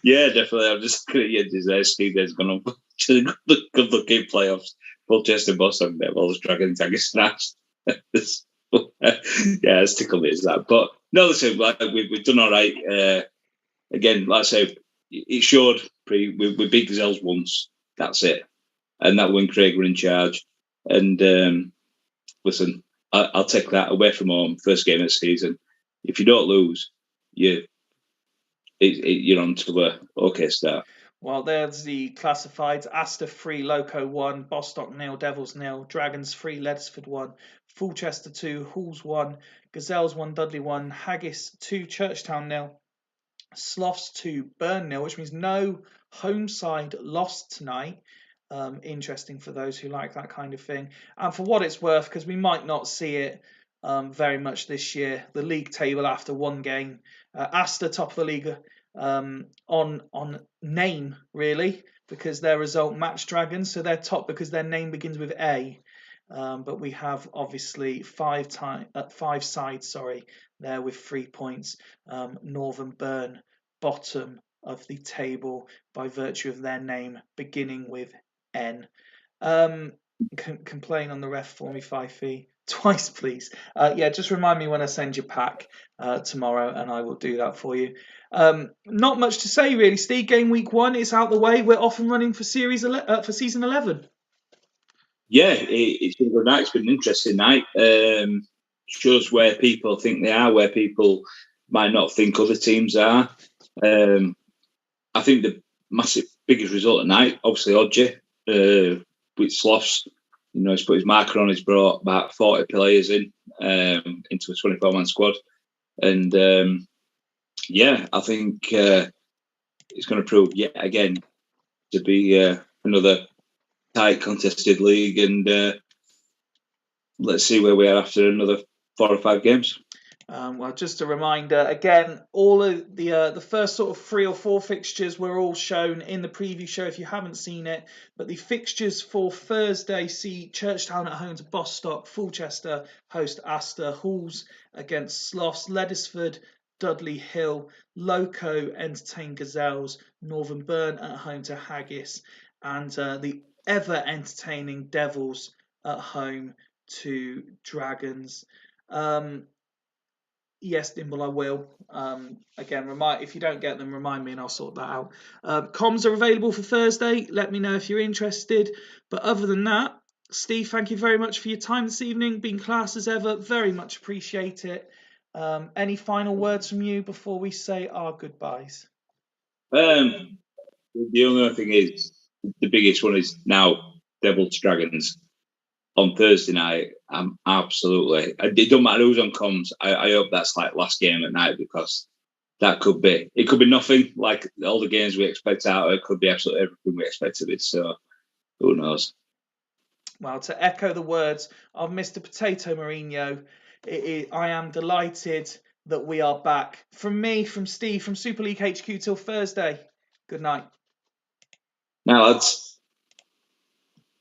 Yeah, definitely. I'm just going to Steve has gone on to the good looking playoffs. Full chest and boss on Devils, Dragon Tag is snatched. Yeah, it's tickled me as that. But no, listen, we've done all right. Again, like I say, it showed. We beat Gazelles once. That's it, and that when Craig were in charge. And listen, I'll take that away from home. First game of the season. If you don't lose, you're on to a okay start. Well, there's the classifieds. Astor 3, Loco 1, Bostock 0, Devils 0, Dragons 3, Ledesford 1, Fulchester 2, Halls 1, Gazelles 1, Dudley 1, Haggis 2, Churchtown 0, Sloths 2, Burn 0, which means no home side lost tonight. Interesting for those who like that kind of thing. And for what it's worth, because we might not see it very much this year, the league table after one game, Astor top of the league on name, really, because their result matched Dragons, so they're top because their name begins with A. But we have obviously five sides, there with 3 points. Northern Burn, bottom of the table by virtue of their name beginning with N. Complain on the ref for me, Fifey. Twice, please. Yeah, just remind me when I send you pack tomorrow, and I will do that for you. Not much to say, really. Steve, game week 1 is out the way. We're off and running for season 11. Yeah, it's been a good night. It's been an interesting night. Shows where people think they are, where people might not think other teams are. I think the biggest result tonight, obviously, Odgie with Sloths. You know, he's put his marker on. He's brought about 40 players in into a 24-man squad, and yeah, I think it's going to prove yet again to be another tight, contested league, and let's see where we are after another 4 or 5 games. Well, just a reminder again, all of the first sort of 3 or 4 fixtures were all shown in the preview show if you haven't seen it. But the fixtures for Thursday see Churchtown at home to Bostock, Fulchester host Astor, Halls against Sloths, Ledesford, Dudley Hill, Loco entertain Gazelles, Northern Burn at home to Haggis, and the ever entertaining Devils at home to Dragons. Yes, Dimble, I will. Again, if you don't get them, remind me and I'll sort that out. Comms are available for Thursday. Let me know if you're interested. But other than that, Steve, thank you very much for your time this evening. Been class as ever. Very much appreciate it. Any final words from you before we say our goodbyes? The only other thing is, the biggest one is now Devils Dragons on Thursday night. I'm absolutely. It don't matter who's on comms. I hope that's like last game at night, because that could be. It could be nothing like all the games we expect out. It could be absolutely everything we expected it. So who knows? Well, to echo the words of Mr. Potato Mourinho, I am delighted that we are back. From me, from Steve, from Super League HQ till Thursday. Good night. Now, lads.